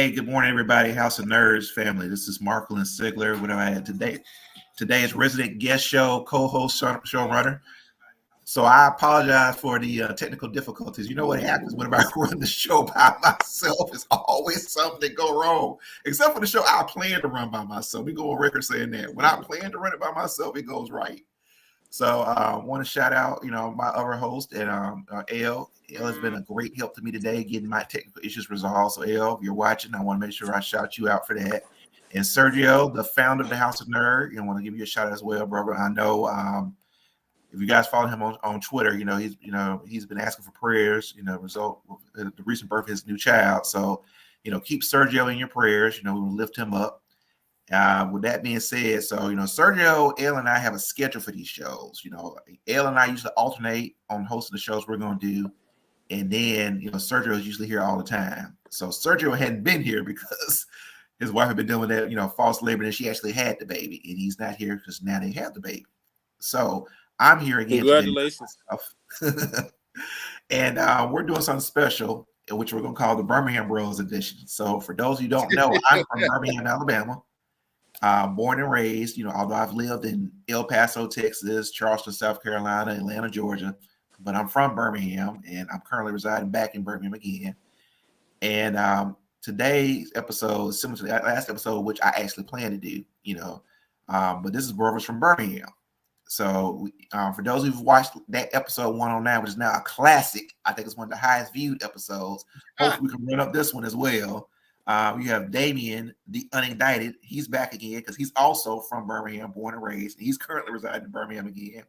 Hey, good morning, everybody. House of Nerds family. This is Marquelon Sigler. What do I have today? Today is resident guest show, co-host, showrunner. So I apologize for the technical difficulties. You know what happens whenever I run the show by myself? It's always something go wrong. Except for the show I plan to run by myself. We go on record saying that. When I plan to run it by myself, it goes right. So I want to shout out, my other host and Elle. Elle has been a great help to me today, getting my technical issues resolved. So Elle, if you're watching, I want to make sure I shout you out for that. And Sergio, the founder of the House of Nerd, I want to give you a shout out as well, brother. I know if you guys follow him on Twitter, he's been asking for prayers. Result the recent birth of his new child. So keep Sergio in your prayers. We will lift him up. With that being said, so Sergio, Elle, and I have a schedule for these shows. Elle and I usually alternate on hosting the shows we're going to do, and then Sergio is usually here all the time. So Sergio hadn't been here because his wife had been doing that false labor, and she actually had the baby, and he's not here because now they have the baby. So I'm here again. Congratulations! And we're doing something special, which we're going to call the Birmingham Bros Edition. So for those who don't know, I'm from Birmingham, Alabama. Born and raised, although I've lived in El Paso, Texas, Charleston, South Carolina, Atlanta, Georgia, but I'm from Birmingham, and I'm currently residing back in Birmingham again. And today's episode is similar to that last episode, which I actually planned to do, but this is Brothers from Birmingham. So for those who've watched that episode 109, which is now a classic, I think it's one of the highest viewed episodes. Hopefully we can run up this one as well. You have Damien, the unindicted. He's back again because he's also from Birmingham, born and raised. And he's currently residing in Birmingham again.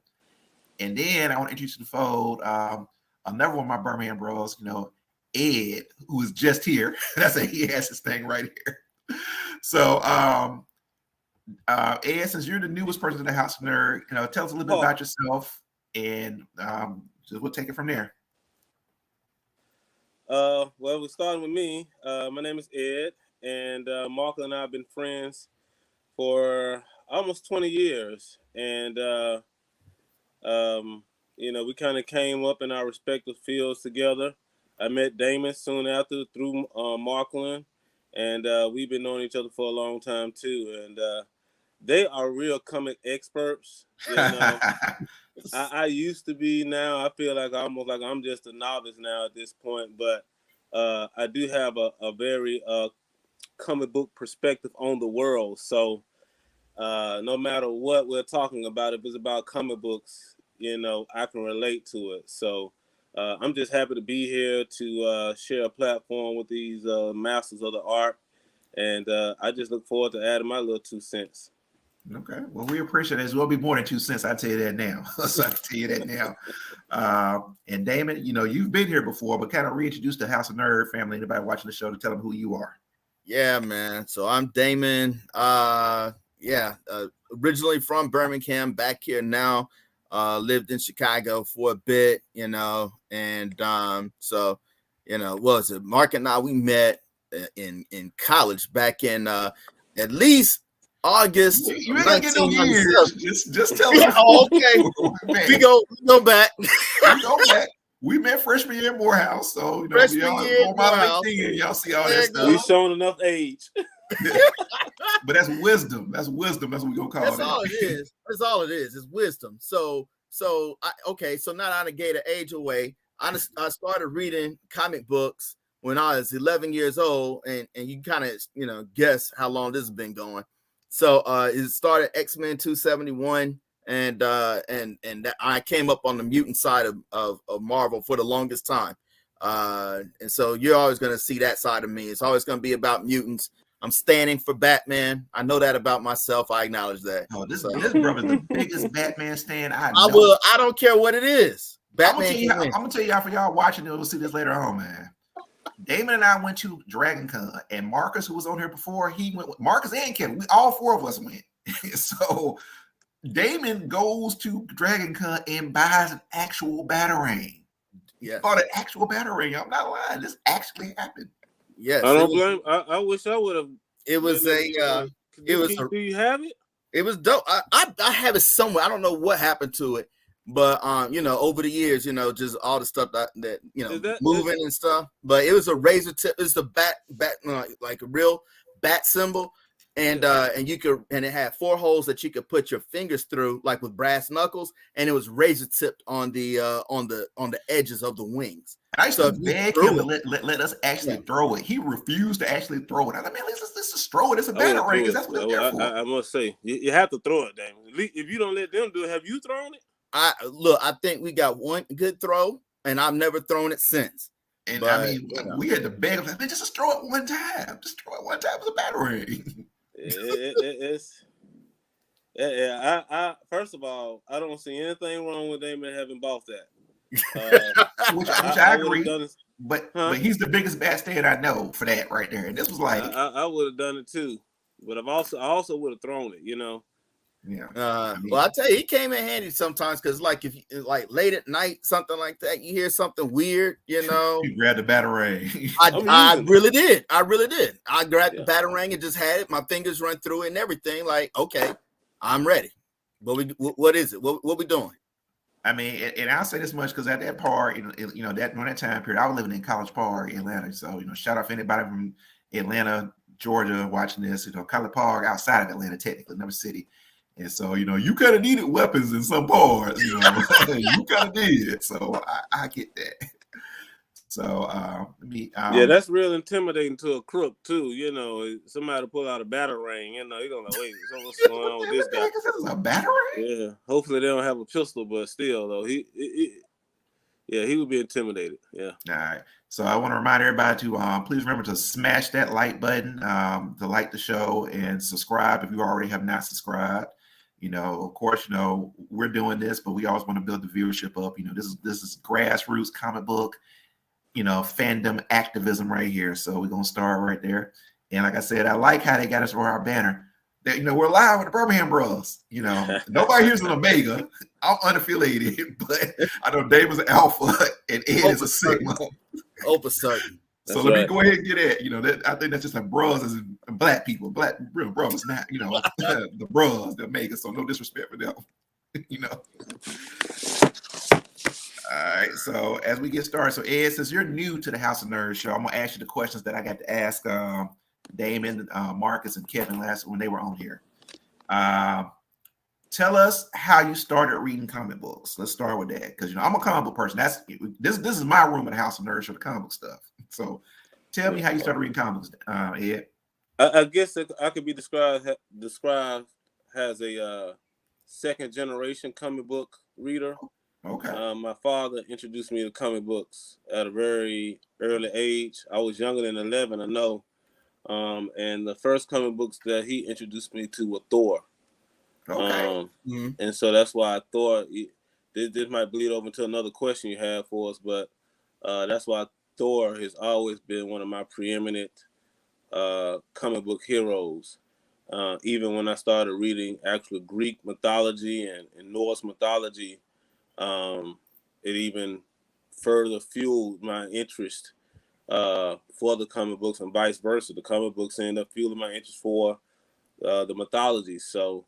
And then I want to introduce to the fold another one of my Birmingham bros, Ed, who is just here. That's he has his thing right here. So, Ed, since you're the newest person in the House of Nerd, tell us a little bit about yourself, and we'll take it from there. Well, we're starting with me. My name is Ed, and Marquelon and I have been friends for almost 20 years. And, we kind of came up in our respective fields together. I met Damon soon after through Marquelon, and we've been knowing each other for a long time, too. And they are real comic experts. I used to be. Now I feel like almost like I'm just a novice now at this point, but I do have a very comic book perspective on the world. So no matter what we're talking about, if it's about comic books, I can relate to it. So I'm just happy to be here to share a platform with these masters of the art, and I just look forward to adding my little 2 cents. Okay, well, we appreciate it. It will be more than 2 cents. I tell you that now. So I can tell you that now. And Damon, you've been here before, but kind of reintroduce the House of Nerd family. Anybody watching the show to tell them who you are. Yeah, man. So I'm Damon. Originally from Birmingham, back here now. Lived in Chicago for a bit, and was it Mark and I? We met in college back in at least August. You ain't gonna get no years. Just tell us. Okay, we go back. We go back. We met freshman year in Morehouse, so freshman year in Morehouse. Y'all see all that stuff. We showing enough age. But that's wisdom. That's wisdom. That's what we gonna call it. That's all it is. That's all it is. It's wisdom. So now I gave the age away. I started reading comic books when I was 11 years old, and you kind of guess how long this has been going. So it started X-Men 271, and that I came up on the mutant side of Marvel for the longest time. And so you're always going to see that side of me. It's always going to be about mutants. I'm standing for Batman. I know that about myself. I acknowledge that. Oh, this brother's the biggest Batman stand I know. I don't care what it is. Batman. I'm gonna tell y'all, for y'all watching, we'll see this later on, man. Damon and I went to Dragon Con, and Marcus, who was on here before, he went with Marcus and Kevin. All 4 of us went. So Damon goes to Dragon Con and buys an actual Batarang. Yeah, bought an actual Batarang. I'm not lying. This actually happened. Yes, I don't blame. I wish I would have. It was a. Do you have it? It was dope. I have it somewhere. I don't know what happened to it. But you know, over the years, you know, just all the stuff that you know, Is moving and stuff. But it was a razor tip. It's the bat like a real bat symbol, and you could, and it had 4 holes that you could put your fingers through, like with brass knuckles, and it was razor tipped on the edges of the wings. I used So to if you beg threw him to it, let us actually throw it. He refused to actually throw it. I was like, man, let's just throw it. It's a I would've batarang threw because it. that's what it's there for. I must say, you have to throw it, damn. If you don't let them do it, have you thrown it? I think we got one good throw, and I've never thrown it since. And But, I mean, you know, we had to beg him, man, just throw it one time. Just throw it one time. It's a batarang. It's I first of all, I don't see anything wrong with Damon having bought that. Which I agree. Done it, but he's the biggest bat stand I know for that right there. And this was like I would have done it too, but I also would have thrown it. You know. Yeah. Well, I tell you, he came in handy sometimes because, like, if you, like late at night, something like that, you hear something weird, you know. You grabbed the batarang. I really did. I grabbed the batarang and just had it. My fingers run through it and everything. Like, okay, I'm ready. What is it? What we doing? I mean, and I'll say this much because at that part, you know, that during that time period, I was living in College Park, Atlanta. So, you know, shout out to anybody from Atlanta, Georgia, watching this. You know, College Park outside of Atlanta, technically, another city. And so, you know, you kind of needed weapons in some parts, you know, you kind of did. So I get that. So, yeah, that's real intimidating to a crook too. You know, somebody pull out a batarang, you know, you're gonna like, wait, so what's going on with this guy? This is a batarang? Yeah, hopefully they don't have a pistol, but still, though, he would be intimidated. Yeah. All right. So I want to remind everybody to please remember to smash that like button, to like the show and subscribe if you already have not subscribed. You know, of course, you know, we're doing this, but we always want to build the viewership up. You know, this is grassroots comic book, you know, fandom activism right here. So we're going to start right there. And like I said, I like how they got us for our banner. That, you know, we're live with the Birmingham Bros. You know, nobody here's an Omega. I'm unaffiliated, but I know Dave is an Alpha and Ed is a Sigma. Open certain. So let me go ahead and get at, you know, that I think that's just like bros as black people, black real bros, not, you know, the bros, the Omega. So no disrespect for them, you know. All right. So as we get started, so Ed, since you're new to the House of Nerds show, I'm gonna ask you the questions that I got to ask Damon, Marcus, and Kevin last when they were on here. Tell us how you started reading comic books. Let's start with that, because you know I'm a comic book person. This is my room at the House of Nerds for the comic book stuff. So tell me how you started reading comics, Ed. I guess I could be described as a second generation comic book reader. Okay. My father introduced me to comic books at a very early age. I was younger than 11, I know. And the first comic books that he introduced me to were Thor. Okay. And so that's why I thought this might bleed over into another question you have for us, but that's why Thor has always been one of my preeminent comic book heroes. Even when I started reading actual Greek mythology and Norse mythology, it even further fueled my interest for the comic books, and vice versa. The comic books ended up fueling my interest for the mythology. So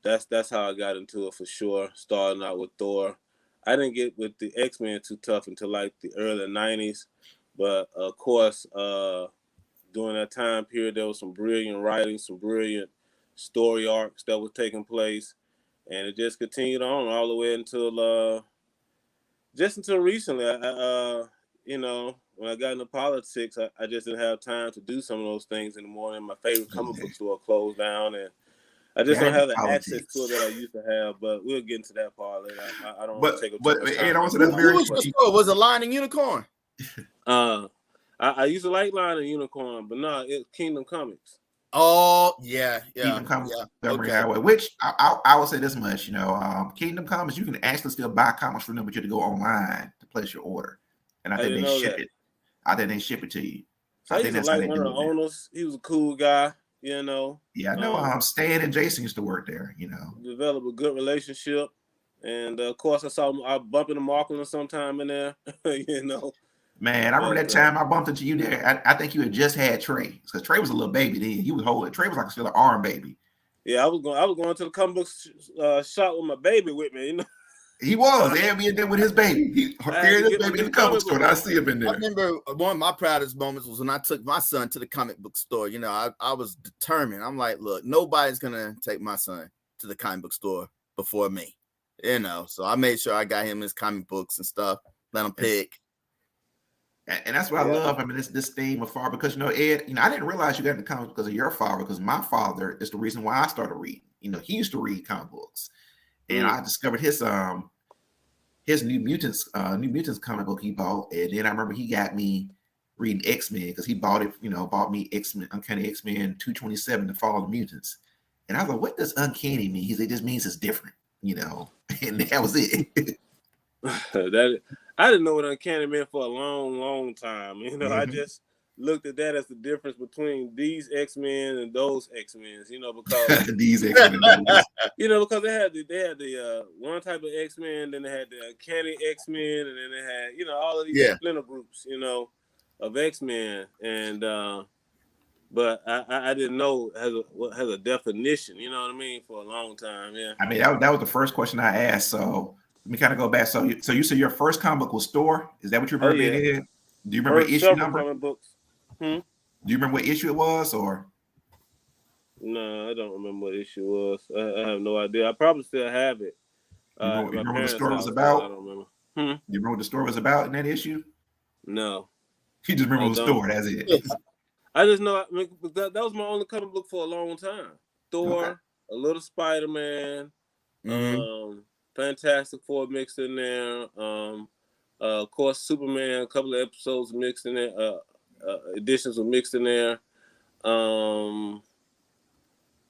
that's how I got into it for sure, starting out with Thor. I didn't get with the X-Men too tough until like the early 90s. But of course, during that time period, there was some brilliant writing, some brilliant story arcs that were taking place. And it just continued on all the way until recently. You know, when I got into politics, I just didn't have time to do some of those things anymore. And my favorite comic book store closed down, and I just don't have the access to it that I used to have. But we'll get into that part later. I don't want to take up too much time. Was it Lion and Unicorn? I used to like Lion and Unicorn, but no, it's Kingdom Comics. Oh yeah. Kingdom Comics, okay. Which I will say this much, you know, Kingdom Comics, you can actually still buy comics from them, but you have to go online to place your order, and I think they ship it. I think they ship it to you. So I used to like one of the owners. He was a cool guy, you know. Yeah, I know. Stan and Jason used to work there, you know. Develop a good relationship, and of course, I bumped into Marquelon sometime in there, you know. Man, I remember that time I bumped into you there. I think you had just had Trey, because Trey was a little baby then. He was holding. Trey was like still an arm baby. Yeah, I was going to the comic book shop with my baby with me, you know. He was. They had me in there with his baby. He carried his baby in the comic store. And I see him in there. I remember one of my proudest moments was when I took my son to the comic book store. You know, I was determined. I'm like, look, nobody's gonna take my son to the comic book store before me. You know, so I made sure I got him his comic books and stuff. Let him pick. And that's what I love. I mean, this theme of father, because Ed, I didn't realize you got into comics because of your father. Because my father is the reason why I started reading. He used to read comic books, and I discovered his New Mutants comic book he bought, and then I remember he got me reading X-Men because he bought me X-Men, Uncanny X-Men 227 to Fall of the Mutants, and I was like, what does uncanny mean? He said, it just means it's different, and that was it. I didn't know what uncanny meant for a long time. I just looked at that as the difference between these X-Men and those X-Men. Because these X-Men, because they had the one type of X-Men, then they had the uncanny X-Men, and then they had all of these splinter groups, of X-Men, and but I didn't know has a definition. You know what I mean? For a long time, yeah. I mean that was the first question I asked. So let me kind of go back. So you said your first comic book was Store? Is that what you remember? Do you remember issue number? Comic books. Do you remember what issue it was, or? No, I don't remember what issue it was. I have no idea. I probably still have it. You remember what the story was about? I don't remember. You remember what the story was about in that issue? No. You just remember the story. That's it. I just know that was my only comic book for a long time. Thor, a little Spider-Man, Fantastic Four mixed in there. Of course, Superman, a couple of episodes mixed in there. Editions were mixed in there.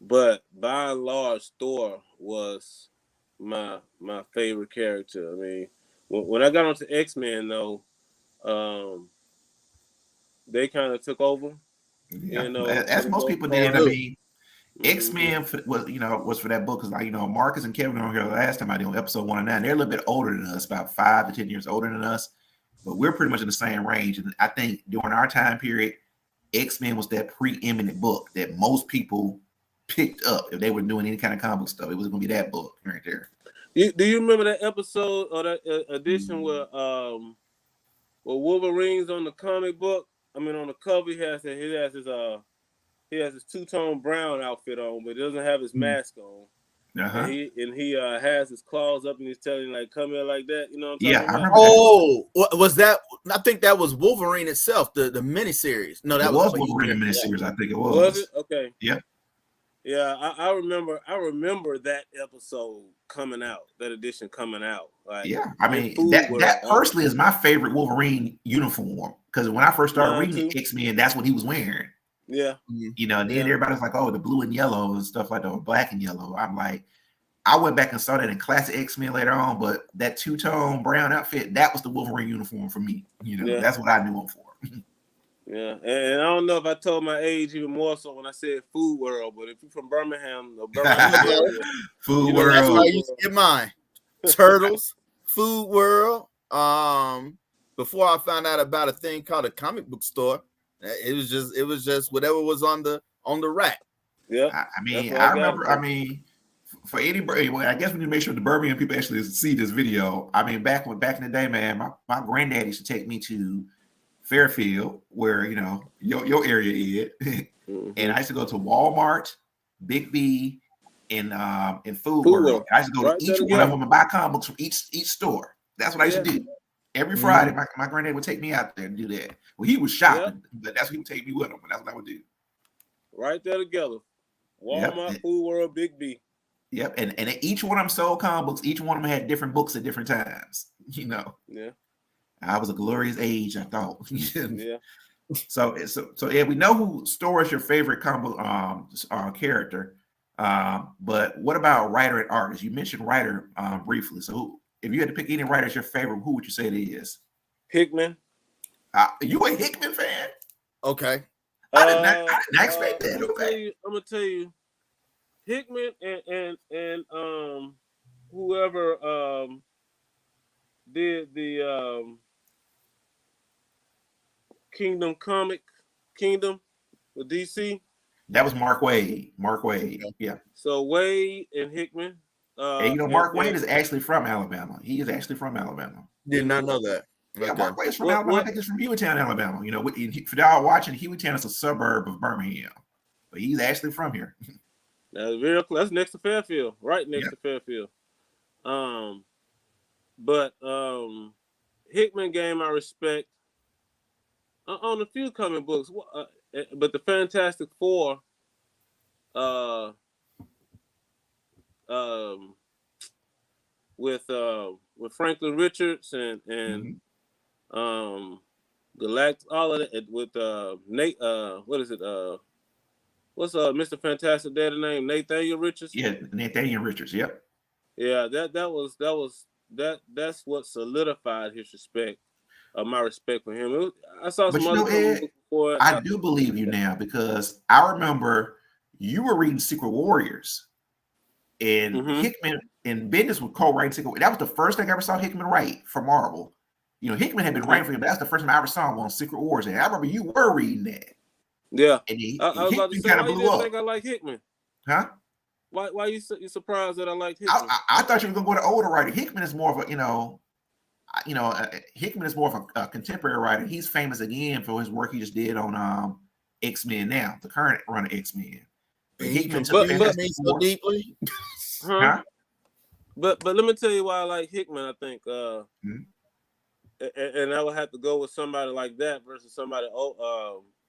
But by and large, Thor was my favorite character. I mean, when I got onto X-Men, though, they kind of took over. Yeah, as most people did. I mean, X-Men was for that book because Marcus and Kevin were on here last time I did on episode 1 and 9. They're a little bit older than us, about 5 to 10 years older than us, but we're pretty much in the same range. And I think during our time period, X-Men was that preeminent book that most people picked up if they were doing any kind of comic book stuff. It was going to be that book right there. Do you remember that episode or that edition where Wolverine's on the comic book? I mean, on the cover, he has his two-tone brown outfit on, but he doesn't have his mask on. And he has his claws up and he's telling you, like, come here like that. You know what I'm talking about? I remember. Oh, was that? I think that was Wolverine itself, the miniseries. No, that was Wolverine miniseries. I think it was. Was it? Okay. Yeah. Yeah, I remember that episode coming out, that edition coming out. Like, yeah, I mean that personally is my favorite Wolverine uniform because when I first started reading X-Men, that's what he was wearing. Yeah, and then everybody's like, oh, the blue and yellow and stuff like that, or black and yellow. I'm like, I went back and saw that in classic X-Men later on, but that two-tone brown outfit, that was the Wolverine uniform for me. That's what I knew him for. Yeah, and I don't know if I told my age even more so when I said Food World, but if you're from Birmingham, Food World. That's why you get mine. Turtles, Food World. Before I found out about a thing called a comic book store, it was just whatever was on the rack. Yeah, I remember. I mean, for anybody, I guess we need to make sure the Birmingham people actually see this video. I mean, back in the day, man, my granddad used to take me to Fairfield, where your area is, and I used to go to Walmart, Big B, and Food World. I used to go to each one of them and buy comic books from each store. That's what I used to do every Friday. My granddad would take me out there and do that. Well, he was shopping, but that's what he would take me with him, and that's what I would do. Right there together, Walmart, Food World, Big B. Yep, and each one of them sold comic books. Each one of them had different books at different times. Yeah. I was a glorious age, I thought. Yeah. So yeah, we know who Store is your favorite comic character. But what about writer and artist? You mentioned writer briefly. So if you had to pick any writer as your favorite, who would you say it is? Hickman. You a Hickman fan? Okay. I did not expect that. Okay. I'm gonna tell you, Hickman and whoever did the Kingdom with DC. That was Mark Waid. Yeah. So Waid and Hickman. And and, Mark Wade is actually from Alabama. He is actually from Alabama. Did not know that. Yeah, Okay. Mark Wade's from Alabama. I think he's from Hueytown, Alabama. For y'all watching, Hueytown is a suburb of Birmingham, but he's actually from here. That's next to Fairfield, right next to Fairfield. But Hickman game I respect on a few comic books, but the Fantastic Four, with Franklin Richards and Galactus, all of that with Nate. What is it? What's Mr. Fantastic Daddy name? Nathaniel Richards. Yeah, Nathaniel Richards. Yep. Yeah, that's what solidified his respect, my respect for him. I saw some other Ed, books before. I do believe you now because I remember you were reading Secret Warriors, and Hickman and Bendis were co-writing Secret. That was the first thing I ever saw Hickman write for Marvel. Hickman had been writing for him, but that's the first time I ever saw him on Secret Wars. And I remember you were reading that. Yeah, and I was about to say, why you didn't think I like Hickman? Huh? Why you surprised that I like Hickman? I thought you were gonna go to older writer. Hickman is more of a Hickman is more of a contemporary writer. He's famous again for his work he just did on X-Men now, the current run of X-Men. Hickman took me so deeply. Huh? But let me tell you why I like Hickman. I think, and I would have to go with somebody like that versus somebody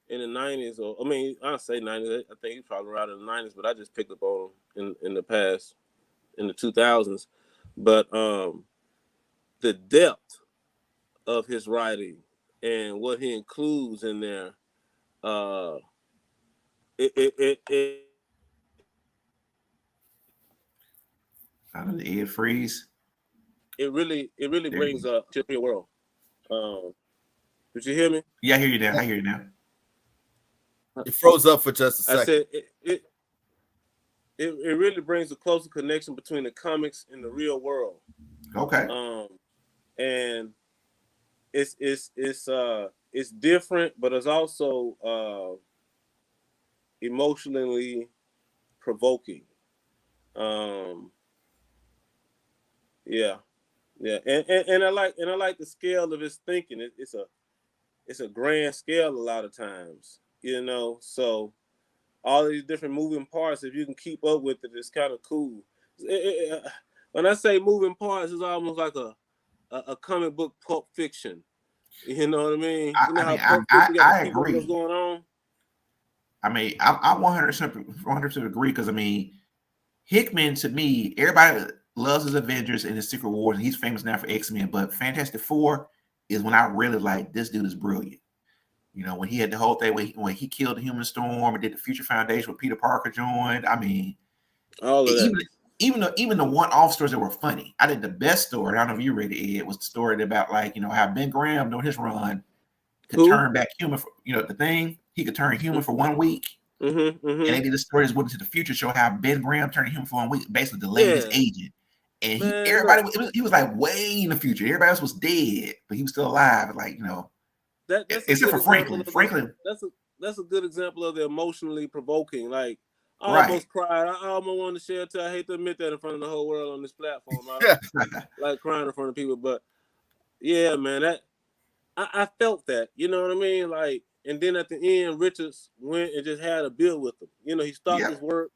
in the 90s, or I mean, I say 90s. I think he's probably around in the 90s, but I just picked up on him in the past, in the 2000s. But the depth of his writing and what he includes in there, it Ed Freeze. It really brings up to the real world. Did you hear me? Yeah, I hear you now. I hear you now. It froze up for just a second. I said it really brings a closer connection between the comics and the real world. Okay. And it's different, but it's also emotionally provoking. Yeah, and I like the scale of his thinking. It's a grand scale a lot of times, So all these different moving parts, if you can keep up with it, it's kind of cool. When I say moving parts, it's almost like a comic book Pulp Fiction. You know what I mean? I agree. What's going on? I mean, I 100% agree because Hickman, to me, everybody loves his Avengers and his Secret Wars, and he's famous now for X-Men. But Fantastic Four is when I really like this dude is brilliant. When he had the whole thing when he killed the Human Storm and did the Future Foundation with Peter Parker joined. I mean, all of that. Even the one-off stories that were funny. I think the best story, I don't know if you read it, Ed, was the story about how Ben Graham during his run could turn back human. The thing he could turn human for 1 week. And they did the story that went into the future, show how Ben Graham turned human for 1 week, basically delayed his aging. And he was like way in the future. Everybody else was dead, but he was still alive. Except for Franklin. That's a good example of the emotionally provoking. Like, I almost cried. I almost wanted to share I hate to admit that in front of the whole world on this platform. I like crying in front of people, but yeah, man, I felt that. You know what I mean? Like, and then at the end, Richards went and just had a bill with him. He stopped his work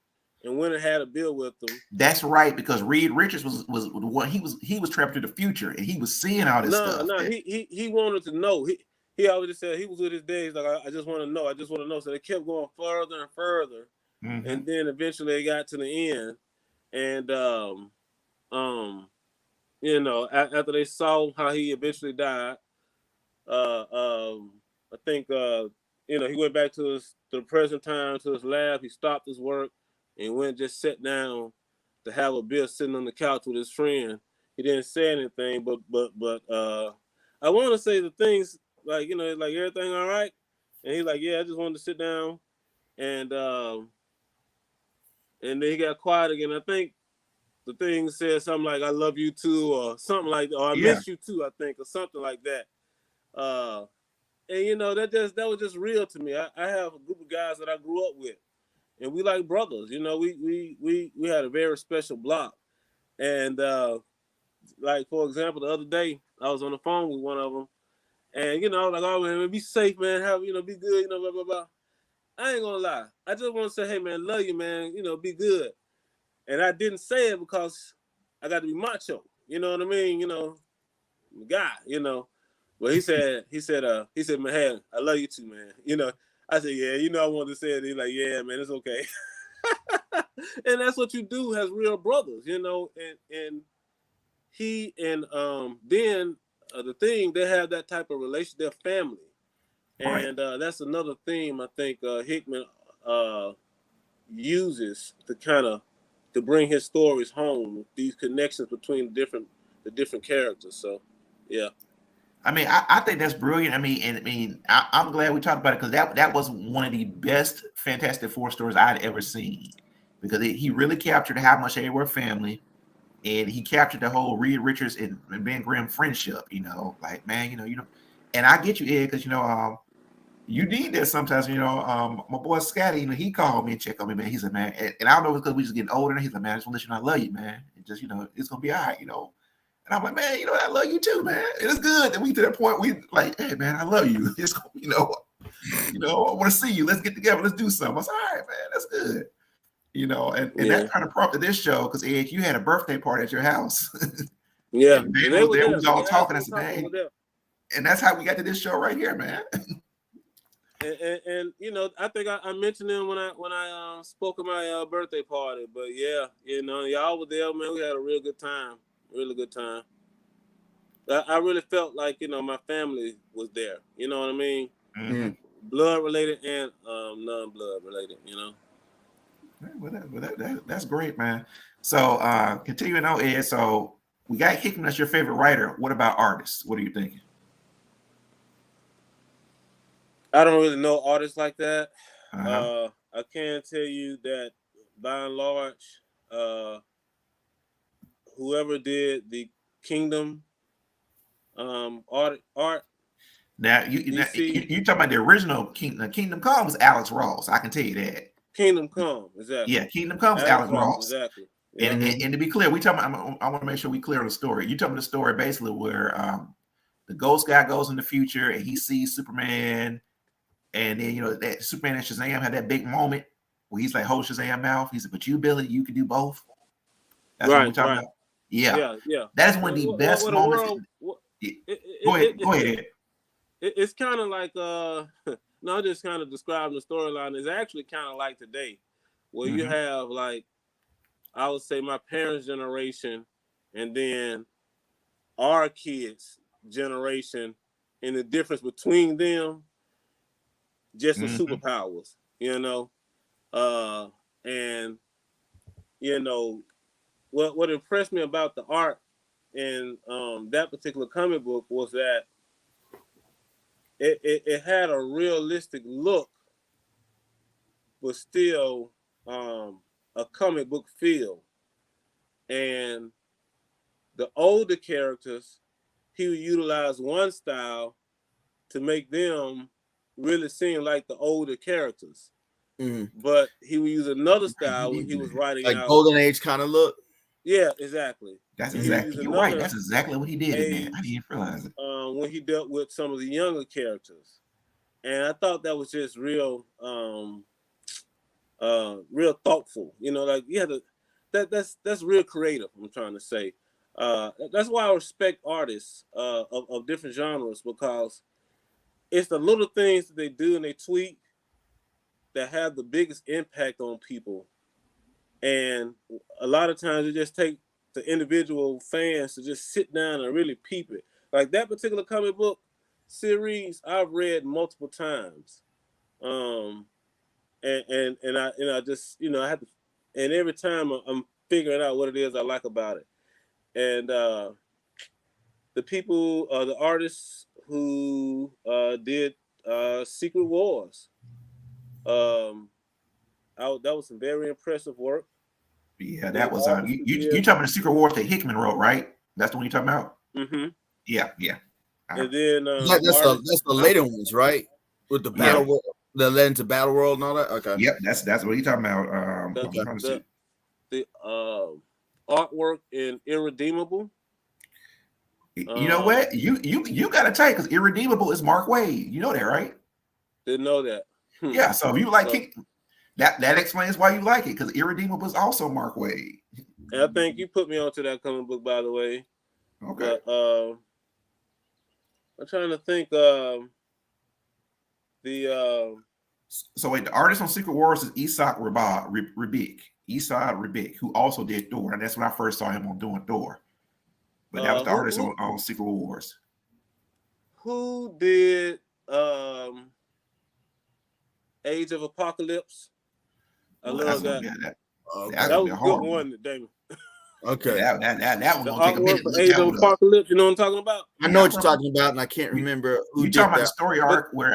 and went and had a bill with them. That's right, because Reed Richards was what he was trapped to the future, and he was seeing all this stuff. No, he wanted to know. He always just said he was with his days. Like, I just want to know. I just want to know. So they kept going further and further. And then eventually they got to the end, and after they saw how he eventually died, I think he went back to the present time, to his lab. He stopped his work and went and just sat down to have a beer, sitting on the couch with his friend. He didn't say anything, but I want to say the things like everything all right, and he's like, yeah, I just wanted to sit down, and then he got quiet again. I think the thing said something like, I love you too, or something like that, or I miss you too, I think, or something like that. And that was just real to me. I have a group of guys that I grew up with, and we like brothers. We had a very special block. And like for example, the other day I was on the phone with one of them, and you know, like, oh man, be safe, man. Have be good, you know, blah blah blah. I ain't gonna lie. I just want to say, hey man, love you, man. You know, be good. And I didn't say it because I got to be macho. You know what I mean? You know, guy. You know. But he said, man, hey, I love you too, man. You know. I said, yeah, you know, I wanted to say it. He's like, yeah, man, it's okay. And that's what you do as real brothers, you know. And he and then the thing, they have that type of relation. They're family. And that's another theme I think Hickman uses to bring his stories home. These connections between the different characters. So, yeah. I mean, I think that's brilliant. I mean, I'm glad we talked about it because that was one of the best Fantastic Four stories I'd ever seen, because he really captured how much they were family, and he captured the whole Reed Richards and Ben Grimm friendship. You know, like, man, you know, and I get you, Ed, because you know, you need that sometimes. You know, my boy Scotty, you know, he called me and checked on me, man. He said, man, and I don't know if it's because we just getting older. He's like, man, I just want to let you know I love you, man. It just, you know, it's gonna be all right, you know. And I'm like, man, you know, I love you too, man. It is good that we to that point. We like, hey, man, I love you. It's, you know, I want to see you. Let's get together. Let's do something. I was like, all right, man, that's good. You know, and that kind of prompted this show because Ed, you had a birthday party at your house. Yeah, and they was there. We was all talking. I said, man, and that's how we got to this show right here, man. and you know, I think I mentioned him when I spoke at my birthday party. But yeah, you know, y'all were there, man. We had a real good time. Really good time. I really felt like, you know, my family was there. You know what I mean? Mm-hmm. Blood related and non-blood related. You know. Well, that's great, man. So continuing on, Ed. So we got Hickman as your favorite writer. What about artists? What are you thinking? I don't really know artists like that. I can tell you that by and large, whoever did the Kingdom art. Now you talking about the original Kingdom Come was Alex Ross. I can tell you that. Kingdom Come, exactly. Yeah, Kingdom Come was Alex Ross. Exactly. Yeah. And to be clear, we talking about, I want to make sure we clear on the story. You talking about the story basically where the ghost guy goes in the future and he sees Superman, and then, you know, that Superman and Shazam had that big moment where he's like, hold Shazam mouth. He said, but you, Billy, you can do both. That's what we're talking about. Yeah. That is one of the best moments. Go ahead. It's kind of like no, just kind of describing the storyline. It's actually kind of like today, where you have, like, I would say my parents' generation, and then our kids' generation, and the difference between them, just the superpowers, you know, and you know what impressed me about the art in that particular comic book was that it had a realistic look, but still a comic book feel. And the older characters, he would utilize one style to make them really seem like the older characters. But he would use another style when he was writing like out Golden Age kind of look. Yeah, exactly. That's exactly, you're right. That's exactly what he did, man. I didn't realize it. When he dealt with some of the younger characters. And I thought that was just real real thoughtful. You know, like you have to that's real creative, I'm trying to say. That's why I respect artists of different genres, because it's the little things that they do and they tweak that have the biggest impact on people. And a lot of times it just take the individual fans to just sit down and really peep it. Like that particular comic book series, I've read multiple times. And I just, you know, I have to, and every time I'm figuring out what it is I like about it. And the people, the artists who did Secret Wars, that was some very impressive work. Yeah, that was you talking about the Secret Wars that Hickman wrote, right? That's the one you talking about? Mm-hmm. Yeah. And then that's the later ones, right? With the battle world, that led into Battle World and all that. Okay. Yep, that's what you talking about. artwork in Irredeemable. You know what? You gotta take because Irredeemable is Mark Waid. You know that, right? Didn't know that. Yeah. So if you like that explains why you like it because Irredeemable is also Mark Waid. And I think you put me onto that comic book, by the way. Okay. But I'm trying to think. So wait, the artist on Secret Wars is 𝐬𝐸𝐸 Rebick, who also did Thor, and that's when I first saw him on doing Thor. But that was the artist on Secret Wars. Who did Age of Apocalypse? I love that. That was a good one, Damon. Okay. That one the gonna take a minute. For Age of Apocalypse, you know what I'm talking about? I know what you're talking about, and I can't remember who you did talking about that. the story arc where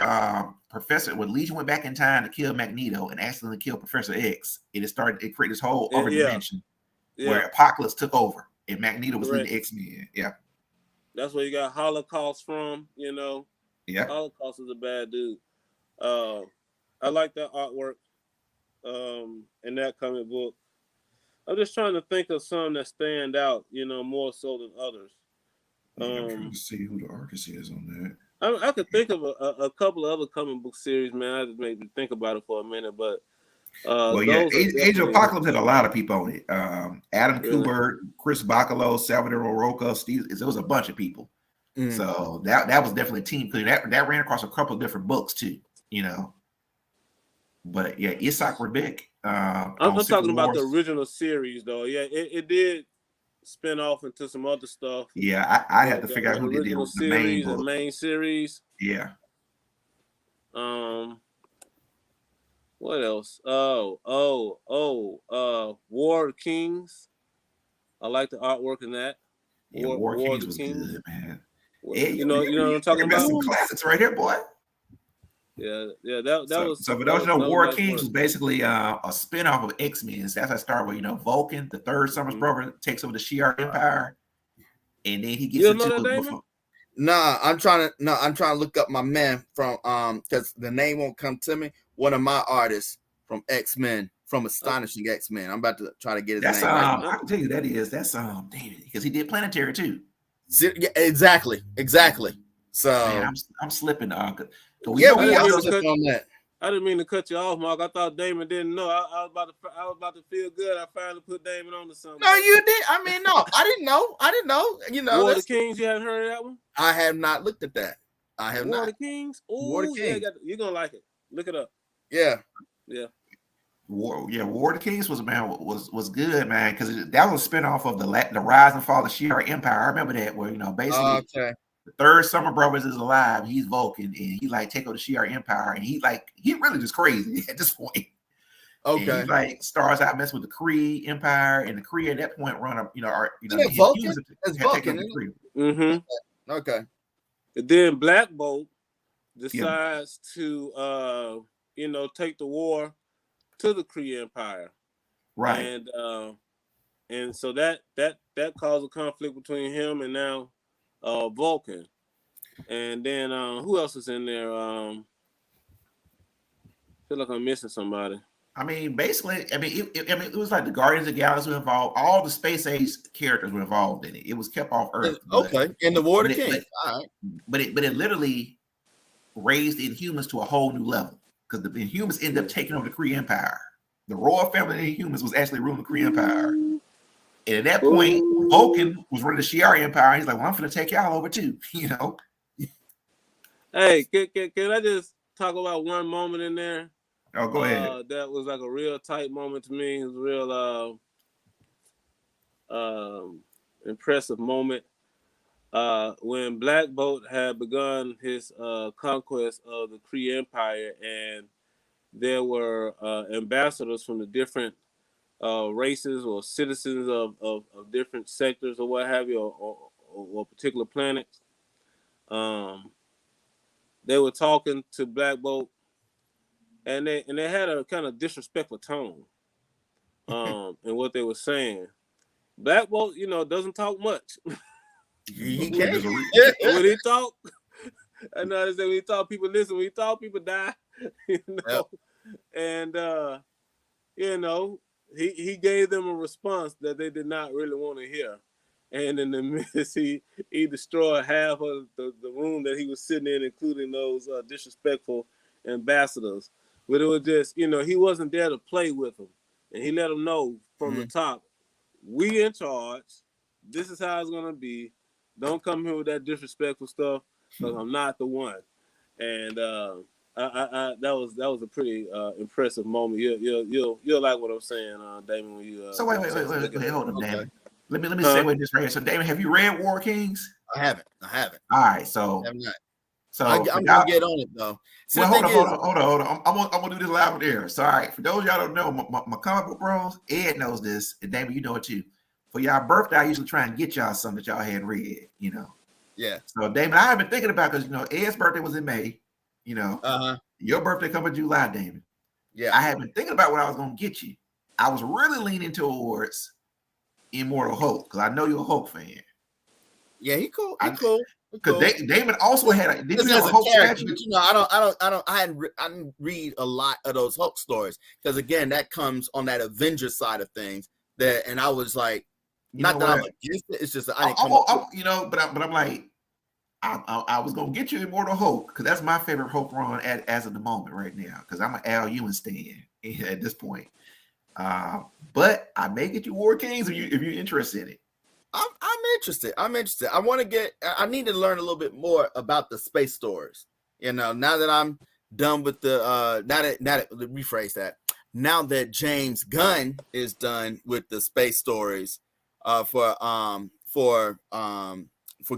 Legion went back in time to kill Magneto and accidentally killed Professor X. It created this whole other dimension where Apocalypse took over and Magneto was leading the X-Men. Yeah. That's where you got Holocaust from, you know. Yeah. Holocaust is a bad dude. I like that artwork in that comic book. I'm just trying to think of some that stand out, you know, more so than others. I'm trying to see who the artist is on that. I could think of a couple of other comic book series, man. I just made me think about it for a minute, but Age of Apocalypse had a lot of people on it. Adam Kubert, Chris Bacalo, Salvador Roca, Steve. There was a bunch of people. So that was definitely a team because that ran across a couple of different books too, you know. But yeah, 𝐬𝐸𝐸 Rebick. I'm talking about the original series, though. Yeah, it did spin off into some other stuff. Yeah, I had to figure out who did the main series. Yeah. What else? War of Kings. I like the artwork in that. Yeah, War of Kings was good, man. Yeah, you know what I'm talking about? Some classics right here, boy. Yeah, that was. So for those you know, War of Kings was basically a spinoff of X-Men. So that's how I started with, you know, Vulcan, the third Summers brother, takes over the Shi'ar Empire, and then he gets into I'm trying to look up my man from because the name won't come to me. One of my artists from X-Men, from Astonishing X-Men. I'm about to try to get his name. I can tell you that's David, because he did Planetary too. Yeah, exactly. So man, I'm slipping. I didn't mean to cut you off, Mark. I thought Damon didn't know. I was about to feel good. I finally put Damon on to something. No, you did. I mean, no, I didn't know. You know, War of the Kings. You haven't heard of that one? I have not looked at that. I have not. War of the Kings. Oh, yeah, you're gonna like it. Look it up. Yeah. War of the Kings was good, man, because that was a spinoff of the rise and fall of the Shi'ar Empire. I remember that, where, you know, basically the third Summer Brothers is alive. He's Vulcan, and he like take over the Shi'ar Empire, and he really just crazy at this point. Okay, and he like starts out messing with the Kree Empire, and the Kree at that point run up, Vulcan. It's Vulcan. Okay. And then Black Bolt decides to take the war to the Kree Empire, right? And so that caused a conflict between him and now Vulcan, and then who else is in there? I feel like I'm missing somebody. I mean, basically, it was like the Guardians of the Galaxy were involved. All the Space Age characters were involved in it. It was kept off Earth. In the War of the Kings. All right. But it literally raised the Inhumans to a whole new level, because the Inhumans ended up taking over the Kree Empire. The royal family of the Inhumans was actually ruling the Kree Empire. And at that point, Vulcan was running the Shi'ar Empire. He's like, well, I'm going to take y'all over too, you know? Hey, can I just talk about one moment in there? Oh, go ahead. That was like a real tight moment to me. It was a real impressive moment. When Black Bolt had begun his conquest of the Kree Empire, and there were ambassadors from the different races or citizens of different sectors or what have you, or particular planets. They were talking to Black Bolt, and they had a kind of disrespectful tone in what they were saying. Black Bolt, doesn't talk much. He can't. When he talk, I know they say when he talk, people listen. When he talk, people die. And he gave them a response that they did not really want to hear. And in the midst, he destroyed half of the room that he was sitting in, including those disrespectful ambassadors. But it was just, he wasn't there to play with them. And he let them know from the top, we in charge. This is how it's going to be. Don't come here with that disrespectful stuff because I'm not the one. And that was a pretty impressive moment. You'll like what I'm saying, Damon. When you so wait, hold up, Damon. Let me Huh? say what this right here. So, Damon, have you read War Kings? I haven't. All right, so I'm not. So I'm gonna get on it though. So well, hold on. I'm gonna do this live and air. So, all right, for those y'all don't know, my comic book bros, Ed knows this, and Damon, you know it too. For y'all birthday, I usually try and get y'all something that y'all hadn't read, Yeah. So, Damon, I have been thinking about because Ed's birthday was in May, Your birthday comes in July, Damon. Yeah. I have been thinking about what I was gonna get you. I was really leaning towards Immortal Hulk because I know you're a Hulk fan. Yeah, he cool. Cool. Because Damon also had a. Did you have a Hulk character? statue? But I didn't read a lot of those Hulk stories because again, that comes on that Avenger side of things. And I was like, not that I'm against it. It's just that I didn't come up. But I'm like, I was gonna get you Immortal Hulk because that's my favorite Hulk run as of the moment right now because I'm an 𝐬𝐸 stan at this point. But I may get you War Kings if you're interested in it. I'm interested. I want to get. I need to learn a little bit more about the space stories. Now that I'm done with the rephrase that. Now that James Gunn is done with the space stories, for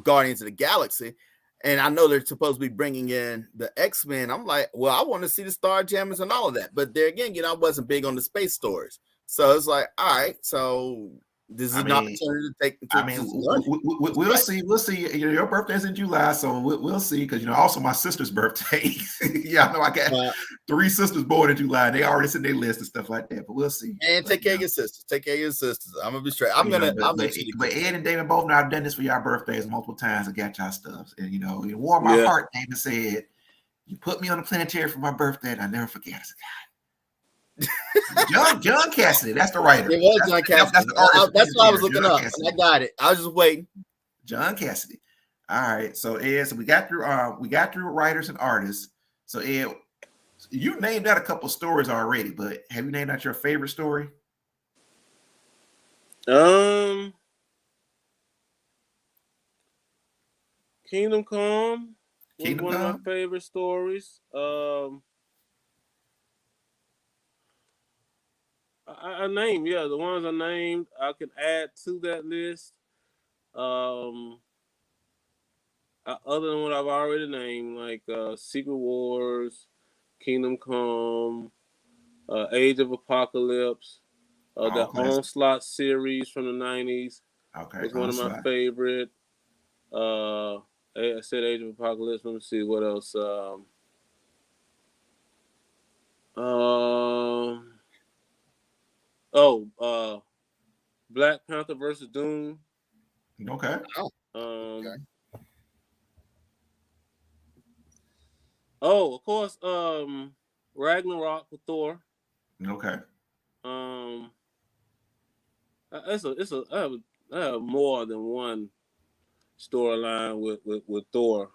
Guardians of the Galaxy, and I know they're supposed to be bringing in the X-Men. I'm like, well, I want to see the Star Jammers and all of that. But there again, I wasn't big on the space stories, so it's like, all right, so. This is an opportunity to take. We'll see. We'll see. Your birthday's in July, so we'll see. Because also my sister's birthday. Yeah, I know I got 3 sisters born in July. They already sent their list and stuff like that. But we'll see. And take care of your sisters. I'm gonna be straight. But Ed and David both know I've done this for y'all birthdays multiple times. I got y'all stuff, and it warmed my heart. David said, "You put me on the planetary for my birthday, and I never forget." I said, God. John Cassidy, that's the writer. It was John Cassidy. That's what I was looking up. And I got it. I was just waiting. John Cassidy. All right. So Ed, we got through writers and artists. So Ed, you named out a couple stories already, but have you named out your favorite story? Kingdom Come was one of my favorite stories. I named, the ones I named, I can add to that list. Other than what I've already named, like Secret Wars, Kingdom Come, Age of Apocalypse, the Onslaught series from the 90s was one of my favorite. I said Age of Apocalypse. Let me see what else. Black Panther versus Doom. Okay. Of course, Ragnarok with Thor. Okay. I have more than one storyline with Thor.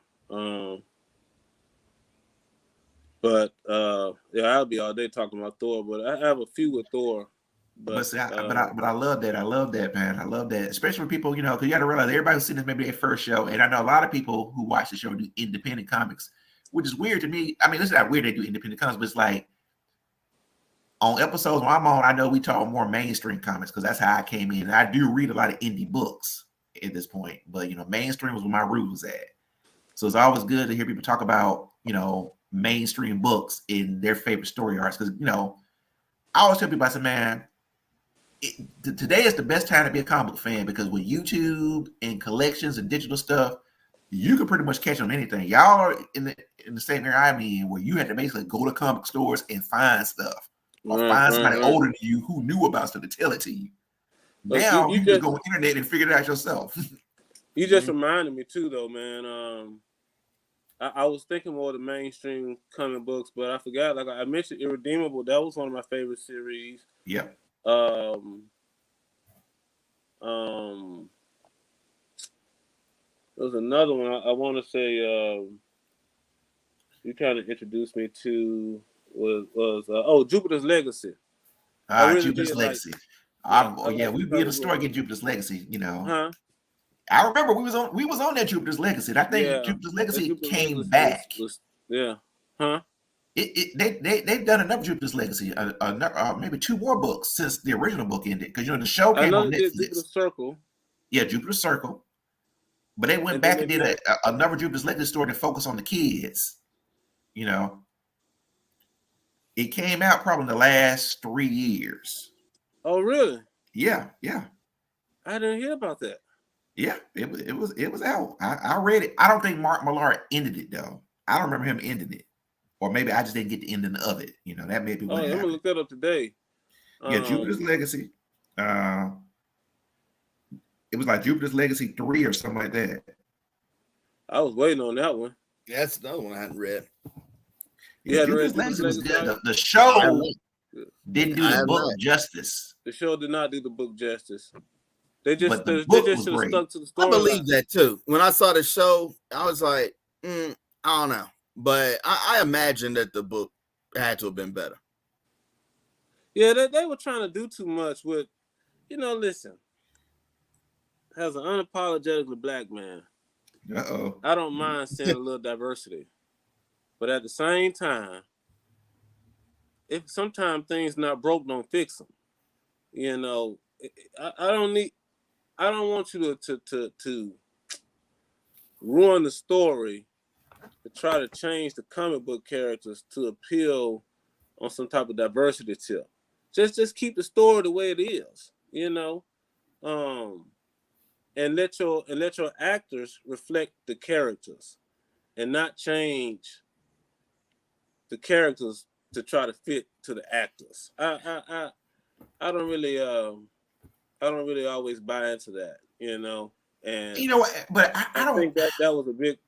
But I'll be all day talking about Thor. But I have a few with Thor. But I love that. I love that, man. I love that, especially when people, because you got to realize everybody who's seen this maybe their first show, and I know a lot of people who watch the show do independent comics, which is weird to me. I mean, it's not weird they do independent comics, but it's like on episodes when I'm on, I know we talk more mainstream comics because that's how I came in. And I do read a lot of indie books at this point, but mainstream was where my root was at. So it's always good to hear people talk about mainstream books in their favorite story arcs because I always tell people, I say, man, today is the best time to be a comic book fan because with YouTube and collections and digital stuff, you can pretty much catch on anything. Y'all are in the same area I'm in where you had to basically go to comic stores and find stuff or find somebody older than you who knew about stuff to tell it to you. Now you just go on the internet and figure it out yourself. You just reminded me too, though, man. I was thinking more of the mainstream comic books, but I forgot. Like I mentioned, Irredeemable. That was one of my favorite series. Yep. There was another one I want to say. You kind of introduced me to was Jupiter's Legacy. I really Jupiter's did Legacy. like We be in the store getting Jupiter's Legacy. You know, huh? I remember we was on that Jupiter's Legacy. And I think Jupiter's Legacy came back. Huh? They've done another Jupiter's Legacy, maybe 2 more books since the original book ended. Because the show came on Netflix. Jupiter's Circle. Yeah, Jupiter's Circle. But they went back and did another Jupiter's Legacy story to focus on the kids. It came out probably in the last 3 years. Oh, really? Yeah. I didn't hear about that. Yeah, it was out. I read it. I don't think Mark Millar ended it though. I don't remember him ending it, or maybe I just didn't get the ending of it. That may be what happened. I'm gonna look that up today. Yeah, Jupiter's Legacy. It was like Jupiter's Legacy 3 or something like that. I was waiting on that one. Yeah, that's another one I hadn't read. Yeah, Jupiter's Legacy was good. The show didn't do the book justice. The show did not do the book justice. They just should have stuck to the story. I believe that too. When I saw the show, I was like, I don't know. But I imagine that the book had to have been better. Yeah, they were trying to do too much with, listen, as an unapologetically black man, I don't mind seeing a little diversity. But at the same time, if sometimes things not broke, don't fix them. I don't want you to ruin the story to try to change the comic book characters to appeal on some type of diversity tip. Just keep the story the way it is, and let your actors reflect the characters, and not change the characters to try to fit to the actors. I don't really always buy into that, and but I don't think that was a big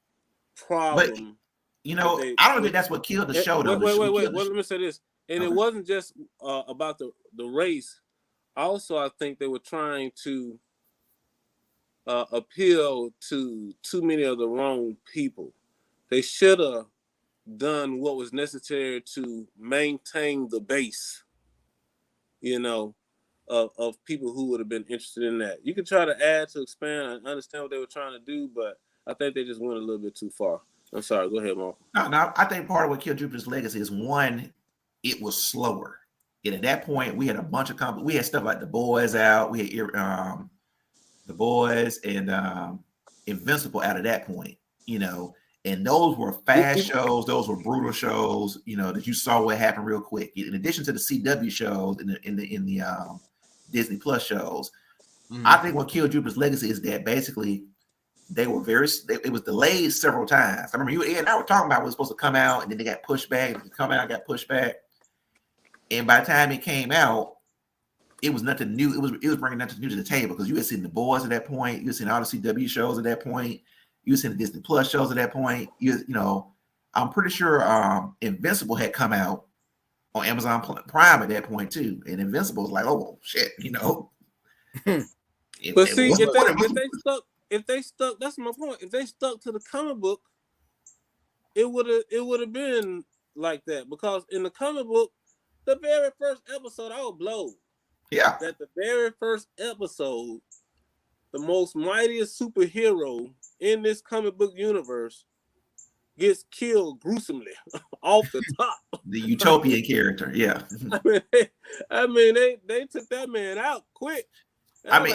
problem. But I don't think that's what killed the show though. Wait. Well, let me say this. And it wasn't just about the race. Also, I think they were trying to appeal to too many of the wrong people. They should have done what was necessary to maintain the base, of people who would have been interested in that. You could try to add to expand. I understand what they were trying to do, but I think they just went a little bit too far. I'm sorry. Go ahead, Mark. No, I think part of what killed Jupiter's Legacy is, one, it was slower. And at that point, we had a bunch of we had stuff like The Boys out. We had The Boys and Invincible out at that point, and those were fast shows. Those were brutal shows, that you saw what happened real quick. In addition to the CW shows in the Disney Plus shows, I think what killed Jupiter's Legacy is that basically they were it was delayed several times. I remember you and I were talking about it was supposed to come out, and then they got pushed back. It come out, got pushed back, and by the time it came out, it was nothing new. It was bringing nothing new to the table, because you had seen The Boys at that point, you had seen all the CW shows at that point, you had seen the Disney Plus shows at that point. I'm pretty sure Invincible had come out on Amazon Prime at that point too, and Invincible was like, oh shit, But see, if they stuck, that's my point. If they stuck to the comic book, it would have been like that, because in the comic book, the very first episode, I would blow. Yeah. That the very first episode, the most mightiest superhero in this comic book universe gets killed gruesomely off the top. The utopian character, yeah. I mean, they took that man out quick. And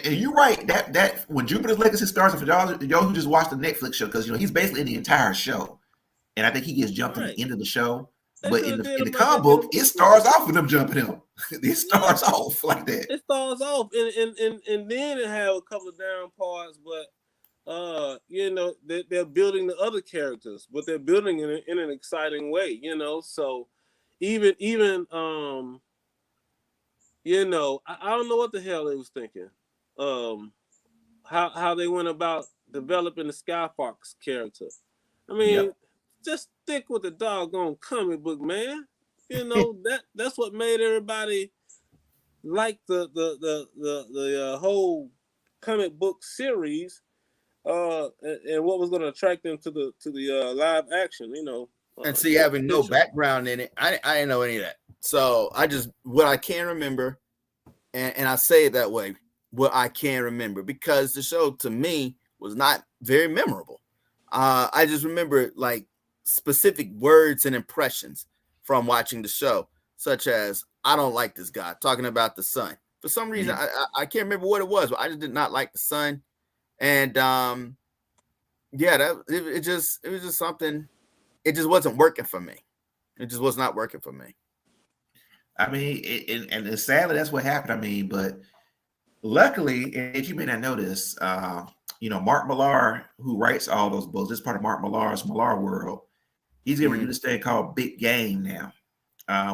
you're right. That when Jupiter's Legacy starts, for y'all who just watched the Netflix show, because he's basically in the entire show, and I think he gets jumped at the end of the show. But in the comic book, it starts off with them jumping him. It starts off like that. It starts off, and then it have a couple of down parts, but they're building the other characters, but they're building it in an exciting way. So even I don't know what the hell they was thinking. How they went about developing the Skyfox character. I mean, just stick with the doggone comic book, man. You know, that's what made everybody like the whole comic book series, and what was going to attract them to the live action. You know, and see, having no background in it, I didn't know any of that. So I just what I can remember, and I say it that way, what I can remember, because the show to me was not very memorable. I just remember like specific words and impressions from watching the show, such as I don't like this guy, talking about the son. For some reason, I can't remember what it was, but I just did not like the son. And yeah, it was just something. It just wasn't working for me. It just was not working for me. I mean, and sadly, that's what happened. I mean, but luckily, if you may not know this, you know, Mark Millar, who writes all those books, this is part of Mark Millar's Millar world. He's going to do this thing called Big Game now,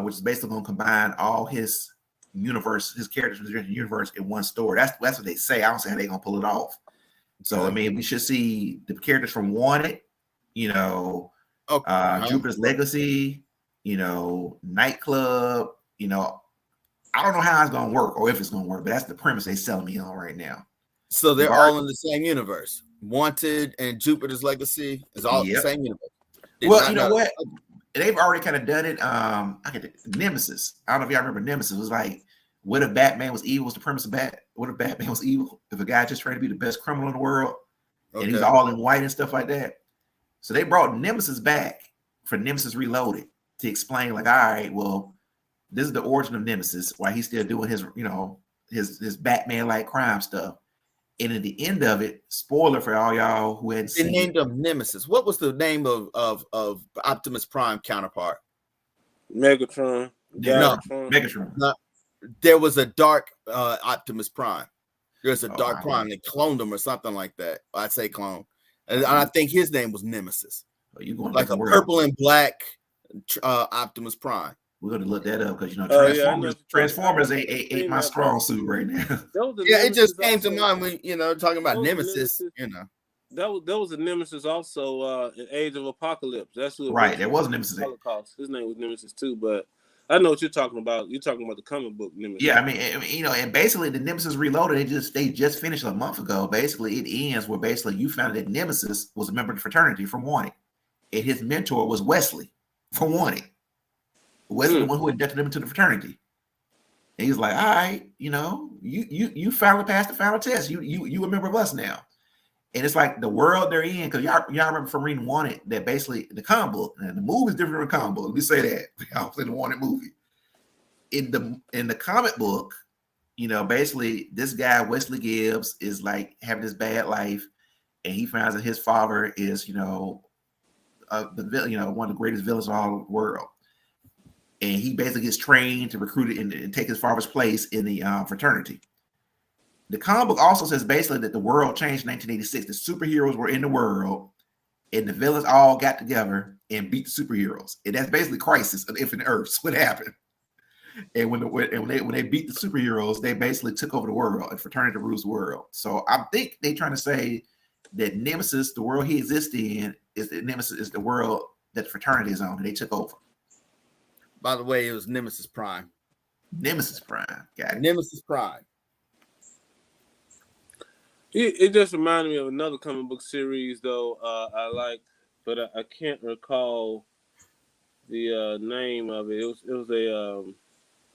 which is basically going to combine all his universe, his characters from the universe in one story. That's what they say. I don't see how they're going to pull it off. So, I mean, we should see the characters from Wanted, you know, Jupiter's Legacy, you know, Nightclub, you know, I don't know how it's going to work or if it's going to work, but that's the premise they're selling me on right now. So they're all in the same universe. Wanted and Jupiter's Legacy is all the same universe. Well, you know what? They've already kind of done it. I get Nemesis. I don't know if y'all remember Nemesis. It was like, what if Batman was evil? Was the premise of what if Batman was evil? If a guy just trying to be the best criminal in the world, and he's all in white and stuff like that. So they brought Nemesis back for Nemesis Reloaded to explain, like, all right, well, this is the origin of Nemesis, why he's still doing his, you know, his Batman-like crime stuff. And at the end of it, spoiler for all y'all who hadn't seen it. They named him Nemesis. What was the name of Optimus Prime counterpart? Megatron. Megatron. No, there was a dark Optimus Prime. There's a dark Prime. They cloned him or something like that. I'd say clone. And I think his name was Nemesis. You going like a purple and black Optimus Prime. We're going to look that up because, you know, Transformers ain't my strong suit right now. Yeah, it just came to mind when, you know, talking about Nemesis, you know. That was a Nemesis also in Age of Apocalypse. That's who there was Nemesis. Holocaust. His name was Nemesis too, but I know what you're talking about. You're talking about the comic book Nemesis. Yeah, I mean, you know, and basically the Nemesis Reloaded, they just finished a month ago. Basically, it ends where basically you found that Nemesis was a member of the fraternity from Wanted, and his mentor was Wesley from Wanted. Wesley, the one who inducted him into the fraternity. And he's like, all right, you know, you finally passed the final test. You a member of us now. And it's like the world they're in, because y'all remember from reading Wanted that basically the comic book, and the movie is different from the comic book. Let me say that. Y'all play the Wanted movie. In the comic book, you know, basically this guy, Wesley Gibbs, is like having this bad life, and he finds that his father is, you know, one of the greatest villains of all the world. And he basically gets trained to recruit it and take his father's place in the fraternity. The comic book also says basically that the world changed in 1986. The superheroes were in the world, and the villains all got together and beat the superheroes. And that's basically Crisis of Infinite Earths. What happened? And when they beat the superheroes, they basically took over the world, and fraternity rules the world. So I think they're trying to say that Nemesis, the world he exists in, Nemesis is the world that the fraternity is on, and they took over. By the way, it was Nemesis Prime. Nemesis Prime. Got it. Nemesis Prime. It just reminded me of another comic book series, though, I like, but I can't recall the name of it. It was a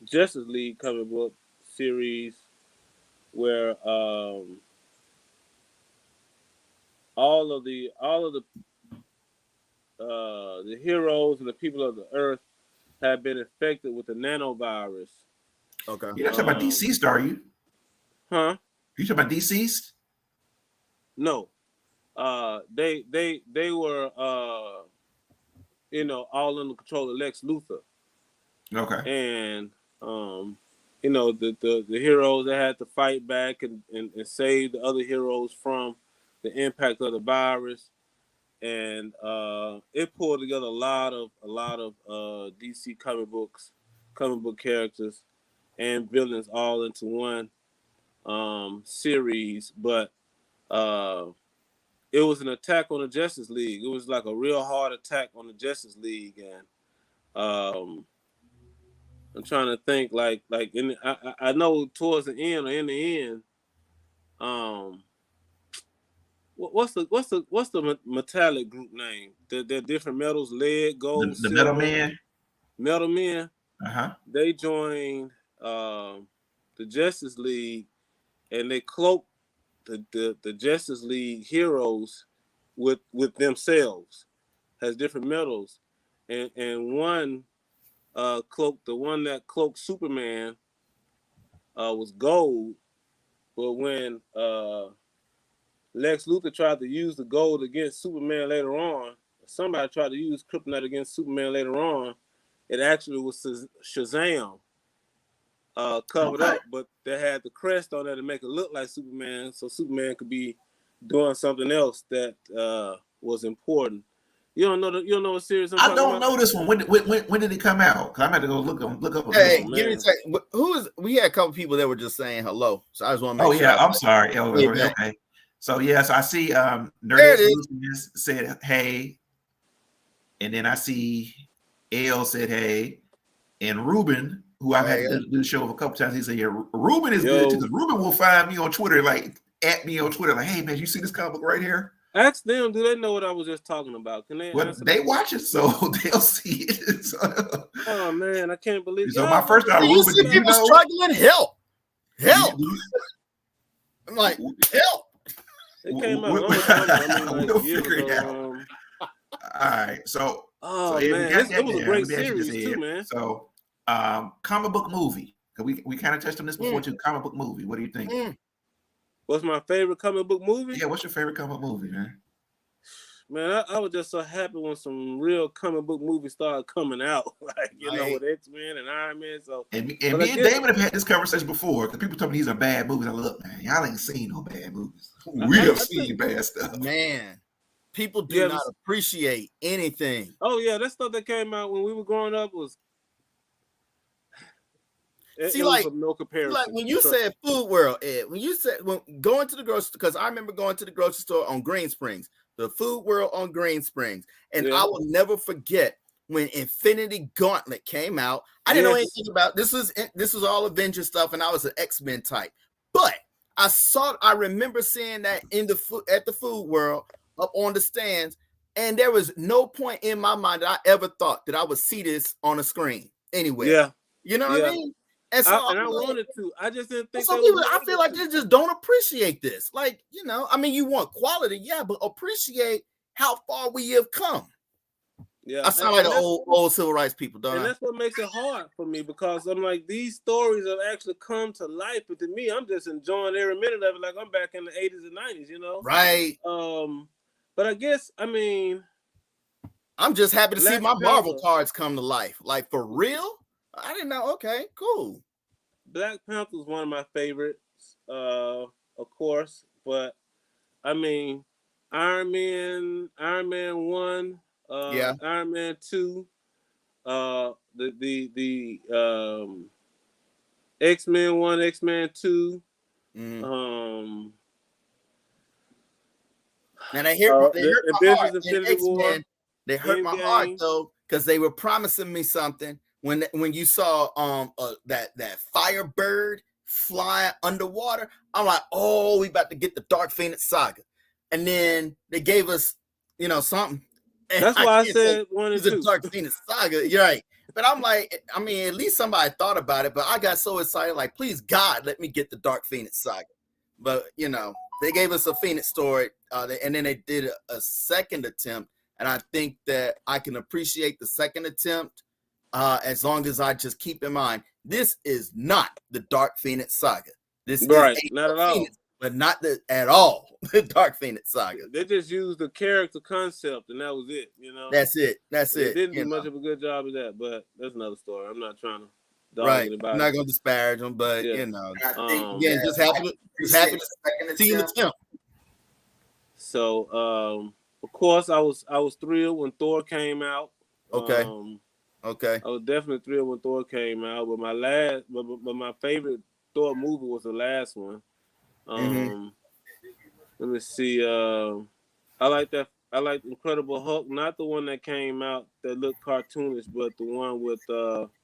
Justice League comic book series where all of the heroes and the people of the earth have been infected with the nanovirus. Okay. You're not talking about deceased, are you? Huh? You talking about deceased? No. They were you know, all under control of Lex Luthor. Okay. And you know, the heroes that had to fight back and save the other heroes from the impact of the virus. And it pulled together a lot of DC comic book characters and villains all into one series. But it was an attack on the Justice League. It was like a real hard attack on the Justice League, and I'm trying to think I know towards the end or in the end, what's the metallic group name? The different metals: lead, gold, The silver. Metal Man. Metal Men. They joined the Justice League, and they cloaked the Justice League heroes with themselves, has different metals, and one cloaked, the one that cloaked Superman was gold, but when Lex Luthor tried to use the gold against Superman later on, somebody tried to use kryptonite against Superman later on, it actually was Shazam covered up, but they had the crest on there to make it look like Superman, so Superman could be doing something else that was important. You don't know what series I don't know this one. When did it come out? I'm going to go look up. Hey, give me a second. Who is? We had a couple people that were just saying hello, so I just want to make sure. Oh yeah, I'm sorry. Okay. So yes, I see. Nerd Solutions said hey, and then I see Elle said hey, and Ruben, who I've had to do the show a couple times, he said, "Yeah, Ruben is good too." Because Ruben will find me on Twitter, at me on Twitter, "Hey man, you see this comic book right here?" Ask them, do they know what I was just talking about? Can they? Well, they watch it, so they'll see it. So, oh man, I can't believe. So my first time, you see people struggling, help. I'm like, help. It came out. We'll figure it out. All right, so man, it was a great series too, man. So, comic book movie. We kind of touched on this before too. Comic book movie. What do you think? What's my favorite comic book movie? Yeah, what's your favorite comic book movie, man? Man, I was just so happy when some real comic book movies started coming out, with X-Men and Iron Man. So, and me and Damon have had this conversation before because people tell me these are bad movies. I look, man, y'all ain't seen no bad movies. We have seen bad stuff. Man, people do not appreciate anything. Oh yeah, that stuff that came out when we were growing up was. Was no comparison. Like when you said Food World, Ed, when you said going to the grocery, because I remember going to the grocery store on Green Springs, the Food World on Green Springs, and I will never forget when Infinity Gauntlet came out. I didn't know anything about this. Was all Avengers stuff, and I was an X-Men type. But I remember seeing that at the Food World up on the stands, and there was no point in my mind that I ever thought that I would see this on a screen anywhere. Yeah, you know what I mean. And so I wanted to. I just didn't think. Some people, I feel like they just don't appreciate this. Like, I mean, you want quality, but appreciate how far we have come. Yeah, I sound like the old civil rights people, don't I? And that's what makes it hard for me because I'm like, these stories have actually come to life, but to me, I'm just enjoying every minute of it, like I'm back in the 80s and 90s, Right. But I guess I'm just happy to see my Marvel cards come to life. Like for real. I didn't know. Okay, cool. Black Panther is one of my favorites, of course. But I mean, Iron Man 1, Iron Man 2, the X-Men 1, X-Men 2. Now they hurt my heart. They hurt my heart though, because they were promising me something. When you saw that Firebird fly underwater, I'm like, oh, we about to get the Dark Phoenix saga, and then they gave us, something. And that's why I said one and two. The Dark Phoenix saga, you're right. But I'm like, I mean, at least somebody thought about it. But I got so excited, like, please God, let me get the Dark Phoenix saga. But they gave us a Phoenix story, and then they did a second attempt, and I think that I can appreciate the second attempt. As long as I just keep in mind, this is not the Dark Phoenix saga. This is not at all. Phoenix, but not at all the Dark Phoenix saga. They just used the character concept, and that was it. That's it. They didn't do much of a good job of that, but that's another story. I'm not trying to dog anybody. I'm not going to disparage them, but just happy to see the attempt. So, of course, I was thrilled when Thor came out. Okay. I was definitely thrilled when Thor came out, but my favorite Thor movie was the last one. Let me see. I like that I like Incredible Hulk, not the one that came out that looked cartoonish, but the one with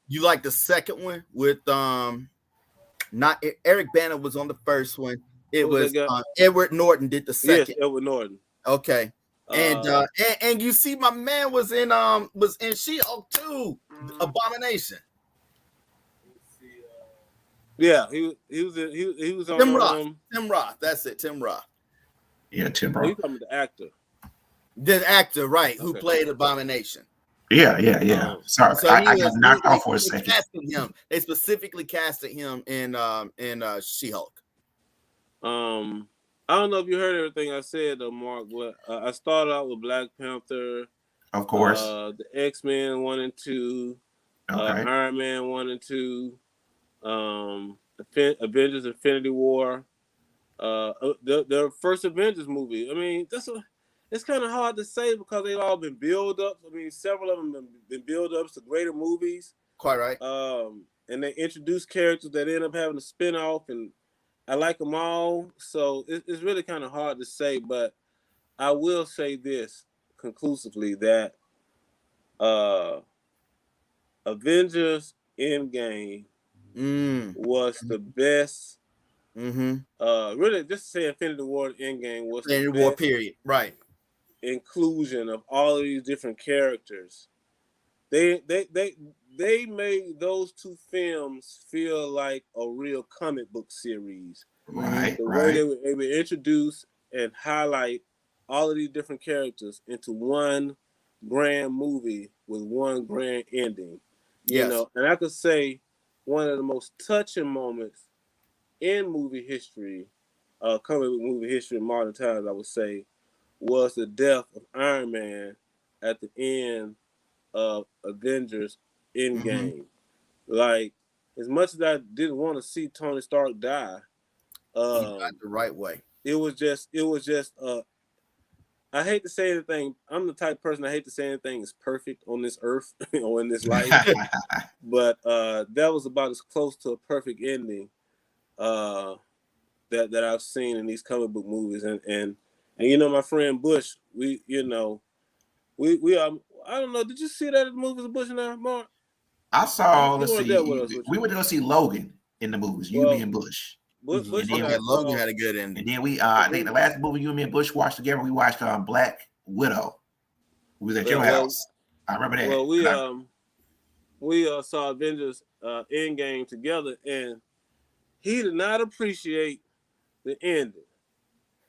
You like the second one with not Eric Bana was on the first one. It was Edward Norton did the second. Yes, Edward Norton. Okay. And you see my man was in She-Hulk too. Abomination. Yeah, he was on Tim Roth. That's it, Tim Roth. Yeah, Tim Roth. You talking about the actor? The actor, right, who played Abomination. Yeah. Sorry, so I got knocked off for a second. They specifically casted him in She-Hulk. I don't know if you heard everything I said though, Mark. But I started out with Black Panther, of course, the X-Men 1 and 2, Iron Man 1 and 2, Avengers: Infinity War, the first Avengers movie. I mean, it's kind of hard to say because they've all been build-ups. I mean, several of them have been build-ups to greater movies. Quite right. And they introduced characters that end up having a spin-off, and I like them all. So it's really kind of hard to say, but I will say this conclusively, that Avengers Endgame was the best. Really, just to say Infinity War Endgame was the Infinity War period, right? Inclusion of all of these different characters. They made those two films feel like a real comic book series. Right. The way they would introduce and highlight all of these different characters into one grand movie with one grand ending. Yes. You know, and I could say one of the most touching moments in movie history, comic book movie history in modern times, I would say, was the death of Iron Man at the end of Avengers Endgame. Like, as much as I didn't want to see Tony Stark die, he died the right way. It was just I hate to say anything. I'm the type of person I hate to say anything is perfect on this earth or in this life. But that was about as close to a perfect ending that I've seen in these comic book movies. And you know, my friend Bush, we I don't know, did you see that in the movies of Bush and I, Mark? I saw, we went to go see Logan in the movies, you, me, and Bush. Logan had a good ending. And then we, I think the last movie you and me and Bush watched together, we watched Black Widow, who was at your house. I remember that. Well, we saw Avengers Endgame together, and he did not appreciate the ending.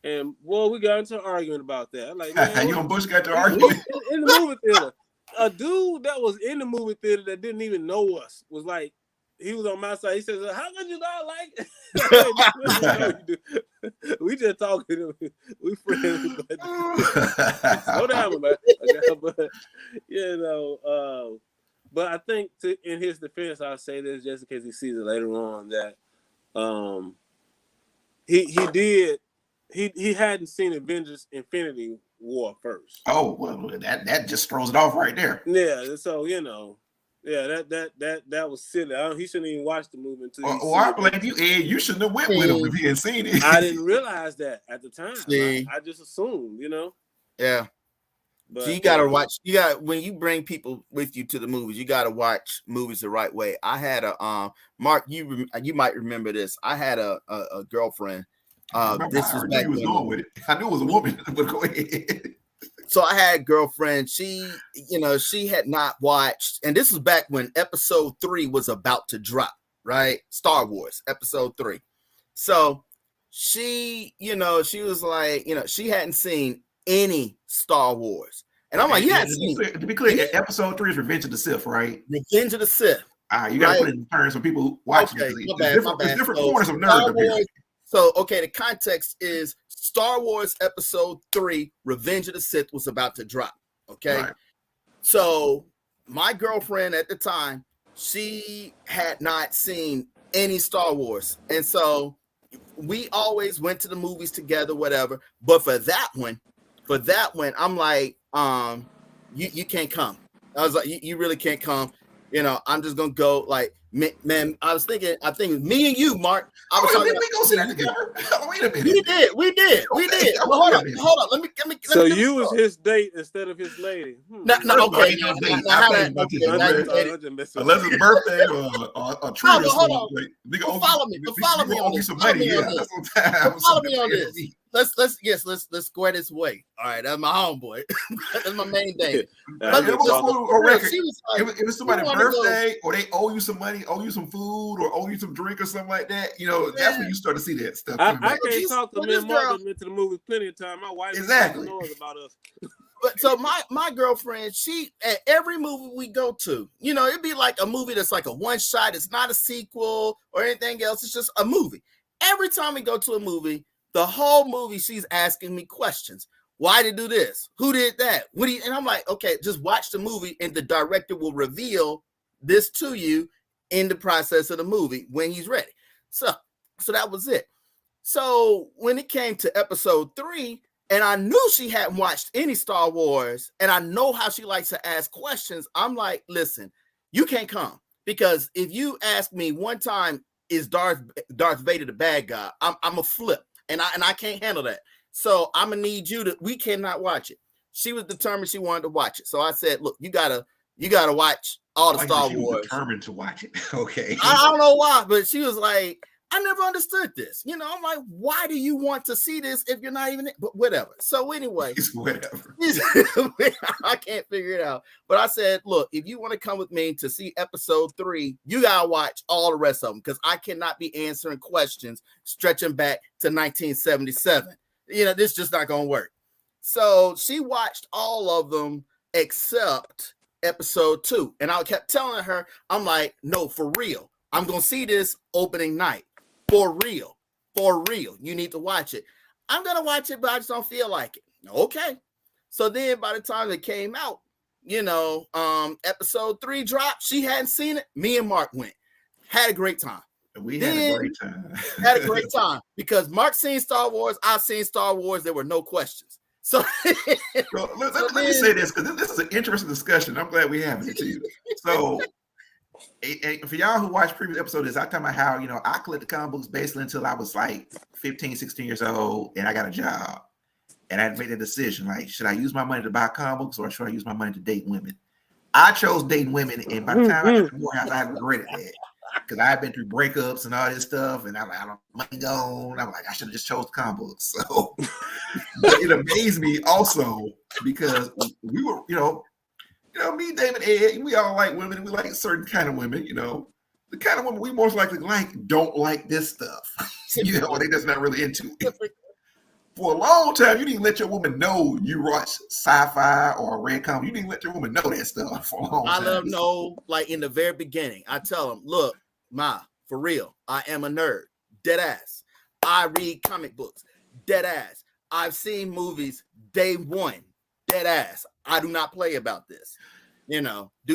And boy, we got into an argument about that. I'm like, man, you and Bush got to argue in the movie theater. A dude that was in the movie theater that didn't even know us was like, he was on my side. He says, "How could you not like it?" We just talking. We friends. Slow down, man. But you know, but I think in his defense, I'll say this just in case he sees it later on, that he hadn't seen Avengers Infinity War first. Oh, well, that just throws it off right there. Yeah, so you know. Yeah, that was silly. He shouldn't even watch the movie until. I blame you, Ed. You shouldn't have went with him if he hadn't seen it. I didn't realize that at the time. I just assumed, you know. Yeah. But so you gotta watch. When you bring people with you to the movies, you gotta watch movies the right way. I had a Mark. You might remember this. I had a girlfriend. This was back when going with it. I knew it was a woman, but go ahead. So I had a girlfriend. She had not watched, and this was back when episode 3 was about to drop, right? Star Wars episode 3. So she was like, she hadn't seen any Star Wars. And I'm like, to be clear, episode 3 is Revenge of the Sith, right? Revenge of the Sith. You gotta put it in terms so people watching. Okay, There's different corners of nerds up here. So, okay, the context is Star Wars Episode 3, Revenge of the Sith was about to drop, okay? Right. So, my girlfriend at the time, she had not seen any Star Wars. And so, we always went to the movies together, whatever. But for that one, I'm like, you can't come. I was like, you really can't come. I'm just going to go, like, Man, I was thinking. I think me and you, Mark. I was Oh, talking. did we go sit down together? Wait a minute. We did. Okay, Well, hold on. Let me. So let me you was his date instead of his lady. No, okay. Now how that? Okay, now you made it. Unless it's birthday or a treat or hold something. on. Like, nigga, But follow me on this. Follow me on this. Follow me on this. Let's square this way. All right, that's my homeboy. That's my main thing. It was like, if it's somebody's birthday or they owe you some money, owe you some food, or owe you some drink or something like that, that's when you start to see that stuff. I can't talk to me and Mark been to the movies plenty of time. My wife knows about us. But so my girlfriend, she at every movie we go to, it'd be like a movie that's like a one shot. It's not a sequel or anything else. It's just a movie. Every time we go to a movie, the whole movie, she's asking me questions. Why did you do this? Who did that? And I'm like, okay, just watch the movie and the director will reveal this to you in the process of the movie when he's ready. So that was it. So when it came to episode 3, and I knew she hadn't watched any Star Wars, and I know how she likes to ask questions, I'm like, listen, you can't come. Because if you ask me one time, is Darth Vader the bad guy, I'm a flip. And I can't handle that. So I'm gonna need you to. We cannot watch it. She was determined she wanted to watch it. So I said, "Look, you gotta watch all the Star Wars." Determined to watch it. Okay. I don't know why, but she was like, "I never understood this." I'm like, "Why do you want to see this if you're not even?" But whatever. So anyway, whatever. I can't figure it out. But I said, "Look, if you want to come with me to see episode 3, you gotta watch all the rest of them because I cannot be answering questions stretching back to 1977. This is just not gonna work." So she watched all of them except episode 2, and I kept telling her, "I'm like, no, for real. I'm gonna see this opening night for real. You need to watch it." "I'm gonna watch it, but I just don't feel like it." Okay. So then by the time it came out, episode 3 dropped. She hadn't seen it. Me and Mark went. Had a great time. Had a great time. Had a great time because Mark seen Star Wars. I've seen Star Wars. There were no questions. So let me say this because this is an interesting discussion. I'm glad we have it too. So for y'all who watched previous episodes, I talk about how I collected comic books basically until I was like 15, 16 years old, and I got a job, and I had to make a decision like, should I use my money to buy comic books or should I use my money to date women? I chose dating women, and by the time I got to Morehouse, I had regretted that. Because I had been through breakups and all this stuff, and I'm like, I don't money gone. I'm like, I should have just chose comic books. So, but it amazed me also because we were, me, David, Ed, we all like women. We like certain kind of women. The kind of women we most likely don't like this stuff. They just not really into it. For a long time, you didn't let your woman know you watch sci-fi or red comic. You didn't let your woman know that stuff for a long time. I let them know, like in the very beginning. I tell them, look, Ma, for real, I am a nerd. Dead ass. I read comic books. Dead ass. I've seen movies day one. Dead ass. I do not play about this. Do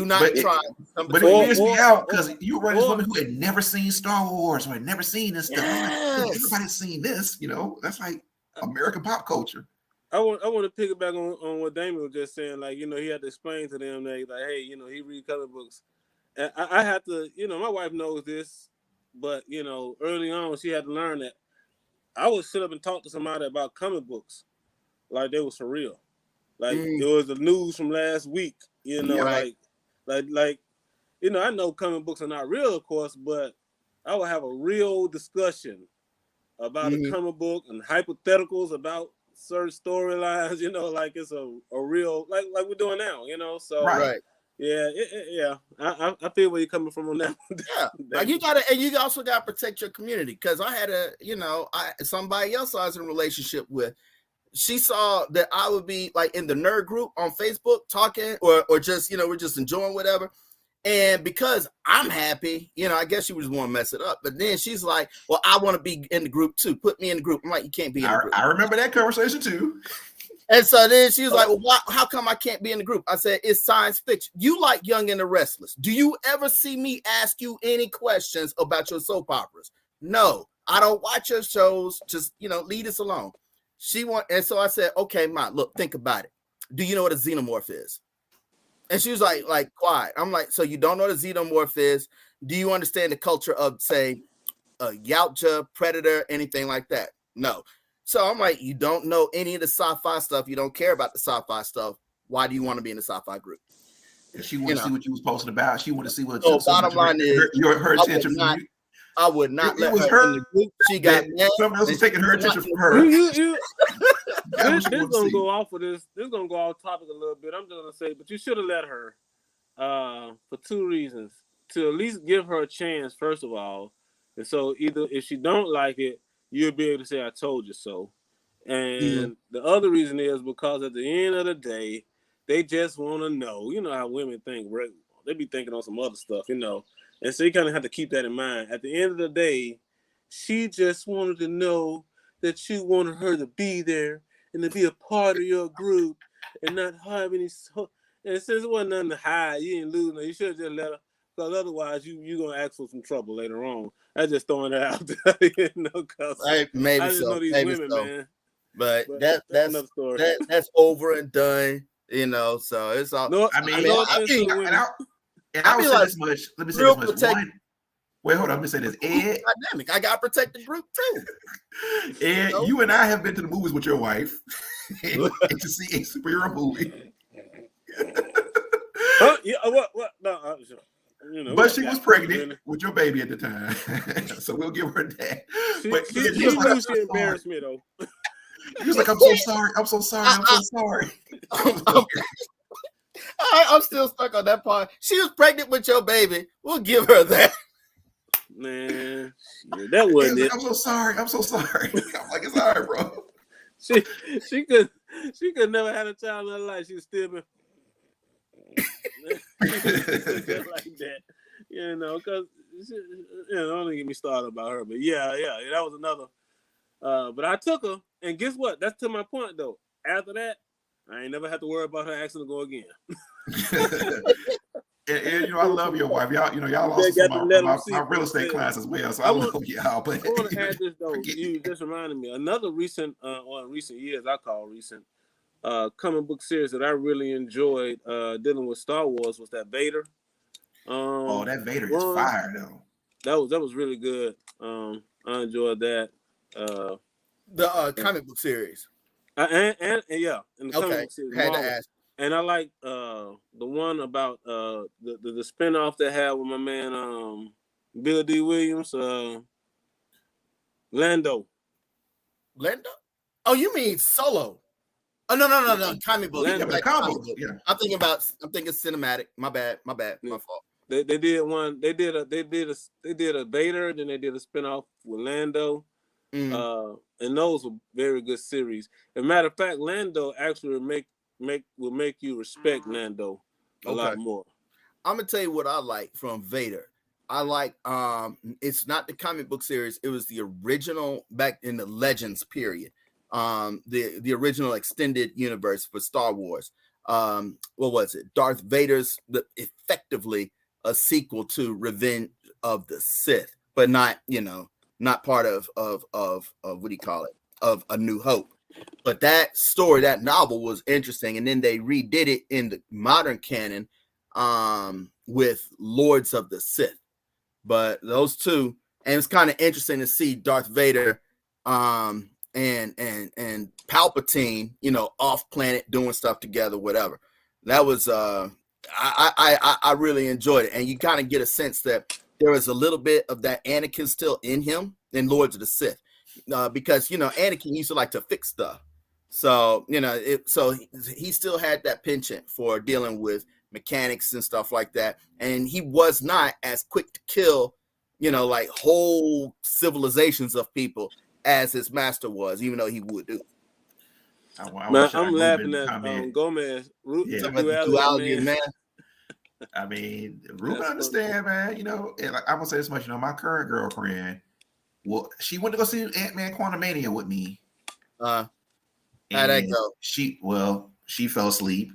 not try. But it missed me out because you were this woman who had never seen Star Wars or had never seen this stuff. Like, everybody's seen this. That's like American pop culture. I want to piggyback on what Damon was just saying. Like, he had to explain to them that, like, hey, he read comic books. And I had to, my wife knows this, but, early on, she had to learn that I would sit up and talk to somebody about comic books like they was for real. Like, it was the news from last week, right. like, I know comic books are not real, of course, but I would have a real discussion about a comic book and hypotheticals about certain storylines, like it's a real, like we're doing now, so right. Yeah. I feel where you're coming from on that. Yeah, you also gotta protect your community because I had somebody else I was in a relationship with. She saw that I would be like in the nerd group on Facebook talking or just we're just enjoying whatever. And because I'm happy, I guess she would just want to mess it up. But then she's like, well, I want to be in the group too. Put me in the group. I'm like, you can't be in the group. I remember that conversation too. And so then she was like, well, how come I can't be in the group? I said, it's science fiction. You like Young and the Restless. Do you ever see me ask you any questions about your soap operas? No, I don't watch your shows. Just, leave us alone. And so I said, okay, Ma, look, think about it. Do you know what a xenomorph is? And she was like quiet. I'm like, so you don't know what a xenomorph is? do you understand the culture of, say, 𝐬𝐤, Predator, anything like that? No. So I'm like, you don't know any of the sci-fi stuff. You don't care about the sci-fi stuff. Why do you want to be in the sci-fi group? She wanted to see what you was posting about. She wanted to see what so bottom line is her attention from you. I would not let was her in the group. She got mad. Someone else was taking her attention from her. This gonna go off of this. This gonna go off topic a little bit. I'm just gonna say, but you should have let her for two reasons. To at least give her a chance, first of all. And so either if she don't like it, you'll be able to say, I told you so. And the other reason is because at the end of the day, they just want to know. You know how women think, right? They be thinking on some other stuff, you know. And so you kind of have to keep that in mind. At the end of the day, she just wanted to know that you wanted her to be there and to be a part of your group and not have any. And since it wasn't nothing to hide, you didn't lose. You should have just let her, because otherwise you're going to ask for some trouble later on. I just throwing it out there, you know, because I just know these women, man. But that's another story. That's over and done, you know, so it's all. No, I mean, I would say this much. Let me say this much. Wait, hold on. Let me say this. Ed, dynamic. I got to protect the group too. Ed, you and I have been to the movies with your wife and to see a superhero movie. What? No, you know, but she was pregnant with your baby at the time, so we'll give her that. But she knew she embarrassed me though. He was like, "I'm so sorry. I'm so sorry. I'm so sorry." I'm still stuck on that part. She was pregnant with your baby. We'll give her that. Man, that wasn't it. I'm so sorry. I'm so sorry. I'm like, it's all right, bro. She could never had a child in her life. She still been just like that, you know. Because don't get me started about her. But yeah, that was another. But I took her, and guess what? That's to my point though. After that, I ain't never had to worry about her asking to go again. and you know, I love your wife. Y'all also my real estate class as well. So I love y'all. But I want to add this though. You just reminded me another recent, recent years, I call recent, comic book series that I really enjoyed dealing with Star Wars was that Vader. That Vader is fire though. That was really good. I enjoyed that. The comic book series. And yeah, in the comic book series. Had to ask. And I like the one about the spinoff that had with my man Bill D. Williams, Lando. Lando? Oh, you mean Solo? Oh no, comic book. Yeah. I'm thinking cinematic. My bad. My fault. They did one. They did a Vader, then they did a spinoff with Lando. And those were very good series. As a matter of fact, Lando actually will make you respect Lando a lot more. I'm gonna tell you what I like from Vader. I like it's not the comic book series, it was the original back in the Legends period. The original extended universe for Star Wars. What was it? Darth Vader's effectively a sequel to Revenge of the Sith, but not part of what do you call it? Of A New Hope. But that story, that novel was interesting. And then they redid it in the modern canon with Lords of the Sith. But those two, and it's kind of interesting to see Darth Vader and Palpatine, off planet doing stuff together, whatever. That was I really enjoyed it. And you kind of get a sense that there was a little bit of that Anakin still in him in Lords of the Sith. Because Anakin used to like to fix stuff, so he still had that penchant for dealing with mechanics and stuff like that, and he was not as quick to kill, like whole civilizations of people as his master was, even though he would do. I'm laughing at Gomez. Duality, man. I mean, Ruben understand, man. And I'm gonna say this much. My current girlfriend. Well, she went to go see Ant-Man Quantumania with me. How'd that go? She fell asleep.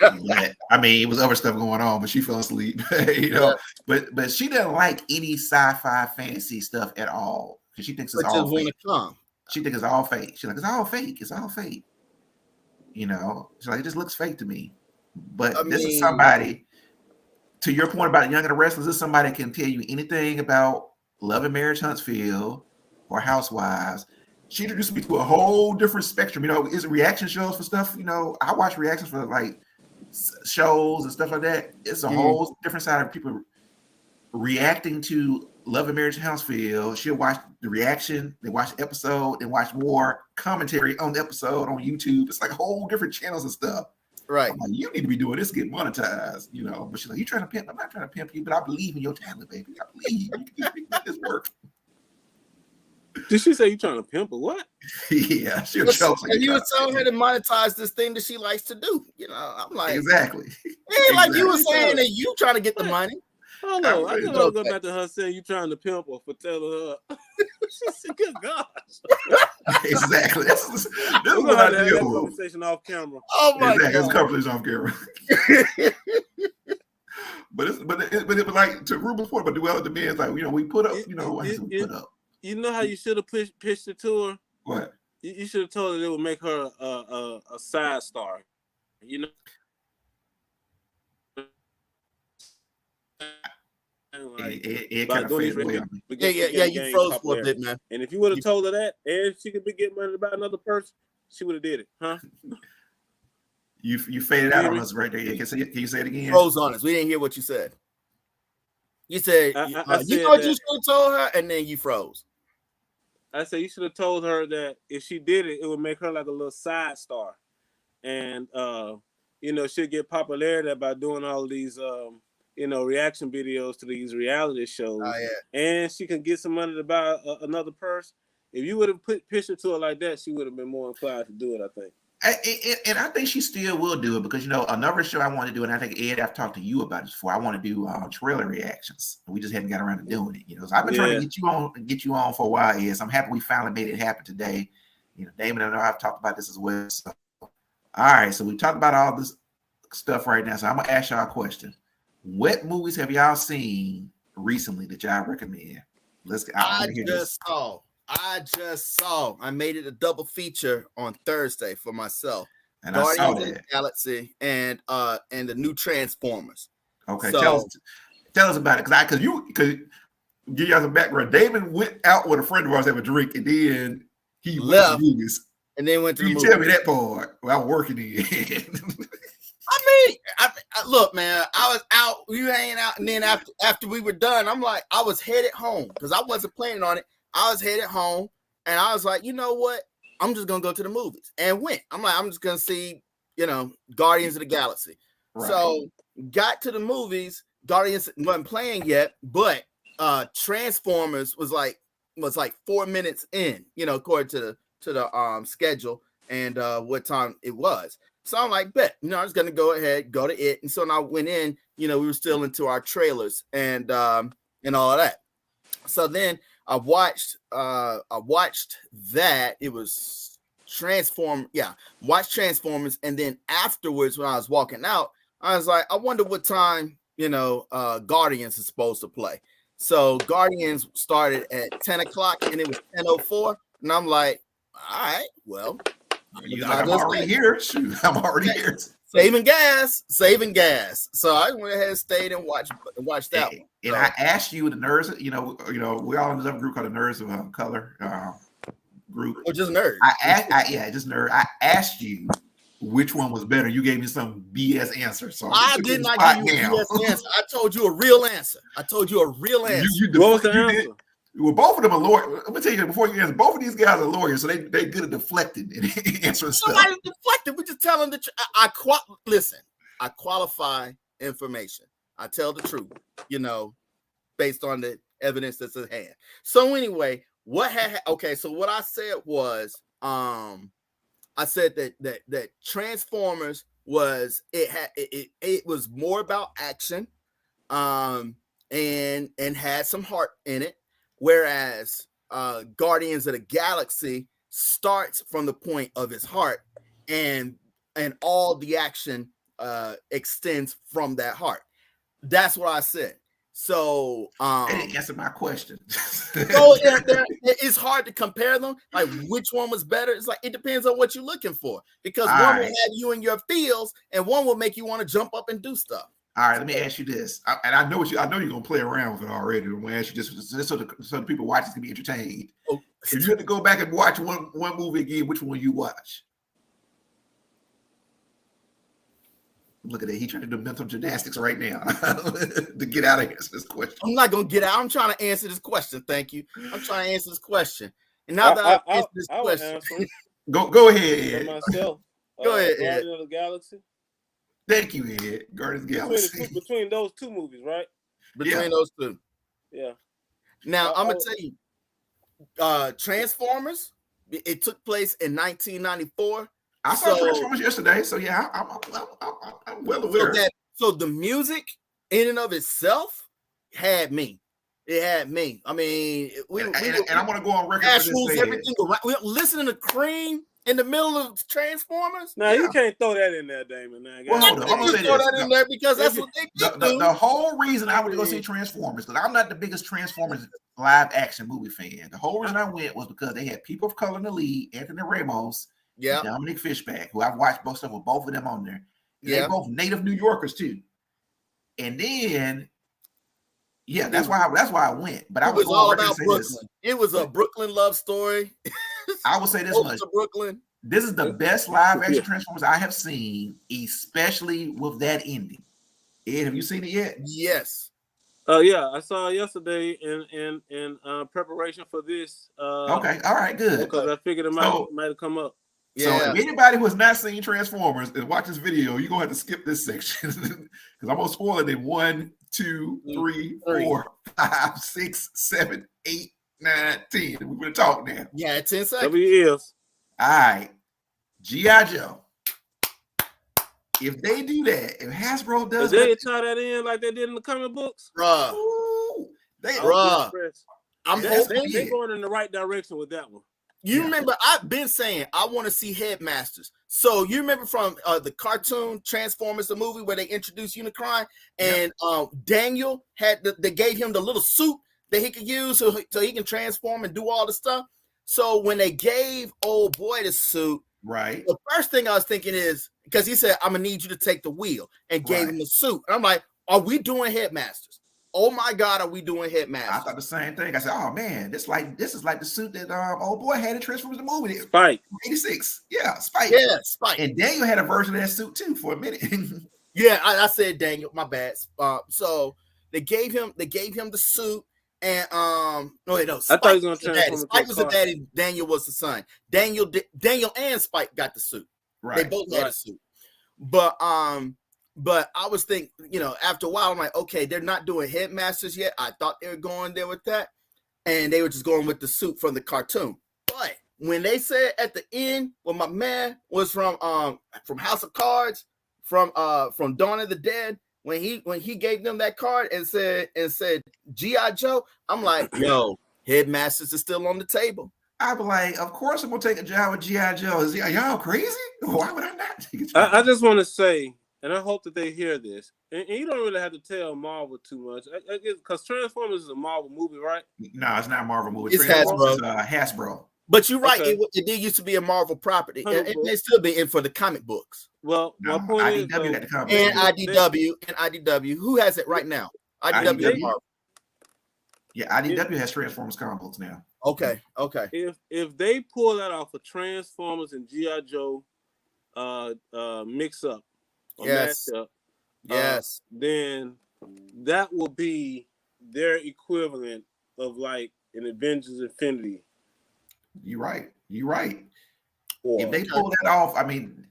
I mean, it was other stuff going on, but she fell asleep. Yeah. But she doesn't like any sci-fi fantasy stuff at all. She thinks it's all fake. She thinks it's all fake. She's like, it's all fake. It's all fake. She's like, it just looks fake to me. But this is somebody to your point about Young and the Restless, this is somebody that can tell you anything about Love and Marriage Huntsville or Housewives. She introduced me to a whole different spectrum. You know, is reaction shows for stuff. You know, I watch reactions for like shows and stuff like that. It's a whole different side of people reacting to Love and Marriage Huntsville. She'll watch the reaction, they watch the episode, and watch more commentary on the episode on YouTube. It's like a whole different channels and stuff. Right. I'm like, you need to be doing this to get monetized, you know. But she's like, you trying to pimp? I'm not trying to pimp you, but I believe in your talent, baby. I believe you can make this work. Did she say you trying to pimp or what? Yeah, she'll show. And you were telling her to monetize this thing that she likes to do. You know, I'm like, exactly. Yeah, like you were saying that you trying to get the money. Oh no, I thought I was going back to her saying you trying to pimp her for telling her. She said, "Good gosh." Exactly. This is what I deal with. Conversation off camera. Oh my God. It's conversation off camera. but like to Ruben's point, but Duella demands like, you know, we put up, you know, what we put up. You know how you should have pitched it to her? What? You should have told her it would make her a side star. You know. Like, it kind of faded away on me. Yeah, you froze for a bit, man. And if you would have told her that, and she could be getting money about another person, she would have did it, huh? You faded out on us right there. Can you say it again? Froze on us. We didn't hear what you said. You said, I said you know what you should have told her, and then you froze. I said you should have told her that if she did it, it would make her like a little side star, and you know, she'll get popularity by doing all these you know, reaction videos to these reality shows. Oh, yeah. And she can get some money to buy another purse. If you would have pitched it to her like that, she would have been more inclined to do it, I think. And I think she still will do it because, you know, another show I want to do, and I think Ed, I've talked to you about this before. I want to do trailer reactions. We just hadn't got around to doing it, you know. So I've been trying to get you on for a while, Ed. So I'm happy we finally made it happen today. You know, Damon and I've talked about this as well. So, all right, so we talked about all this stuff right now. So I'm gonna ask y'all a question. What movies have y'all seen recently that y'all recommend? I just saw. I made it a double feature on Thursday for myself. And Guardians of the Galaxy and the new Transformers. Okay, so, tell us about it, because give y'all some background. Damon went out with a friend of ours to have a drink, and then he left the movies. And then went to the movie. Tell me that part. Well, I'm working in. I mean, I look, man, I was out, we were hanging out, and then after we were done, I'm like, I was headed home because I wasn't planning on it. I was headed home, and I was like, you know what? I'm just gonna go to the movies, and went. I'm like, I'm just gonna see, you know, Guardians of the Galaxy. Right. So got to the movies. Guardians wasn't playing yet, but Transformers was like 4 minutes in, you know, according to the schedule and what time it was. So I'm like, bet, you know, I was gonna go ahead, go to it. And so when I went in, you know, we were still into our trailers and all of that. So then I watched that. It was watched Transformers, and then afterwards, when I was walking out, I was like, I wonder what time, you know, Guardians is supposed to play. So Guardians started at 10 o'clock and it was 10:04. And I'm like, all right, well. I'm already here. Shoot, I'm already here. Saving gas. So I went ahead and stayed and watched that one. And so, I asked you, the nerds, you know, we're all in this other group called the Nerds of Color group. Or just nerds. Just nerd. I asked you which one was better. You gave me some BS answer. So I did not give you a BS answer. I told you a real answer. What was the answer? Well, both of them are lawyers. Let me tell you before you answer. Both of these guys are lawyers, so they good at deflecting and answering stuff. Somebody deflected. We just tell them the truth. Listen. I qualify information. I tell the truth. You know, based on the evidence that's at hand. So anyway, so what I said was, I said that Transformers was it was more about action, and had some heart in it. Whereas Guardians of the Galaxy starts from the point of his heart, and all the action extends from that heart. That's what I said. So they didn't answer my question. So it's hard to compare them. Like which one was better? It's like it depends on what you're looking for, because one will have you in your feels, and one will make you want to jump up and do stuff. All right, let me ask you this, and I know you're gonna play around with it already. I'm gonna ask you this, so the people watching can be entertained. Oh. If you had to go back and watch one movie again, which one you watch? Look at that. He trying to do mental gymnastics right now to get out of this question. I'm not gonna get out. I'm trying to answer this question. Thank you. I'm trying to answer this question. And now that I've answered this question, go ahead, Ed. Myself. Go ahead, Ed. Guardian of the Galaxy. Thank you, Ed. Guardians of the Galaxy. Between those two movies, right? Between those two. Yeah. Now I'm gonna tell you, Transformers. It took place in 1994. I saw Transformers yesterday, so yeah, I'm well aware. So the music in and of itself had me. It had me. I mean, and I'm gonna go on record. Everything around. We're listening to Cream in the middle of Transformers. Now you can't throw that in there, Damon. Now, well, hold on. I'm gonna throw that in there because that's what they do. The whole reason I would go see Transformers, because I'm not the biggest Transformers live action movie fan. The whole reason I went was because they had people of color in the lead, Anthony Ramos, Dominic Fishback, who I've watched both of them on there. They're both native New Yorkers too. And then, that's why I went. But I was all about Brooklyn. It was a Brooklyn love story. I will say this much: Brooklyn. This is the best live action Transformers I have seen, especially with that ending. Ed, have you seen it yet? Yes. Yeah, I saw it yesterday in preparation for this. Okay, all right, good. Because I figured it might have come up. So if anybody who has not seen Transformers and watch this video, you're gonna have to skip this section because I'm gonna spoil it in 1, 2, 3, 4, 5, 6, 7, 8, 9, 10. We're gonna talk now. Yeah, 10 seconds. WEFs. All right, G.I. Joe. If they do that, if Hasbro does they tie that in like they did in the comic books, they're going in the right direction with that one. You remember, I've been saying I want to see Headmasters. So you remember from the cartoon Transformers, the movie where they introduced Unicron, and Daniel they gave him the little suit that he could use so he can transform and do all the stuff. So when they gave old boy the suit, right, the first thing I was thinking is, because he said, "I'm gonna need you to take the wheel," and gave him the suit. And I'm like, "Are we doing Headmasters? Oh my God, are we doing Headmasters?" I thought the same thing. I said, "Oh man, this is like the suit that old boy had in Transformers the movie, Spike, '86." Yeah, Spike. Yeah, Spike. And Daniel had a version of that suit too for a minute. Yeah, I said Daniel. My bad. So they gave him the suit, and no, Spike, I thought he was gonna transform. Spike was the daddy. Daniel was the son. Daniel and Spike got the suit. Right. They both had a suit. But I was thinking, after a while, I'm like, okay, they're not doing Headmasters yet. I thought they were going there with that, and they were just going with the suit from the cartoon. But when they said at the end, when my man was from House of Cards, from Dawn of the Dead, when he gave them that card and said G.I. Joe, I'm like, yo, Headmasters is still on the table. I'd be like, of course I'm gonna take a job with G.I. Joe. Are y'all crazy? Why would I not take a job? I just want to say, and I hope that they hear this, and you don't really have to tell Marvel too much, because Transformers is a Marvel movie, right? No, it's not a Marvel movie. It's Hasbro. Hasbro. But you're right. Okay. It did used to be a Marvel property. It may still be in for the comic books. Well, my point IDW is, got the comic and IDW. Who has it right now? IDW. Marvel. Yeah, IDW has Transformers comic books now. Okay. If they pull that off of Transformers and G.I. Joe mix up, yes, match up, yes, then that will be their equivalent of like an Avengers Infinity. You're right. If they pull that off, I mean,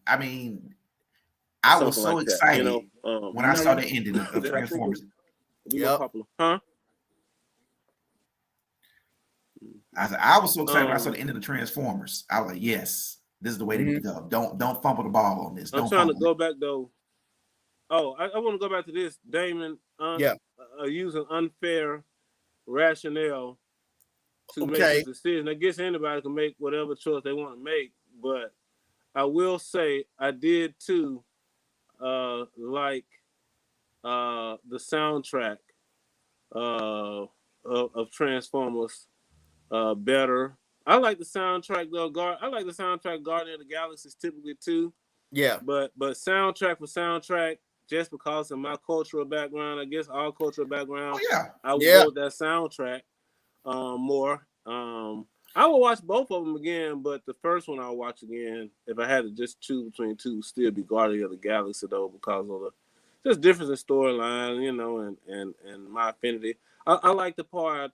I was so excited when I saw the ending of Transformers. Huh? I was so excited when I saw the end of the Transformers. I was like, yes, this is the way to go. Don't fumble the ball on this. I'm trying to go back though. Oh, I want to go back to this. Damon using unfair rationale to make a decision. I guess anybody can make whatever choice they want to make, but I will say I did too like the soundtrack of Transformers better. I like the soundtrack though. I like the soundtrack Guardian of the Galaxy typically too. Yeah. But soundtrack for soundtrack, just because of my cultural background, I guess all cultural background, Oh yeah. I would go with that soundtrack more. I would watch both of them again, but the first one I'll watch again if I had to just choose between two, would still be Guardian of the Galaxy though, because of the just difference in storyline, you know, and my affinity. I like the part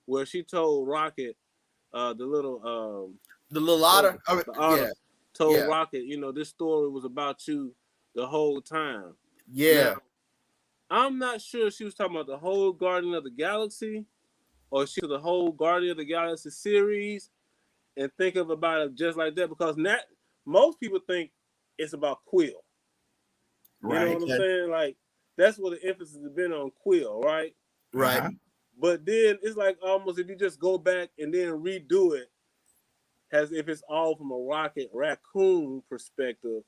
where she told Rocket, the little otter, the otter told Rocket, you know, this story was about you the whole time. Yeah. Now, I'm not sure she was talking about the whole Guardian of the Galaxy or she the whole Guardian of the Galaxy series and think about it just like that, because most people think it's about Quill. Right. You know what I'm saying? Like, that's where the emphasis has been on Quill, right? Right. Uh-huh. But then it's like almost if you just go back and then redo it as if it's all from a Rocket Raccoon perspective,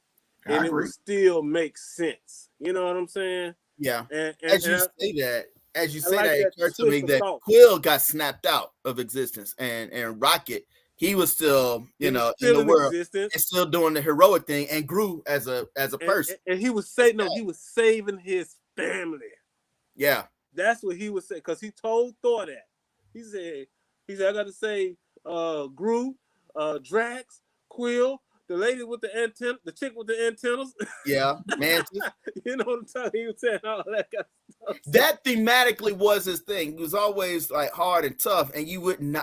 and it would still make sense. You know what I'm saying? Yeah. And as you say that, it occurred to me that Quill got snapped out of existence, and Rocket, he was still, you know, in the world and still doing the heroic thing and grew as a person. And he was saying, no, he was saving his family. Yeah. That's what he was saying, because he told Thor that. He said, I got to say, Groot, Drax, Quill, the lady with the antenna, the chick with the antennas. Yeah, Mantis. You know what I'm talking? He was saying all that kind of stuff. That thematically was his thing. He was always like hard and tough, and you wouldn't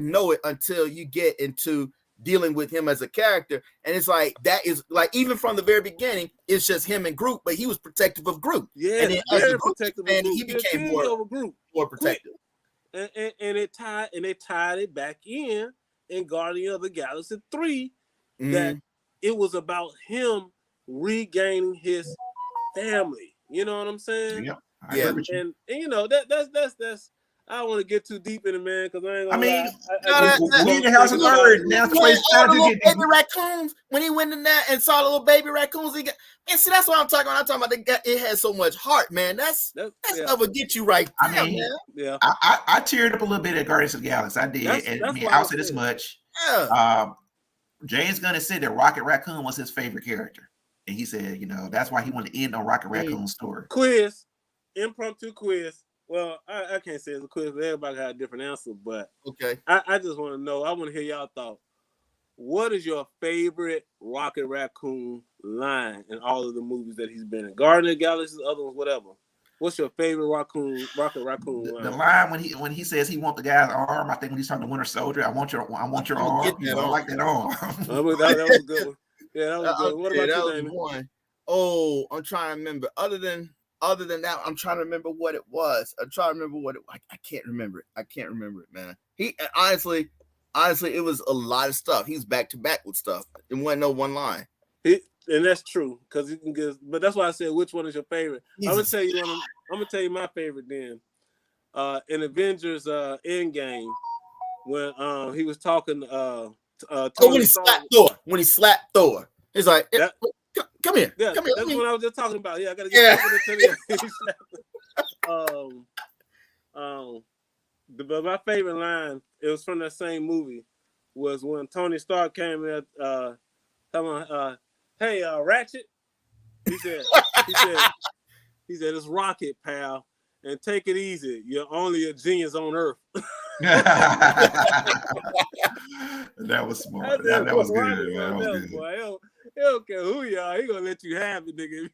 know it until you get into dealing with him as a character. And it's like that is like even from the very beginning, it's just him and Groot, but he was protective of Groot. Yeah, and then very as protective of Groot. He became more protective. And they tied it back in Guardian of the Galaxy 3 that it was about him regaining his family. You know what I'm saying? Yeah. And you know that's I don't want to get too deep in it, man, because I ain't gonna lie. We in the House of Nerd now. Baby raccoons. When he went in there and saw the little baby raccoons, and see, that's what I'm talking about. I'm talking about it has so much heart, man. That's what would get you right there, man. Yeah. I teared up a little bit at Guardians of the Galaxy. I did. I'll say this much. Yeah. James Gunn said that Rocket Raccoon was his favorite character. And he said, you know, that's why he wanted to end on Rocket Raccoon's story. Impromptu quiz. Well, I can't say it's a quiz, but everybody got a different answer. But okay, I just want to know. I want to hear y'all thoughts. What is your favorite Rocket Raccoon line in all of the movies that he's been in? Guardian of the Galaxy, other ones, whatever. What's your favorite Rocket Raccoon line? The line when he says he wants the guy's arm, I think when he's talking to Winter Soldier, I want your arm. You know, I like that arm. that was a good one. Yeah, that was good. What about you, Damon? One. Oh, I'm trying to remember. Other than that, I'm trying to remember what it was. I can't remember it, man. He honestly, it was a lot of stuff. He's back to back with stuff. It wasn't no one line. And that's true, because you can get. But that's why I said, which one is your favorite? I'm gonna tell you my favorite. Then, in Avengers Endgame, when he was talking. When he slapped Thor, he's like, come here. Yeah, come here. That's what I was just talking about. Yeah, I gotta get into but my favorite line, it was from that same movie, was when Tony Stark came in, hey, Ratchet. He said, it's Rocket, pal, and take it easy. You're only a genius on Earth. That was smart. That was good. That was good. Boy, he don't care who you are. He gonna let you have it, nigga.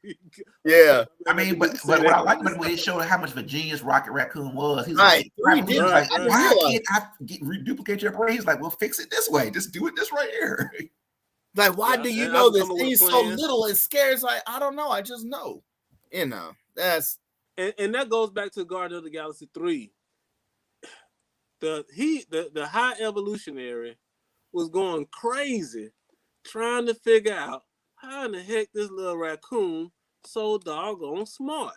Yeah. I mean, but what I like about the way it showed how much of a genius Rocket Raccoon was. He's right. Why can't I duplicate your brain? He's like, well, fix it this way. Just do it this right here. Like, why do you know this? He's so little and scared. It's like, I don't know. I just know. You know, that's and that goes back to Guardian of the Galaxy 3. The high evolutionary was going crazy trying to figure out how in the heck this little raccoon so doggone smart.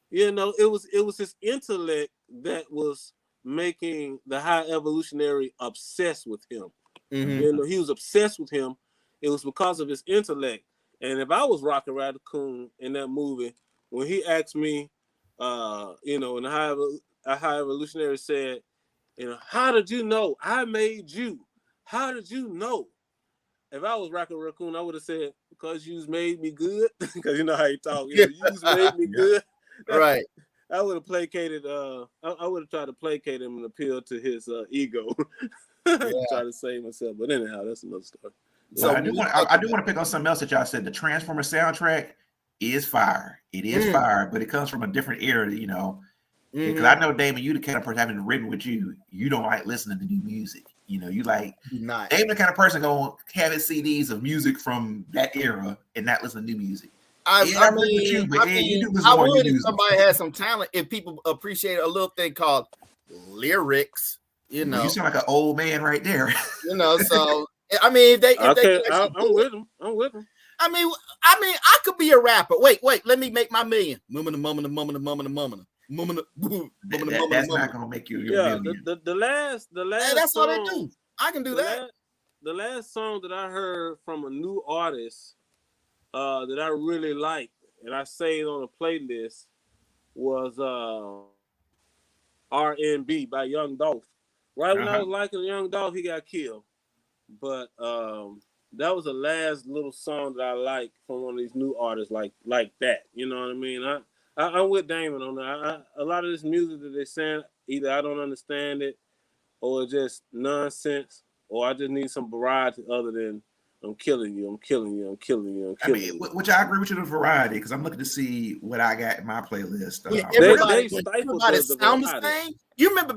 You know, it was his intellect that was making the high evolutionary obsessed with him. Mm-hmm. You know, he was obsessed with him. It was because of his intellect. And if I was Rocket Raccoon in that movie, when he asked me, you know, and the high evolutionary said, you know, how did you know I made you? How did you know? If I was Rocket Raccoon, I would have said, because you's made me good. Because you know how you talk. You know, you's made me good. Right. I would have placated. I would have tried to placate him and appeal to his ego. Try to save myself. But anyhow, that's another story. So I do want to pick on something else that y'all said. The Transformers soundtrack is fire. It is fire, but it comes from a different era, you know. Because I know, Damon, you the kind of person having written with you. You don't like listening to new music. You know, you like Damon, the kind of person gonna have his CDs of music from that era and not listen to new music. I mean, I would if somebody had some talent. If people appreciate a little thing called lyrics, you know, you sound like an old man right there. You know, so I mean, I'm with them. I'm with them. I mean, I could be a rapper. Wait, let me make my million. That's not gonna make you. The last. Hey, that's all they do. I can do that. The last song that I heard from a new artist that I really liked and I saved on a playlist was R&B by Young Dolph. Right when I was liking Young Dolph, he got killed. But that was the last little song that I liked from one of these new artists like that. You know what I mean? I'm with Damon on that. A lot of this music that they saying, either I don't understand it or it's just nonsense, or I just need some variety other than I'm killing you, I'm killing you, I'm killing you, I'm killing you. Which I agree with you the variety, because I'm looking to see what I got in my playlist. Everybody sound the same. You remember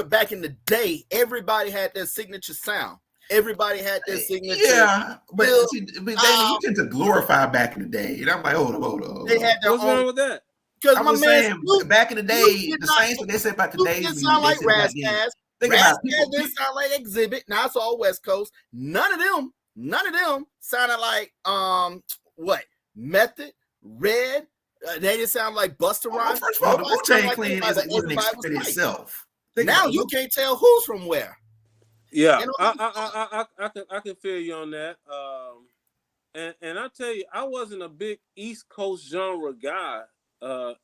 back in the day, everybody had their signature sound. Everybody had their signature. Yeah, but Damon, you tend to glorify back in the day, and I'm like, hold on. They had their What's wrong with that? Because I was saying, back in the day, the same thing they said about today's music. Sound like Razzcast. Razzcast didn't sound like Exhibit. Now it's all West Coast. None of them sounded like what? Method, Red. They didn't sound like Busta Rhymes. First of all, the Wu-Tang Clan wasn't excited itself. Now you can't tell who's from where. Yeah, I can feel you on that. And I tell you, I wasn't a big East Coast genre guy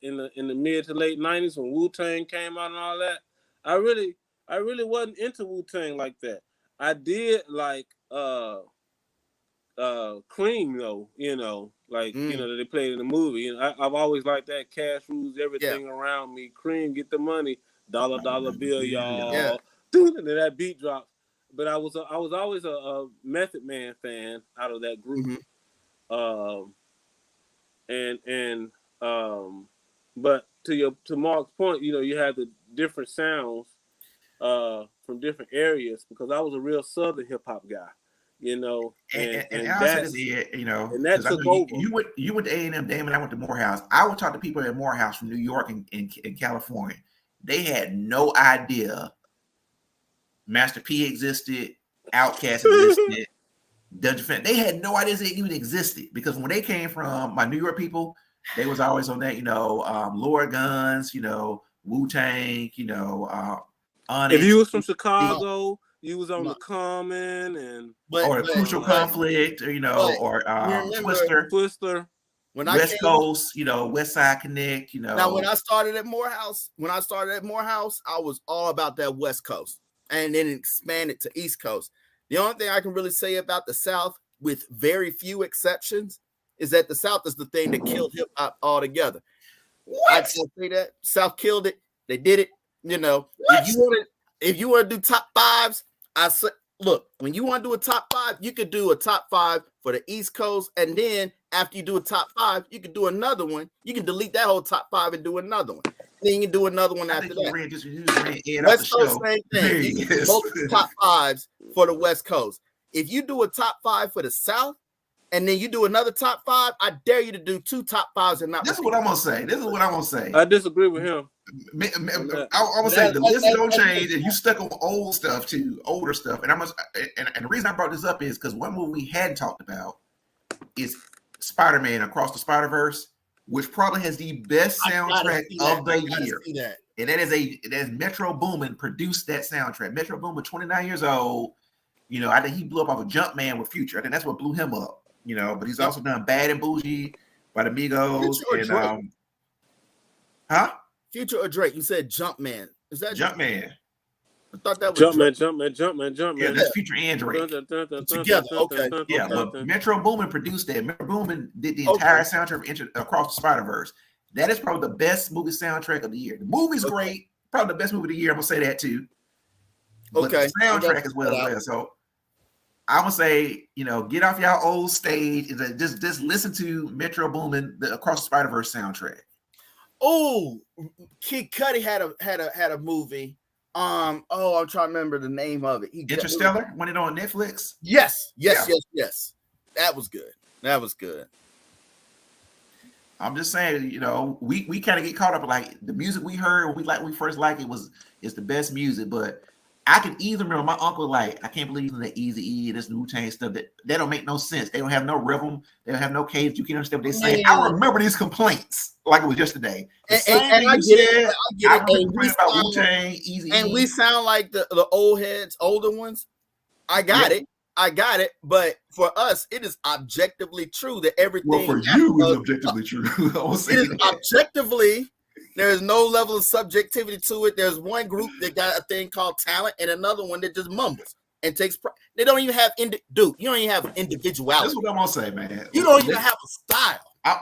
in the mid to late 90s when Wu-Tang came out and all that. I really wasn't into Wu-Tang like that. I did like Cream though, you know, like you know that they played in the movie. You know, I've always liked that. Cash rules everything around me. Cream, get the money. Dollar bill, y'all. Yeah. And then that beat drops. But I was always a Method Man fan out of that group. But to Mark's point, you know, you had the different sounds from different areas, because I was a real Southern hip hop guy, you know, and that's, you know, and that took over. You went to A&M, Damon. I went to Morehouse. I would talk to people at Morehouse from New York and California. They had no idea Master P existed, Outkast existed, Dungeon Fan. They had no idea they even existed, because when they came from my New York people, they was always on that, you know, Lord Guns, you know, Wu-Tang, you know, Onyx. If you was from Chicago, you was on the Common or Crucial Conflict, or, you know, or Twister. When West Coast, you know, West Side Connect, you know. Now, when I started at Morehouse, I was all about that West Coast, and then expanded to East Coast. The only thing I can really say about the South, with very few exceptions, is that the South is the thing that killed hip hop altogether. I can say that South killed it. They did it. You know, if you want to do top fives, I say, look, when you want to do a top five, you could do a top five for the East Coast, and then after you do a top five, you can do another one. You can delete that whole top five and do another one. Then you can do another one after that. West Coast, same thing. You can do multiple top fives for the West Coast. If you do a top five for the South, and then you do another top five, I dare you to do two top fives and not. This is what I'm gonna say. I disagree with him. I'm gonna say the list don't change, and you stuck on older stuff. And the reason I brought this up is because one movie we hadn't talked about is Spider-Man Across the Spider-Verse, which probably has the best soundtrack of the year. And that is Metro Boomin produced that soundtrack. Metro Boomin, 29 years old. You know, I think he blew up off of Jumpman with Future. I think that's what blew him up. You know, but he's also done Bad and Bougie by the Migos. And Future or Drake? You said Jumpman. Is that Jumpman? I thought that was Jumpman. Yeah, that's Future Android. Together. Okay. Yeah, but Metro Boomin produced that. Metro Boomin did the entire soundtrack of Across the Spider-Verse. That is probably the best movie soundtrack of the year. The movie's great, probably the best movie of the year. I'm gonna say that too. But the soundtrack as well. So I'm gonna say, get off y'all old stage. Just listen to Metro Boomin, the Across the Spider-Verse soundtrack. Oh, Kid Cudi had a movie. I'm trying to remember the name of it. Interstellar, when it on Netflix. Yes. That was good. I'm just saying, we kind of get caught up in like the music we heard when we first liked it's the best music. But I can either remember my uncle I can't believe in the Eazy-E, this Wu-Tang stuff that don't make no sense. They don't have no rhythm. They don't have no cadence. You can't understand what they say. I remember these complaints like it was yesterday. And I get it. I remember about Wu-Tang, Eazy-E. And we sound like the old heads, older ones. I got it. But for us, it is objectively true that everything. Well, for you, it's objectively true. It is objectively. There's no level of subjectivity to it. There's one group that got a thing called talent, and another one that just mumbles and takes. They don't even have You don't even have individuality. That's what I'm gonna say, man. You don't even have a style. I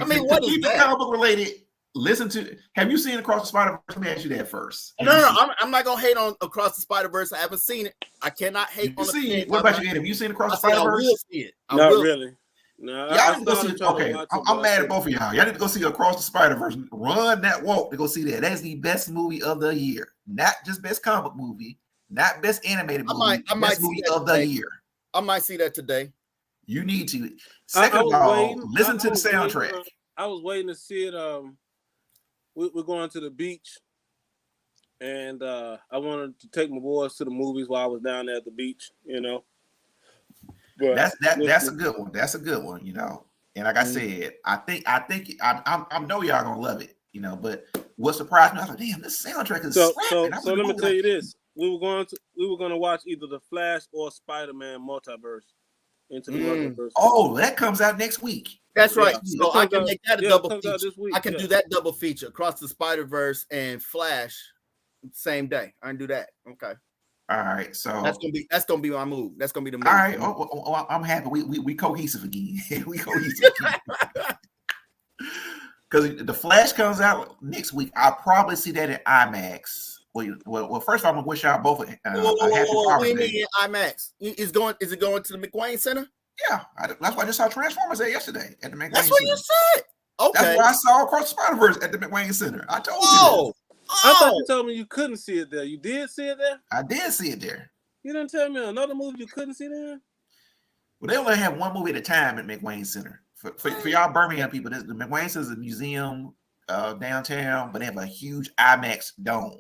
mean, what is that? Comic book related. Listen to. Have you seen Across the Spider-Verse? Let me ask you that first. No. I'm not gonna hate on Across the Spider-Verse. I haven't seen it. I cannot hate on it. What about you, Ed? Have you seen Across the Spider-Verse? I will see it. Not really. No, y'all need to go see it. Okay, I'm mad at both of y'all. Y'all need to go see Across the Spider-Verse. Run that walk to go see that. That is the best movie of the year. Not just best comic movie, not best animated movie. Best movie of the year. I might see that today. You need to. Second of all, listen to the soundtrack. I was waiting to see it. We're going to the beach, and I wanted to take my boys to the movies while I was down there at the beach. But that's a good one. That's a good one, And like I said, I know y'all gonna love it, But what surprised me, I was like, damn, this soundtrack is so let me tell you this: we were going to watch either the Flash or Spider-Man multiverse into the multiverse. Oh, that comes out next week. That's right. So I can make that a double feature. This week, I can do that double feature: Across the Spider-Verse and Flash, same day. I can do that. Okay. All right, so that's gonna be my move. That's gonna be the move. All right, I'm happy. We cohesive again. We cohesive because the Flash comes out next week. I'll probably see that in IMAX. Well, first of all, I'm gonna wish y'all both a happy Father's Day. In IMAX? Is it going to the McWayne Center? Yeah, that's why I just saw Transformers there yesterday at the McWayne Center. That's what you said. Okay, that's why I saw Across the Spider-Verse at the McWayne Center. I told you. I thought you told me you couldn't see it there. You did see it there? I did see it there. You didn't tell me another movie you couldn't see there? Well, they only have one movie at a time at McWayne Center. For y'all Birmingham people, the McWayne Center is a museum downtown, but they have a huge IMAX dome.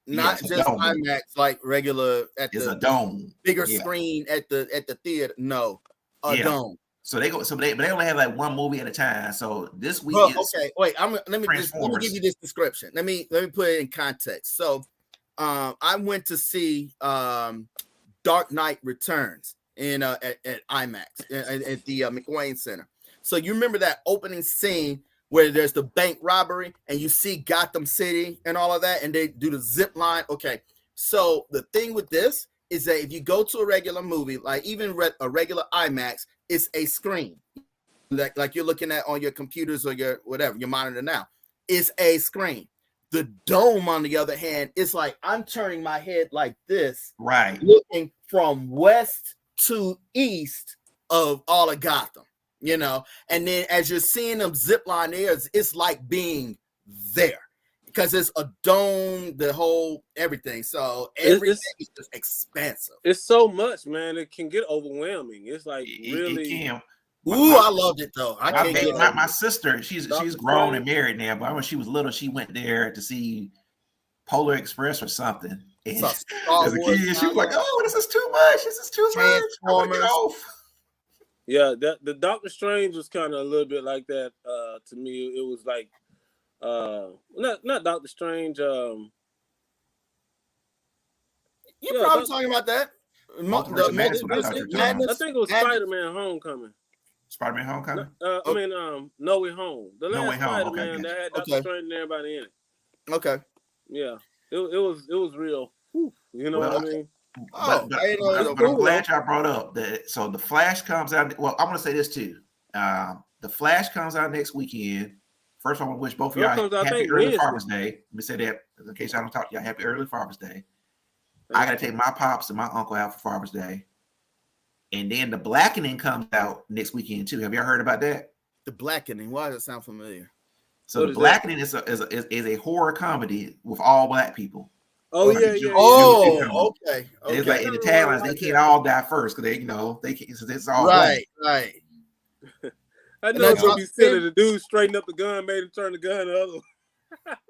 Not just dome. IMAX like regular it's a dome. Bigger screen at the theater. No, a dome. So they only have like one movie at a time. So this week okay. Wait, let me give you this description. Let me put it in context. So I went to see Dark Knight Returns at IMAX at the McWayne Center. So you remember that opening scene where there's the bank robbery and you see Gotham City and all of that, and they do the zip line. Okay. So the thing with this is that if you go to a regular movie, like even a regular IMAX, it's a screen, like you're looking at on your computers or your whatever, your monitor now. It's a screen. The dome, on the other hand, it's like I'm turning my head like this, right, looking from west to east of all of Gotham, And then as you're seeing them zip line there, it's like being there. Because it's a dome, the whole everything. So everything is just expensive. It's so much, man. It can get overwhelming. It's like really. It can. I loved it though. My sister, she's grown and married now, but when she was little, she went there to see Polar Express or something. And as a kid, she was like, "Oh, this is too much. This is too much. I want to get off." Yeah, the Doctor Strange was kind of a little bit like that. To me, it was like. Not Doctor Strange. You're probably talking about that. I think it was Spider-Man Homecoming. Spider-Man Homecoming. No Way Home. The last Spider-Man that had Doctor Strange and everybody in it. Okay. Yeah, it was real. whew, you know Well, what I mean? Oh, but I didn't know it was I'm cool. glad y'all brought up that. So the Flash comes out. Well, I'm gonna say this too. The Flash comes out next weekend. First, I want to wish both of Girl y'all comes out, I happy think, early Wednesday. Father's Day. Let me say that in case I don't talk to y'all. Happy early Father's Day. I gotta take my pops and my uncle out for Father's Day, and then the Blackening comes out next weekend too. Have y'all heard about that? The Blackening. Why does it sound familiar? So What the is that? Blackening is a horror comedy with all black people. Oh Like yeah, a yeah, Jew- yeah. Oh, Jewish comedy. okay. And it's like Okay. in the I don't taglines, they like can't that. all die first because they can't. It's all Right, black. right. I And know that it's gonna dropped be silly. in? The dude straightened up the gun, made him turn the gun the other way.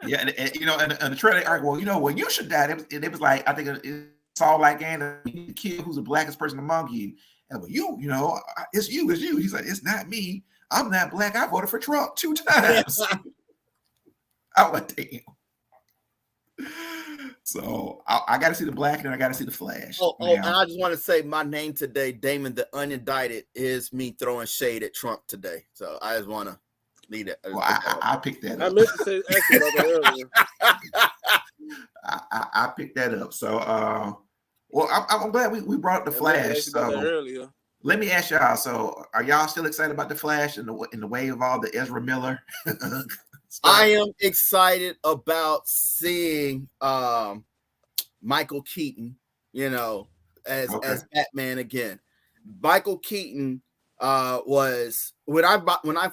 Yeah, and you know, and the trailer argue, well, you know, well, you should die. It was like I think it's all like, and you need to kill who's the blackest person among you. And well, you know, it's you. He's like, it's not me. I'm not black. I voted for Trump 2 times. I was like, damn. So I got to see the Black and I got to see the Flash. And I just want to say my name today, Damon the Unindicted, is me throwing shade at Trump today. So I just want to leave it. Well, I picked that up. I meant to say actually about that earlier. I picked that up. So, well, I'm glad we brought the Flash. About that So earlier. let me ask y'all. So, are y'all still excited about the Flash and the wave of all the Ezra Miller? I am excited about seeing Michael Keaton, you know, as Batman again. Michael Keaton was when I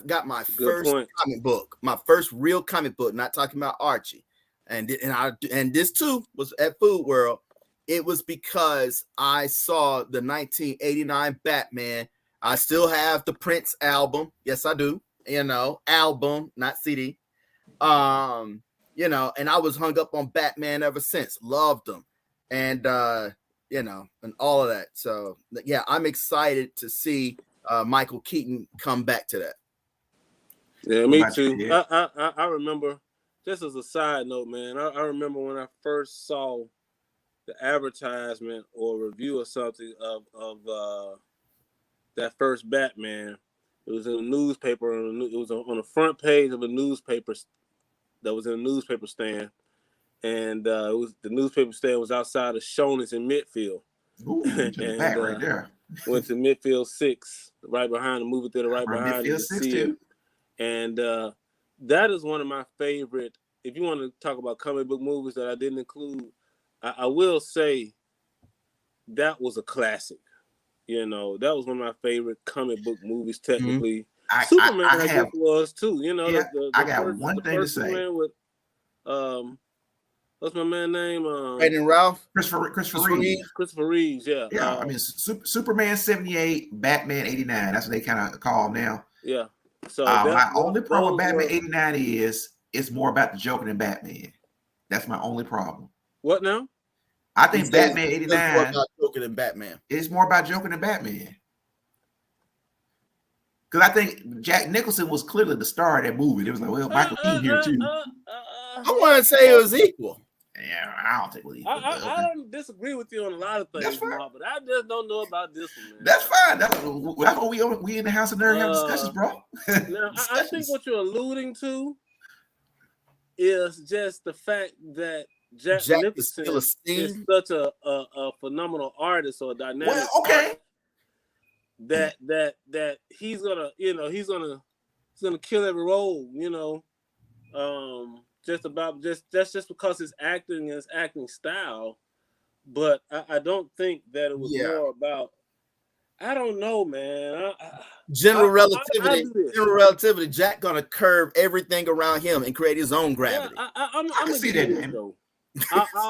got my first comic book, my first real comic book, not talking about Archie, and this too was at Food World. It was because I saw the 1989 Batman. I still have the Prince album. Yes, I do. You know, album, not CD. You know, and I was hung up on Batman ever since. Loved him, and you know, and all of that. So yeah, I'm excited to see Michael Keaton come back to that. Yeah, me too. I remember, just as a side note, man, I remember when I first saw the advertisement or review or something of that first Batman. It was in a newspaper. It was on the front page of a newspaper that was in a newspaper stand, and it was the newspaper stand was outside of HoN's in Midfield. Ooh, and back right there. Went to Midfield 6, right behind the movie theater, right behind Midfield it. 6 too. And that is one of my favorite. If you want to talk about comic book movies that I didn't include, I will say that was a classic. You know, that was one of my favorite comic book movies. Technically, Superman I guess was too. You know, yeah, I got one thing to say. Superman with what's my man's name? Brandon Ralph, Christopher Reeves. Christopher Reeves, yeah. Yeah, I mean, Superman 78, Batman 89. That's what they kind of call him now. Yeah. So my only problem with Batman 89 is it's more about the Joker than Batman. That's my only problem. What now? I think Batman 89 more about Joker than Batman. It's more about Joker than Batman. Because I think Jack Nicholson was clearly the star of that movie. It was like, well, Michael Keaton here too. I want to say it was equal. Yeah, I don't think it was equal. I don't disagree with you on a lot of things, Mark, but I just don't know about this one, man. That's fine. That's what we in the House of Nerd have discussions, bro. Now, I think what you're alluding to is just the fact that Jack Nicholson is such a phenomenal artist or a dynamic. Well, okay. That he's gonna, you know, he's gonna kill every role, you know. That's just because his acting is acting style, but I don't think that it was more about. I don't know, man. General relativity. Jack gonna curve everything around him and create his own gravity. Yeah, I'm gonna see that, man. Though.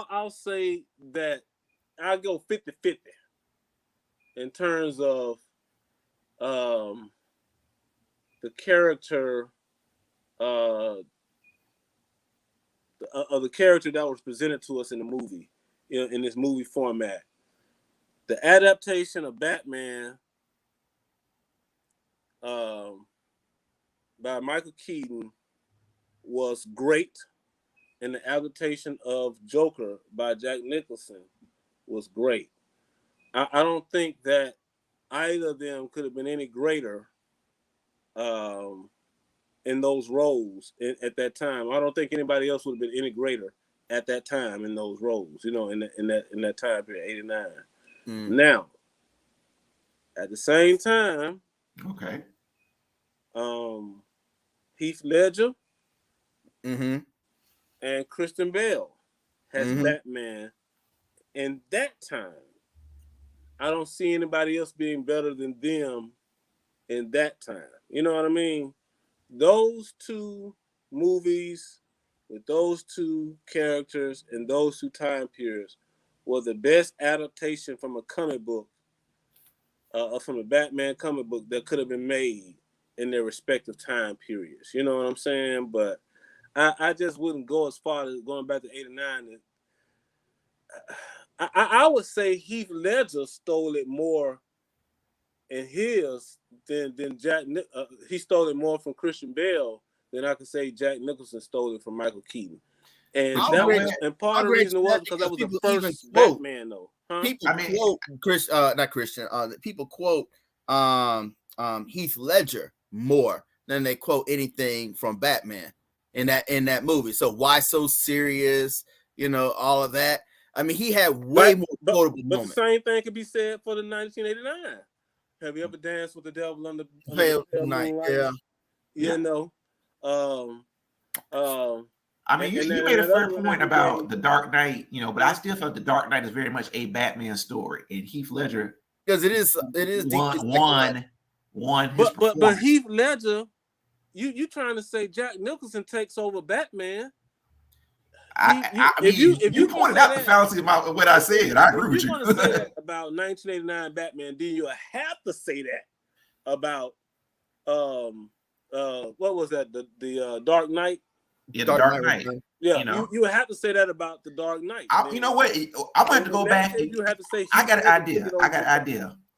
I'll say that I'll go 50-50 in terms of the character of the character that was presented to us in the movie, in this movie format. The adaptation of Batman by Michael Keaton was great, and the adaptation of Joker by Jack Nicholson was great. I don't think that either of them could have been any greater in those roles at that time. I don't think anybody else would have been any greater at that time in those roles, in that time period, 89. Now, at the same time, okay, Heath Ledger Mm-hmm. and Kristen Bell has Mhm. Batman. In that time, I don't see anybody else being better than them in that time. You know what I mean? Those two movies with those two characters and those two time periods were the best adaptation from a comic book, from a Batman comic book that could have been made in their respective time periods. You know what I'm saying? But I just wouldn't go as far as going back to 89. I would say Heath Ledger stole it more in his than Jack. He stole it more from Christian Bale than I could say Jack Nicholson stole it from Michael Keaton. And I'll that grant was, you- and part I'll of the grant reason you was that because that was the because first people even quote- Batman, though. Huh? People I mean- quote not Christian. People quote Heath Ledger more than they quote anything from Batman in that movie. So why so serious? All of that. I mean, he had way more quotable But moments. the same thing could be said for the 1989. Have you ever danced with the devil under Pale the Night, moonlight? yeah. You know. I mean, you made a fair point about the Dark Knight, but I still felt the Dark Knight is very much a Batman story, and Heath Ledger Because it is won. But Heath Ledger, you trying to say Jack Nicholson takes over Batman? I mean, if you pointed out the fallacy about what I said, I agree with you. If you want to say that about 1989 Batman, then you have to say that about what was that, the Dark Knight? Yeah, the Dark Knight. Yeah, you have to say that about the Dark Knight. You know what? I'm going to go back. You have to say. I got an idea.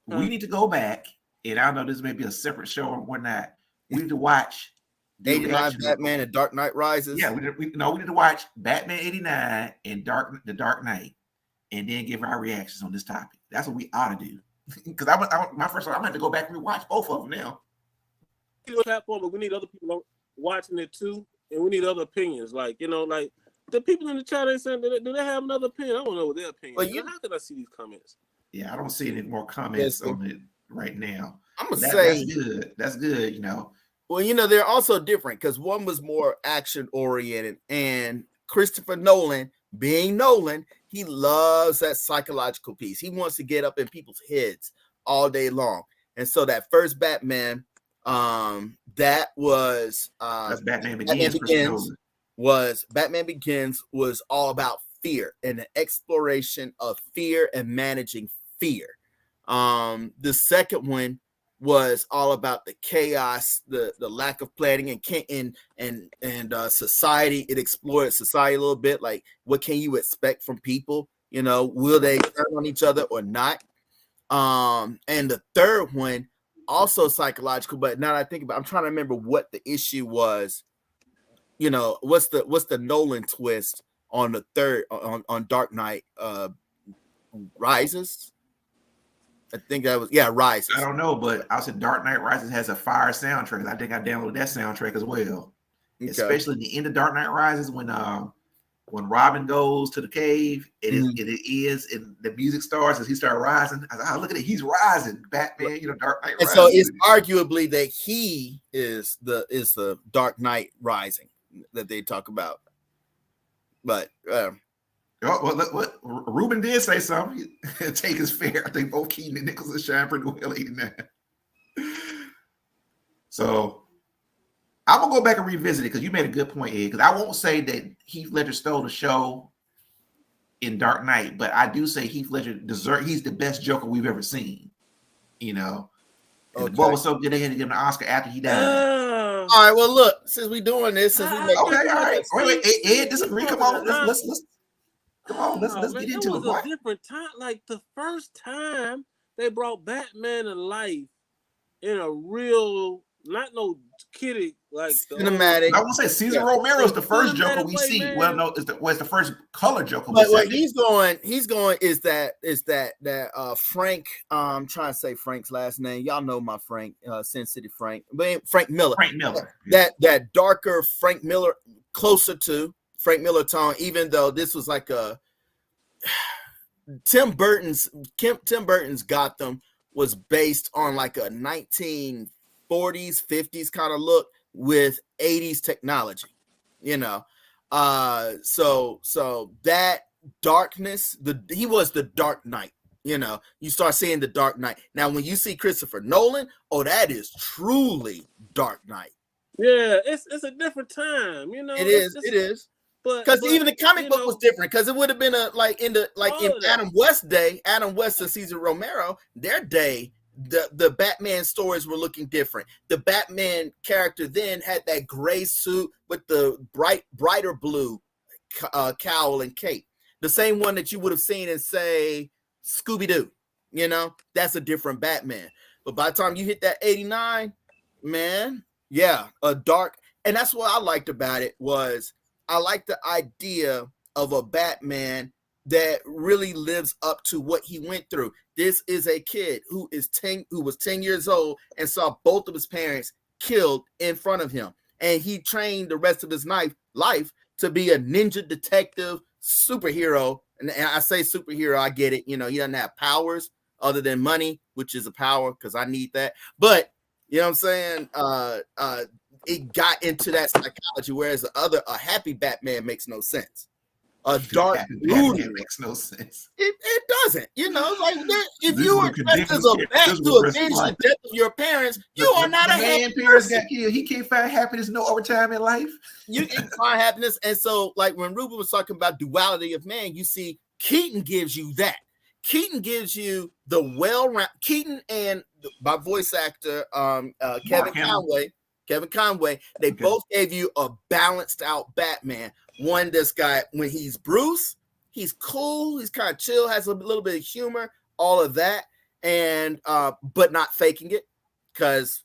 Huh? We need to go back, and I know this may be a separate show or whatnot. We need to watch 89 Batman and Dark Knight Rises. Yeah, we need to watch Batman 89 and the Dark Knight, and then give our reactions on this topic. That's what we ought to do. Because my first one, I'm going to go back and rewatch both of them now. But we need other people watching it too, and we need other opinions. Like the people in the chat, they saying, do they have another opinion? I don't know what their opinion. But how can I see these comments? Yeah, I don't see any more comments on it right now. I'm gonna say that's good. Well, they're also different because one was more action oriented, and Christopher Nolan, being Nolan, he loves that psychological piece. He wants to get up in people's heads all day long. And so that first Batman, that was that's Batman Begins. Batman Begins was all about fear and the exploration of fear and managing fear. The second one was all about the chaos, the lack of planning and society. It explored society a little bit, like what can you expect from people? Will they turn on each other or not? And the third one, also psychological, but now that I think about it, I'm trying to remember what the issue was. What's the Nolan twist on the third on Dark Knight Rises? I think that was Rises. I don't know, but I said Dark Knight Rises has a fire soundtrack. I think I downloaded that soundtrack as well. Okay. Especially the end of Dark Knight Rises when Robin goes to the cave, it is and the music starts as he starts rising. I was like, look at it, he's rising. Batman, Dark Knight Rises. And so it's arguably that he is the Dark Knight Rising that they talk about. But what Ruben did say something. Take his fair. I think both Keaton and Nicholson shine pretty well 89. So I'm gonna go back and revisit it because you made a good point, Ed. Because I won't say that Heath Ledger stole the show in Dark Knight, but I do say Heath Ledger he's the best Joker we've ever seen. And the boy was so good they had to give him an Oscar after he died. All right, well, look, since we doing this, all right. Wait, Ed, disagree. Come on, let's get into it. It was a different time. Like the first time they brought Batman to life in a real, not no kiddie, like cinematic. I want to say Cesar Romero is the first Joker we see. Man. Well, no, it's the first color Joker. But what he's going is that Frank. I'm trying to say Frank's last name. Y'all know my Frank, Sin City Frank, but Frank Miller. Frank Miller. That darker Frank Miller, closer to Frank Miller tone, even though this was like a Tim Burton's Gotham was based on like a 1940s, 50s kind of look with 80s technology, you know. So that darkness, he was the Dark Knight, you know. You start seeing the Dark Knight. Now, when you see Christopher Nolan, oh, that is truly Dark Knight. Yeah, it's a different time, you know. It is. Because even the comic book was different. Because it would have been in Adam West's day, Adam West and Cesar Romero, their day, the Batman stories were looking different. The Batman character then had that gray suit with the brighter blue cowl and cape, the same one that you would have seen in, say, Scooby-Doo. You know, that's a different Batman. But by the time you hit that 89, man, yeah, a dark. And that's what I liked about it was I like the idea of a Batman that really lives up to what he went through. This is a kid who was 10 years old and saw both of his parents killed in front of him. And he trained the rest of his life to be a ninja detective superhero. And I say superhero, I get it. You know, he doesn't have powers other than money, which is a power because I need that. But you know what I'm saying? It got into that psychology, whereas a happy Batman makes no sense. A dark brooding makes no sense. It doesn't. You know, like if you were dressed as a bat to avenge the death of your parents, you are not a happy person. He can't find happiness no overtime in life. You can find happiness. And so, like when Ruben was talking about duality of man, you see Keaton gives you that. Keaton gives you the well-rounded Keaton and my voice actor, Kevin Conway, they both gave you a balanced out Batman. One that's got, when he's Bruce, he's cool, he's kind of chill, has a little bit of humor, all of that, and but not faking it, because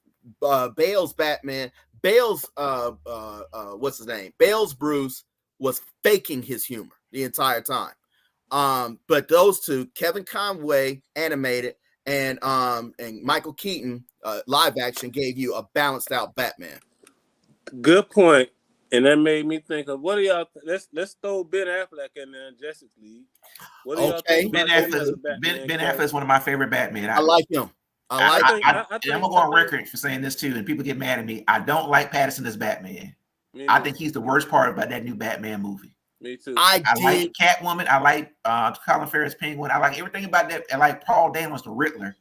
Bale's Batman, Bale's what's his name? Bale's Bruce was faking his humor the entire time. But those two, Kevin Conway animated and Michael Keaton live action, gave you a balanced out Batman. Good point. And that made me think of what do y'all let's throw Ben Affleck in there in Justice League. What do y'all think? Ben Affleck is one of my favorite Batman. I like him. I'm gonna go on record for saying this too, and people get mad at me. I don't like Pattinson as Batman. I think he's the worst part about that new Batman movie. Me too. I like Catwoman. I like Colin Farrell's Penguin. I like everything about that. I like Paul Dano's the Riddler.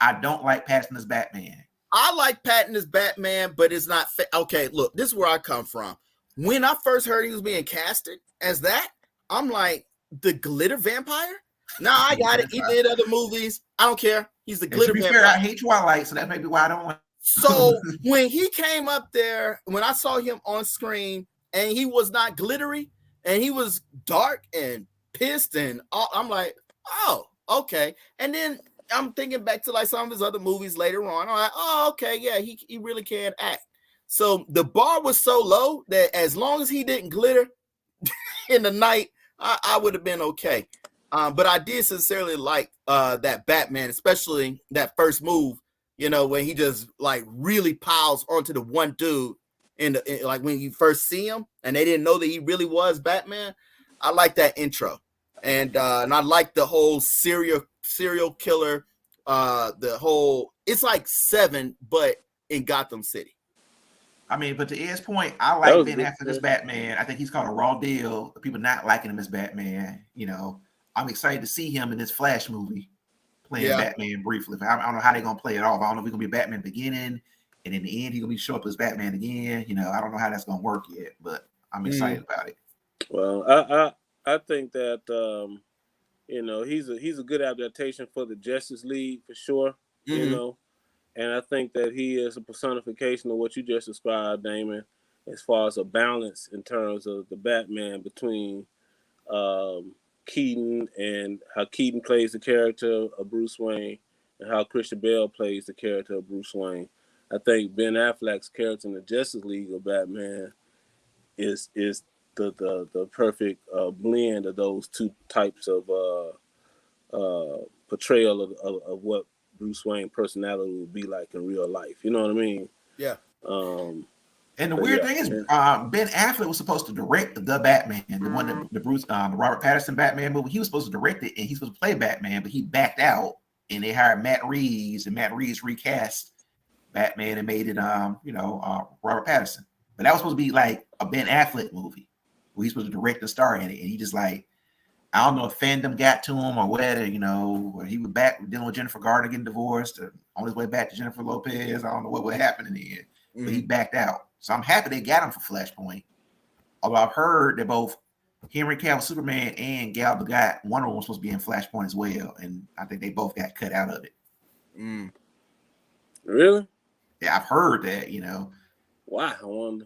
I don't like Pattinson as Batman. I like Patton as Batman, but it's not okay. Look, this is where I come from. When I first heard he was being casted as that, I'm like, the glitter vampire? Nah, I got it. He did other movies. I don't care. He's the glitter vampire. Fair, I hate Twilight, so that may be why I don't like. So when he came up there, when I saw him on screen, and he was not glittery, and he was dark and pissed, and all, I'm like, oh, okay. And then I'm thinking back to like some of his other movies later on. I'm like, oh, okay, yeah, he really can act. So the bar was so low that as long as he didn't glitter in the night, I would have been okay. But I did sincerely like that Batman, especially that first move, you know, when he just like really piles onto the one dude like when you first see him and they didn't know that he really was Batman. I like that intro. And I like the whole serial killer, it's like Seven, but in Gotham City. I mean, but to Ed's point, I like Ben Affleck as Batman. I think he's called a raw deal. People not liking him as Batman. You know, I'm excited to see him in this Flash movie playing Batman briefly. I don't know how they're gonna play it off. I don't know if he's gonna be Batman in the beginning, and in the end he's gonna show up as Batman again. You know, I don't know how that's gonna work yet, but I'm excited about it. Well, I think that you know, he's a good adaptation for the Justice League for sure. You know. And I think that he is a personification of what you just described, Damon, as far as a balance in terms of the Batman between Keaton and how Keaton plays the character of Bruce Wayne and how Christian Bale plays the character of Bruce Wayne. I think Ben Affleck's character in the Justice League of Batman is the perfect blend of those two types of portrayal of what Bruce Wayne personality would be like in real life. You know what I mean? Yeah. And And the weird thing is, Ben Affleck was supposed to direct the Batman, the one that the Robert Pattinson Batman movie. He was supposed to direct it, and he's supposed to play Batman, but he backed out, and they hired Matt Reeves, and Matt Reeves recast Batman and made it, Robert Pattinson. But that was supposed to be like a Ben Affleck movie, where he's supposed to direct and star in it, and he just like, I don't know if fandom got to him or whether, where he was back dealing with Jennifer Garner getting divorced, or on his way back to Jennifer Lopez. I don't know what would happen in the end, but he backed out. So I'm happy they got him for Flashpoint. Although I've heard that both Henry Cavill Superman and Gal Gadot Wonder Woman was supposed to be in Flashpoint as well, and I think they both got cut out of it. Really? Yeah, I've heard that. Why? I wonder.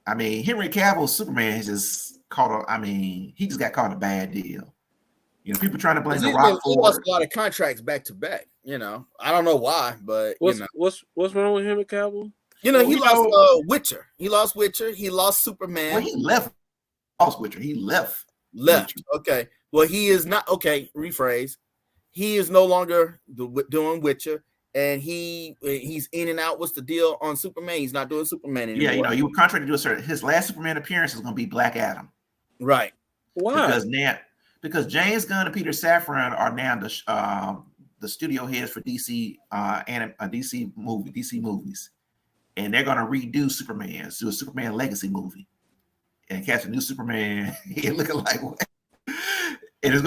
I mean, Henry Cavill Superman has just he just got caught a bad deal. People trying to blame The Rock for. He lost a lot of contracts back to back. I don't know why, but what's wrong with Henry Cavill? He lost Witcher. He lost Witcher. He lost Superman. Well, he left. Lost Witcher. He left. Left. Okay. Well, he is not. Okay. Rephrase. He is no longer doing Witcher, and he's in and out. What's the deal on Superman? He's not doing Superman anymore. Yeah, you were contracted to do a certain. His last Superman appearance is going to be Black Adam. Right. Why? Because James Gunn and Peter Safran are now the studio heads for DC DC movies. And they're gonna redo Superman, do a Superman legacy movie, and cast a new Superman. He looking like what? And it's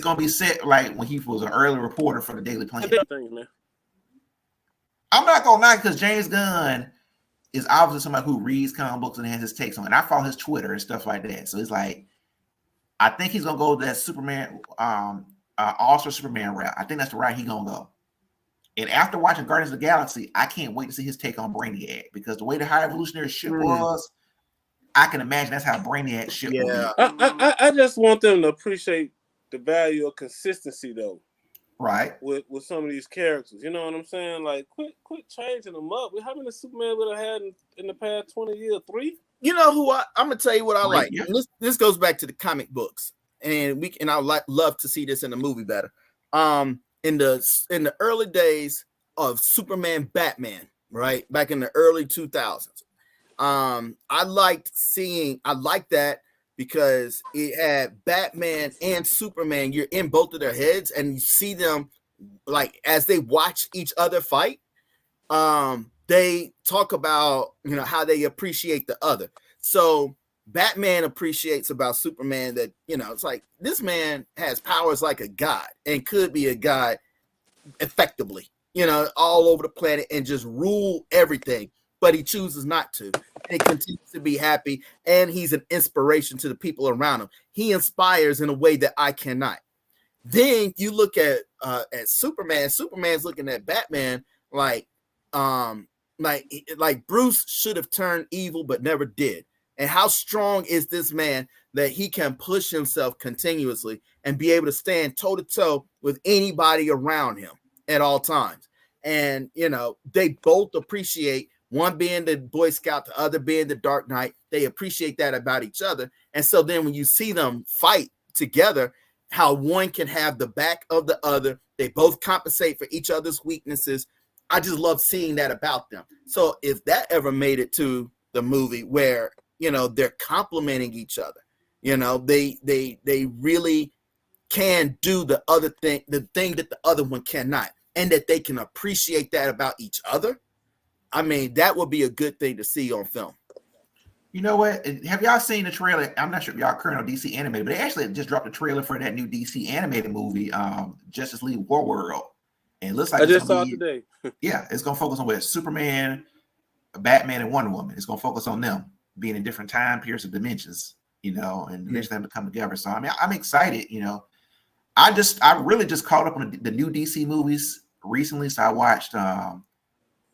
gonna be set like when he was an early reporter for the Daily Planet. I'm not gonna lie, because James Gunn is obviously somebody who reads comic books and has his takes on it. And I follow his Twitter and stuff like that. So it's like, I think he's gonna go that Superman, All-Star Superman route. I think that's the route he's gonna go. And after watching Guardians of the Galaxy, I can't wait to see his take on Brainiac, because the way the High Evolutionary ship was, I can imagine that's how Brainiac ship will be. I just want them to appreciate the value of consistency, though. Right. With some of these characters. You know what I'm saying? Like, quit changing them up. How many Superman would have had in the past 20 years? 3? You know who I'm going to tell you what I like. Yeah. This goes back to the comic books, and I love to see this in the movie better. In the early days of Superman Batman, right? Back in the early 2000s. I liked that because it had Batman and Superman. You're in both of their heads, and you see them like as they watch each other fight. They talk about how they appreciate the other. So Batman appreciates about Superman that, it's like, this man has powers like a god and could be a god effectively, all over the planet and just rule everything, but he chooses not to. And he continues to be happy, and he's an inspiration to the people around him. He inspires in a way that I cannot. Then you look at Superman. Superman's looking at Batman like Bruce should have turned evil but never did. And how strong is this man that he can push himself continuously and be able to stand toe to toe with anybody around him at all times? And, they both appreciate, one being the Boy Scout, the other being the Dark Knight. They appreciate that about each other. And so then when you see them fight together, how one can have the back of the other, they both compensate for each other's weaknesses. I just love seeing that about them. So if that ever made it to the movie where, they're complimenting each other, they really can do the other thing, the thing that the other one cannot, and that they can appreciate that about each other. I mean, that would be a good thing to see on film. You know what? Have y'all seen the trailer? I'm not sure if y'all current on DC animated, but they actually just dropped a trailer for that new DC animated movie, Justice League War World. And it looks like I just saw it today. Yeah, it's gonna focus on where Superman, Batman, and Wonder Woman. It's gonna focus on them being in different time periods of dimensions, and eventually them to come together. So I mean, I'm excited. I really just caught up on the new DC movies recently. So I watched the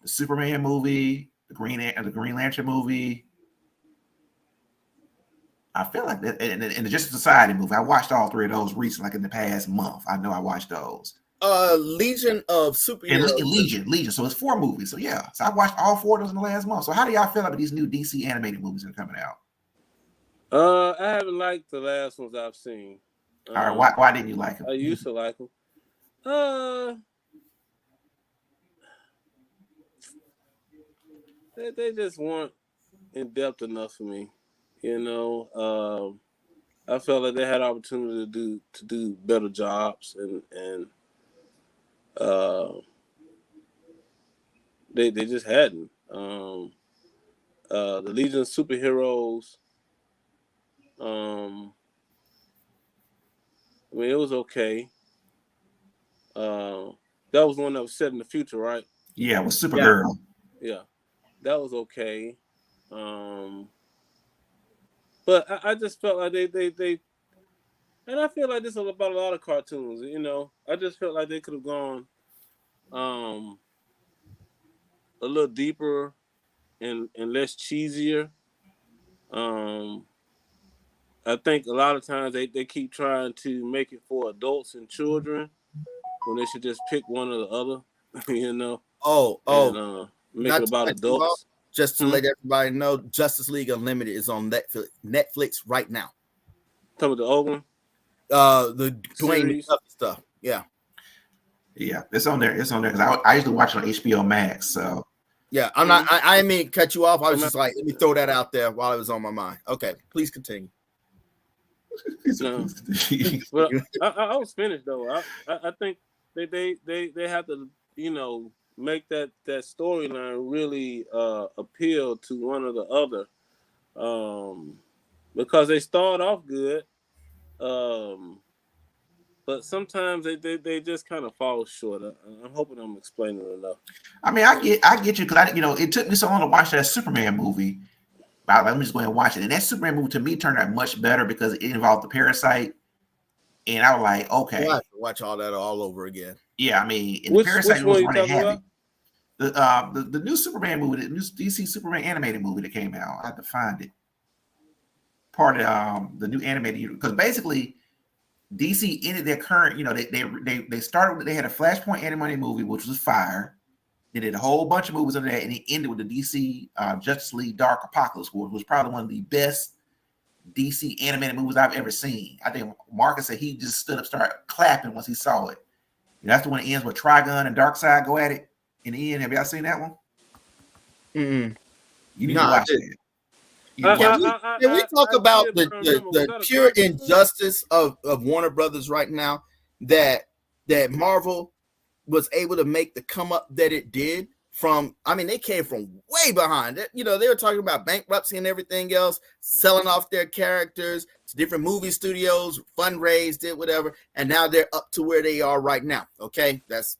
Superman movie, the Green Lantern movie. I feel like that, and the Justice Society movie. I watched all 3 of those recently, like in the past month. I know I watched those. Legion of Superheroes. And Legion. So it's 4 movies. So yeah. So I watched all 4 of those in the last month. So how do y'all feel about these new DC animated movies that are coming out? I haven't liked the last ones I've seen. All right. Why didn't you like them? I used to like them. They just weren't in depth enough for me. I felt like they had opportunity to do better jobs, and they just hadn't. The Legion of Superheroes. I mean, it was okay. That was one that was set in the future, right? Yeah, with Supergirl. Yeah, that was okay. But I just felt like they, and I feel like this is about a lot of cartoons. I just felt like they could have gone, a little deeper and less cheesier. I think a lot of times they keep trying to make it for adults and children when they should just pick one or the other, and make it about adults. Just to let everybody know, Justice League Unlimited is on Netflix right now. Talking about the old one? The Dwayne stuff. Yeah. Yeah, it's on there. It's on there because I usually watch it on HBO Max. So yeah, I'm not. I didn't mean to cut you off. I was just like, let me throw that out there while it was on my mind. Okay, please continue. No. But I was finished though. I think they have to make that storyline really appeal to one or the other, because they start off good, but sometimes they just kind of fall short. I'm hoping I'm explaining it enough. I mean, I get you because it took me so long to watch that Superman movie. Let me just go ahead and watch it. And that Superman movie to me turned out much better because it involved the parasite. And I was like, okay. We'll have to watch all that all over again. Yeah, I mean, the parasite was running heavy. The new Superman movie, the new DC Superman animated movie that came out. I had to find it. Part of the new animated, because basically DC ended their current, they started, they had a Flashpoint animated movie, which was fire. They did a whole bunch of movies under that, and it ended with the DC Justice League Dark Apocalypse, which was probably one of the best DC animated movies I've ever seen. I think Marcus said he just stood up, started clapping once he saw it. That's the one that ends with Trigun and Darkseid go at it in the end. Have y'all seen that one? Mm-mm. You need to watch it. Can we talk about the pure injustice of Warner Brothers right now, that Marvel was able to make the come up that it did from? I mean, they came from way behind. They were talking about bankruptcy and everything else, selling off their characters to different movie studios, fundraised, did whatever, and now they're up to where they are right now. Okay, that's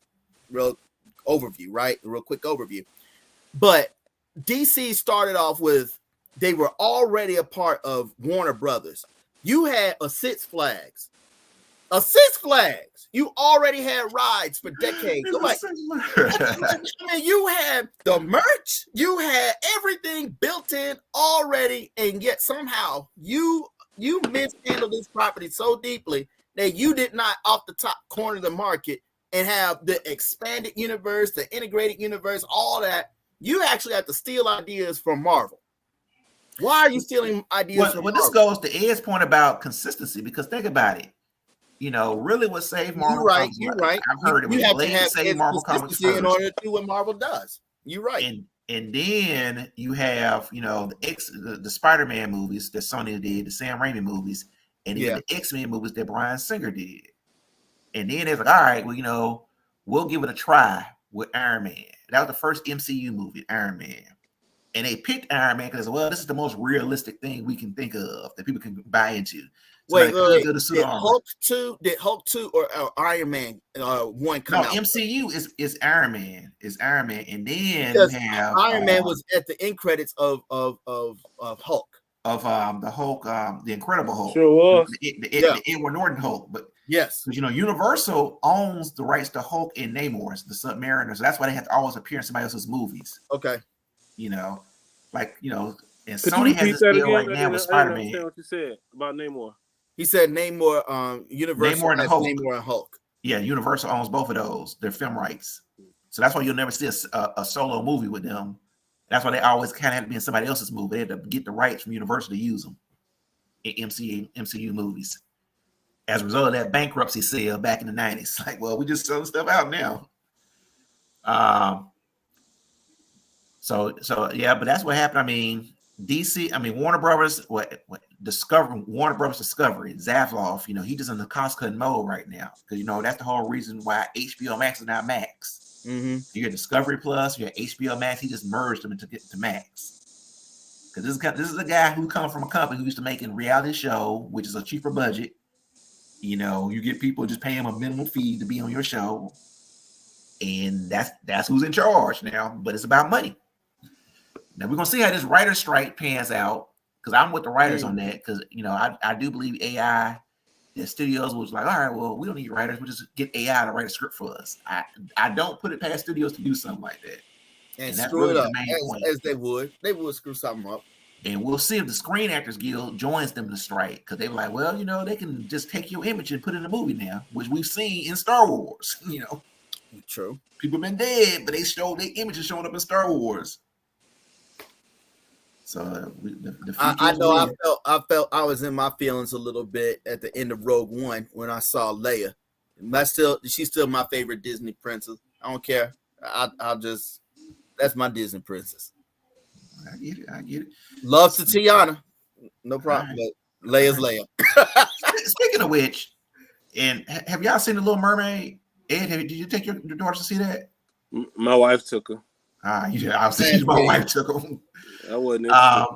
real overview, right? A real quick overview. But DC started off with, they were already a part of Warner Brothers. You had a Six Flags. You already had rides for decades. I mean, you had the merch, you had everything built in already, and yet somehow you mishandled this property so deeply that you did not off the top corner the market and have the expanded universe, the integrated universe, all that. You actually have to steal ideas from Marvel. Why are you stealing ideas from Marvel? This goes to Ed's point about consistency, because think about it. Really what saved Marvel Comics. You're right. I've heard it. You have to have save Marvel Comics first in order to do what Marvel does. You're right. And then you have, the Spider-Man movies that Sony did, the Sam Raimi movies, and even the X-Men movies that Bryan Singer did. And then it's like, all right, well, we'll give it a try with Iron Man. That was the first MCU movie, Iron Man. And they picked Iron Man because, well, this is the most realistic thing we can think of that people can buy into. So wait, did Hulk 2 or Iron Man 1 come out? MCU is Iron Man. And then because Iron Man was at the end credits of Hulk. Of the Hulk, the Incredible Hulk. Sure was. The Edward Norton Hulk. But yes, because Universal owns the rights to Hulk and Namor, the Submariner. So that's why they have to always appear in somebody else's movies. Okay. And Sony has this deal right now with Spider-Man. I understand what you said about Namor. He said Namor, Universal Namor and has Hulk. Namor and Hulk. Yeah, Universal owns both of those. Their film rights. So that's why you'll never see a solo movie with them. That's why they always kind of had to be in somebody else's movie. They had to get the rights from Universal to use them in MCU movies. As a result of that bankruptcy sale back in the 90s. Like, well, we just selling stuff out now. So yeah, but that's what happened. I mean, DC, I mean Warner Brothers, Warner Brothers Discovery, Zavloff, he just in the cost cutting mode right now because that's the whole reason why HBO Max is now Max. You got Discovery Plus, you got HBO Max. He just merged them to get to Max because this is a guy who comes from a company who used to make a reality show, which is a cheaper budget. You get people just paying them a minimum fee to be on your show, and that's who's in charge now. But it's about money. Now we're gonna see how this writer strike pans out because I'm with the writers on that because I do believe AI, the studios was like, all right, well we don't need writers, we'll just get AI to write a script for us. I don't put it past studios to do something like that and screw it up as they would screw something up. And we'll see if the Screen Actors Guild joins them to strike because they were like, well, they can just take your image and put it in a movie now, which we've seen in Star Wars. True. People have been dead, but their images showing up in Star Wars. So I know I felt I was in my feelings a little bit at the end of Rogue One when I saw Leia. She's still my favorite Disney princess. I don't care. That's my Disney princess. I get it. Love to Tiana, no problem. Right. But Leia's Leia. Speaking of which, and have y'all seen The Little Mermaid? Ed, did you take your daughter to see that? My wife took her. I've seen my wife took her. I wasn't. I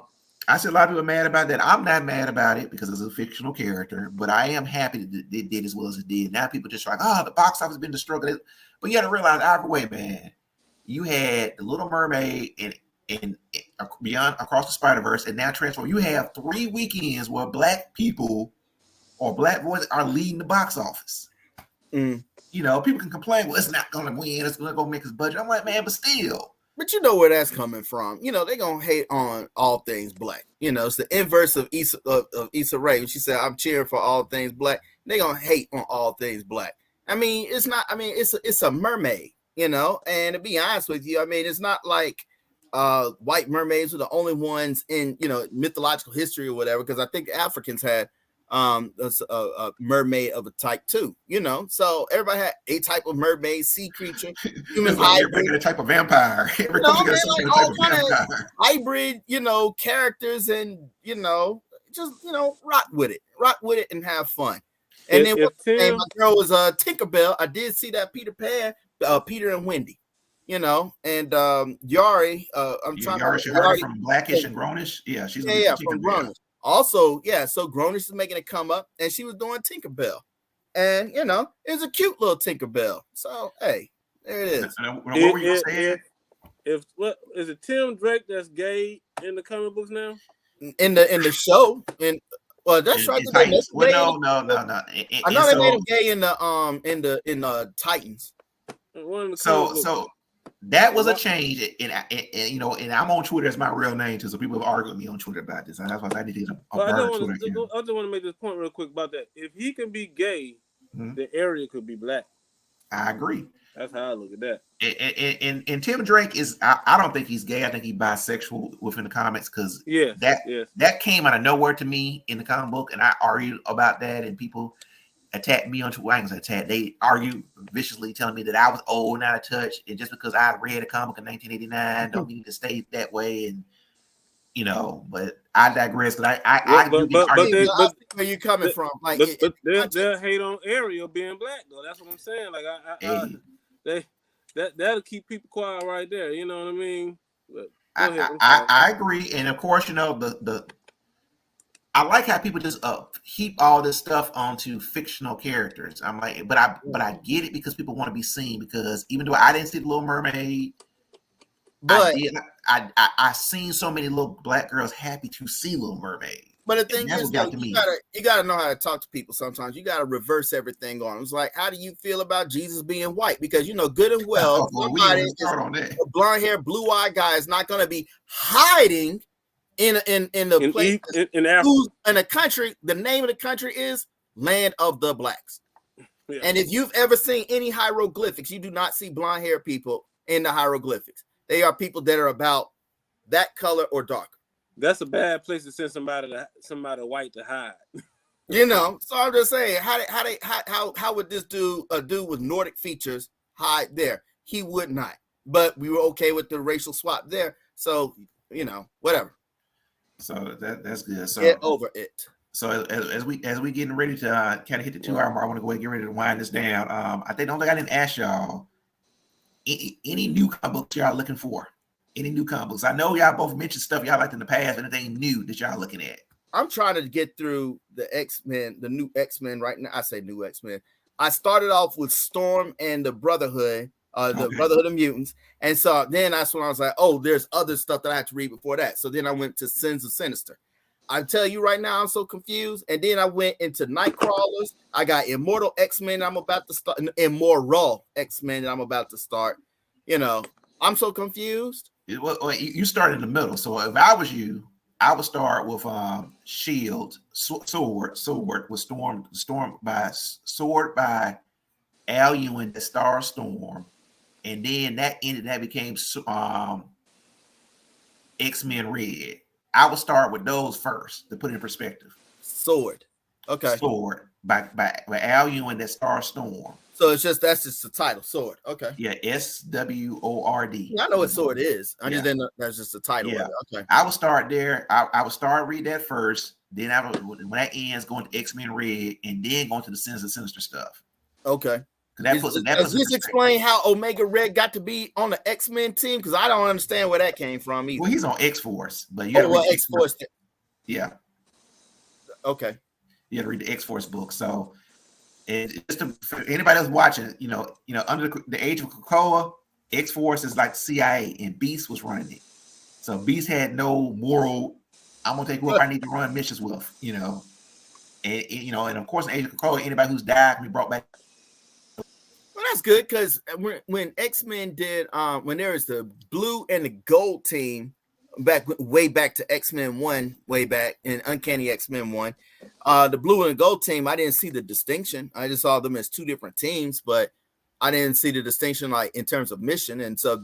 see a lot of people are mad about that. I'm not mad about it because it's a fictional character, but I am happy that it did as well as it did. Now people just like, the box office has been destroyed. But you got to realize either way, man, you had The Little Mermaid and Beyond Across the Spider-Verse and now Transform. You have 3 weekends where Black people or Black voices are leading the box office. People can complain, well, it's not going to win. It's going to go make us budget. I'm like, man, but still. But you know where that's coming from. They're going to hate on all things Black. It's the inverse of Issa Rae. When she said, I'm cheering for all things Black. They're going to hate on all things Black. It's not, it's a mermaid, and to be honest with you, it's not like white mermaids were the only ones in, mythological history or whatever, because I think Africans had a mermaid of a type too, so everybody had a type of mermaid, sea creature, human hybrid, a type of vampire. Hybrid, characters, and just rock with it and have fun. And then my girl was Tinkerbell. I did see that Peter Pan, Peter and Wendy, and Yari. Yari from Blackish and Grownish. Yeah, she's from Grownish. Also, so Grownish is making it come up, and she was doing Tinkerbell, and it's a cute little Tinkerbell. So hey, there it is. What were you saying? What is it? Tim Drake that's gay in the comic books now? In the show, that's right. No. I know they made him gay in the Titans. So that was a change, and I'm on Twitter as my real name too. So people have argued with me on Twitter about this, and that's why I need to get a I just want to make this point real quick about that. If he can be gay, the area could be Black. I agree. That's how I look at that. And Tim Drake is, I don't think he's gay. I think he's bisexual within the comics because that came out of nowhere to me in the comic book, and I argued about that, and people attacked me on Twitter. I ain't gonna say attack. They argued viciously, telling me that I was old and out of touch, and just because I read a comic in 1989 don't mean to stay that way. And but I digress. But where you coming from? Like, they'll hate on Ariel being Black though. That's what I'm saying. Like, that'll keep people quiet right there. You know what I mean? But I agree, and of course, I like how people just heap all this stuff onto fictional characters. I'm like, but I get it because people want to be seen. Because even though I didn't see The Little Mermaid, but I seen so many little Black girls happy to see Little Mermaid. But the thing is, you gotta know how to talk to people. Sometimes you gotta reverse everything on them. It's like, how do you feel about Jesus being white? Because good and well, a blonde hair, blue eyed guy is not gonna be hiding in the place in Africa. In a country. The name of the country is Land of the Blacks. Yeah. And if you've ever seen any hieroglyphics, you do not see blonde hair people in the hieroglyphics. They are people that are about that color or darker. That's a bad place to send somebody white to hide. So I'm just saying, how would this dude with Nordic features hide there? He would not. But we were okay with the racial swap there. So whatever. So that's good. So Get over it. So as we getting ready to kind of hit the 2 hour mark, I want to go ahead and get ready to wind this down. I think the only thing I didn't ask y'all, any new comic books y'all looking for? Any new comic books? I know y'all both mentioned stuff y'all liked in the past. Anything new that y'all looking at? I'm trying to get through the X-Men, the new X-Men right now. I say new X-Men. I started off with Storm and the Brotherhood, the Brotherhood of Mutants. And so then that's when I was like, oh, there's other stuff that I have to read before that. So then I went to Sins of Sinister. I tell you right now, I'm so confused. And then I went into Nightcrawlers. I got Immortal X-Men I'm about to start, Immoral X-Men I'm about to start. You know, I'm so confused. Well, you started in the middle. So if I was you, I would start with Shield, Sword with Storm by Al Ewing, the Star Storm, and then that became X-Men Red. I would start with those first to put it in perspective. Sword, okay. Sword by Al Ewing, that Star Storm. So that's just the title, Sword. Okay. Yeah, SWORD. Yeah, I know what Sword is. I just didn't know that's just the title. Yeah. Okay. I would start there. I would start read that first. Then when that ends, going to X-Men Red, and then going to the Sins of Sinister stuff. Okay. Does this explain how Omega Red got to be on the X-Men team? Because I don't understand where that came from either. Well, he's on X-Force, but you X-Force. Yeah. Okay. You got to read the X-Force book. So, and just for anybody that's watching, under the age of Krakoa, X-Force is like CIA, and Beast was running it. So Beast had no moral. I'm gonna take whoever I need to run missions with, and of course, in Age of Krakoa, anybody who's died can be brought back. Well, that's good because when X-Men did, when there was the blue and the gold team way back to X-Men 1, way back in Uncanny X-Men 1, the blue and the gold team, I didn't see the distinction. I just saw them as two different teams, but I didn't see the distinction like in terms of mission. And so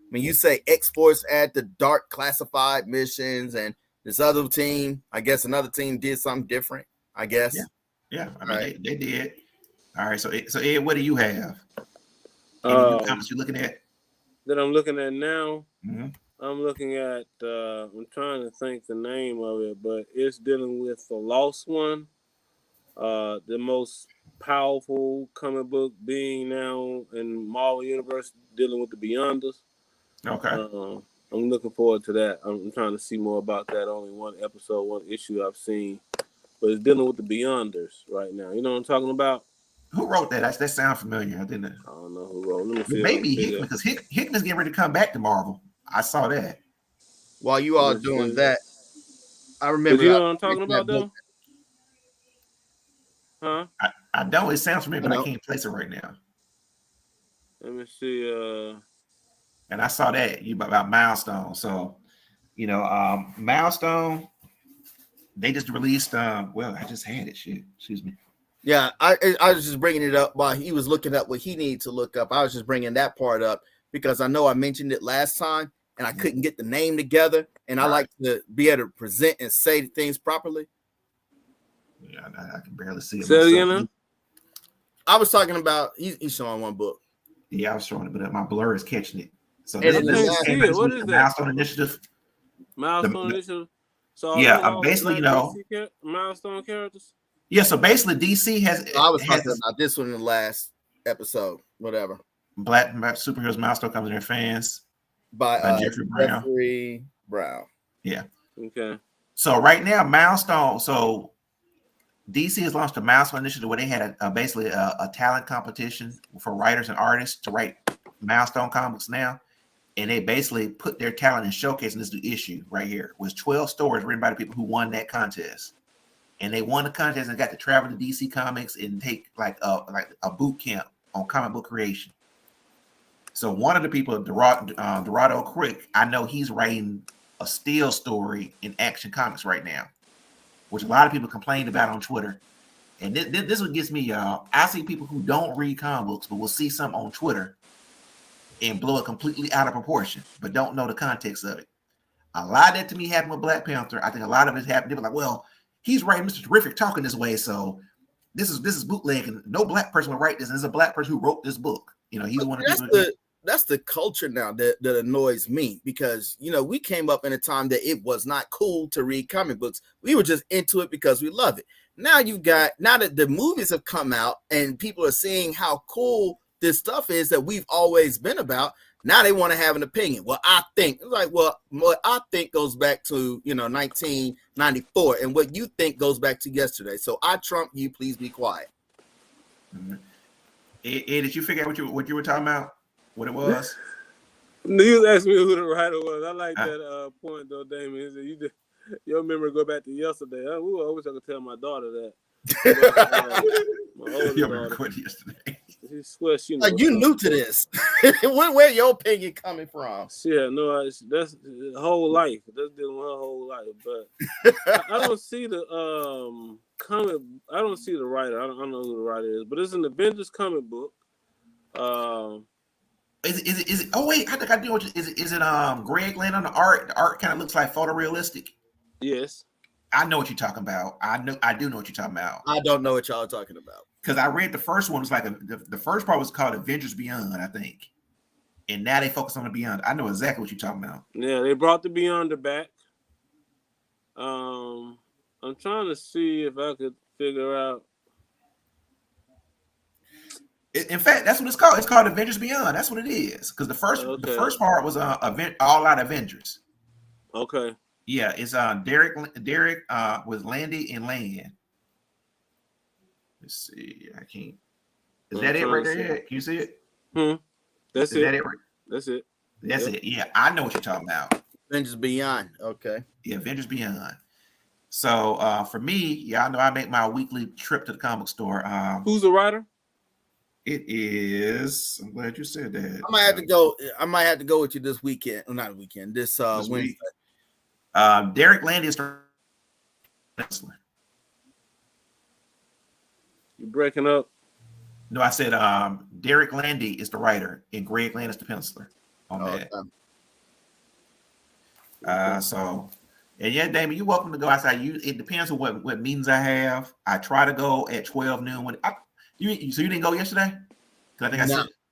when you say X-Force add the dark classified missions and this other team, I guess another team did something different, I guess. Yeah. I mean, they did. All right, so Ed, what do you have? Any new comments you're looking at? That I'm looking at now. Mm-hmm. I'm looking at. I'm trying to think the name of it, but it's dealing with the Lost One, the most powerful comic book being now in Marvel Universe, dealing with the Beyonders. Okay. I'm looking forward to that. I'm trying to see more about that. Only one episode, one issue I've seen, but it's dealing with the Beyonders right now. You know what I'm talking about? Who wrote that? That sounds familiar. I don't know who wrote. Let me see. Maybe Hickman, because Hickman's getting ready to come back to Marvel. I saw that. While you all doing that, I remember. But you know what I'm talking about, though? Huh? I don't. It sounds familiar, but I can't place it right now. Let me see. And I saw that about Milestone. So, Milestone, they just released. Well, I just had it. Shit. Excuse me. Yeah, I was just bringing it up while he was looking up what he needed to look up. I was just bringing that part up because I know I mentioned it last time and I couldn't get the name together. And I like to be able to present and say things properly. Yeah, I can barely see it. So, I was talking about he's showing one book. Yeah, I was showing it, but my blur is catching it. So what is that? Milestone Initiative. Milestone Initiative. So basically, Milestone characters. Yeah, so basically DC has. I was talking about this one in the last episode, whatever. Black Superheroes Milestone comes to their fans by Jeffrey Brown. Yeah. Okay. So right now, Milestone. So DC has launched a Milestone Initiative where they had basically a talent competition for writers and artists to write Milestone comics now, and they basically put their talent in showcase in this new issue right here. It was 12 stories written by the people who won that contest. And they won the contest and got to travel to DC Comics and take like a boot camp on comic book creation. So one of the people, Dorado Crick, I know he's writing a Steel story in Action Comics right now, which a lot of people complained about on Twitter. And this what gets me, y'all. I see people who don't read comic books, but will see something on Twitter and blow it completely out of proportion, but don't know the context of it. A lot of that to me happened with Black Panther. I think a lot of it happened. They were like, well, he's writing Mr. Terrific talking this way, so this is bootleg, and no black person would write this. And there's a black person who wrote this book. He's one of the people. that's the culture now that annoys me, because we came up in a time that it was not cool to read comic books. We were just into it because we love it. Now that the movies have come out and people are seeing how cool this stuff is that we've always been about. Now they want to have an opinion. Well, I think what I think goes back to 1994, and what you think goes back to yesterday. So I trump you. Please be quiet. Mm-hmm. Ed, did you figure out what you were talking about? What it was? You asked me who the writer was. I like that point though, Damon. Your memory go back to yesterday. I wish I could tell my daughter that. My older daughter. Yesterday. She swears she knows. You new to this. Where your opinion coming from? Yeah, no, that's the whole life. That's dealing with her whole life. But I don't see the comic. I don't see the writer. I don't know who the writer is. But it's an Avengers comic book. Is it? Oh wait, I think I do. Is it Greg Land on the art? The art kind of looks like photorealistic. Yes. I know what you're talking about. I do know what you're talking about. I don't know what y'all are talking about. Because I read the first one was like the first part was called Avengers Beyond, I think. And now they focus on the Beyond. I know exactly what you're talking about. Yeah, they brought the Beyonder back. I'm trying to see if I could figure out. In fact, that's what it's called. It's called Avengers Beyond. That's what it is. Because the first part was All Out Avengers. Okay. Yeah, it's Derek with Landy and Land. Let's see. I can't. Is that it right there? Can you see it? That's it. Is that it? That's it. That's it. Yeah, I know what you're talking about. Avengers Beyond. Okay. Yeah, Avengers Beyond. So for me, y'all know I make my weekly trip to the comic store. Who's the writer? It is. I'm glad you said that. I might have to go. I might have to go with you this weekend. Well, not weekend. This Wednesday. Derek Landy is the penciler. You breaking up? No, I said Derek Landy is the writer and Greg Land is the penciler on that. So, and yeah, Damon, you're welcome to go outside. It depends on what meetings I have. I try to go at 12 noon. So you didn't go yesterday? I think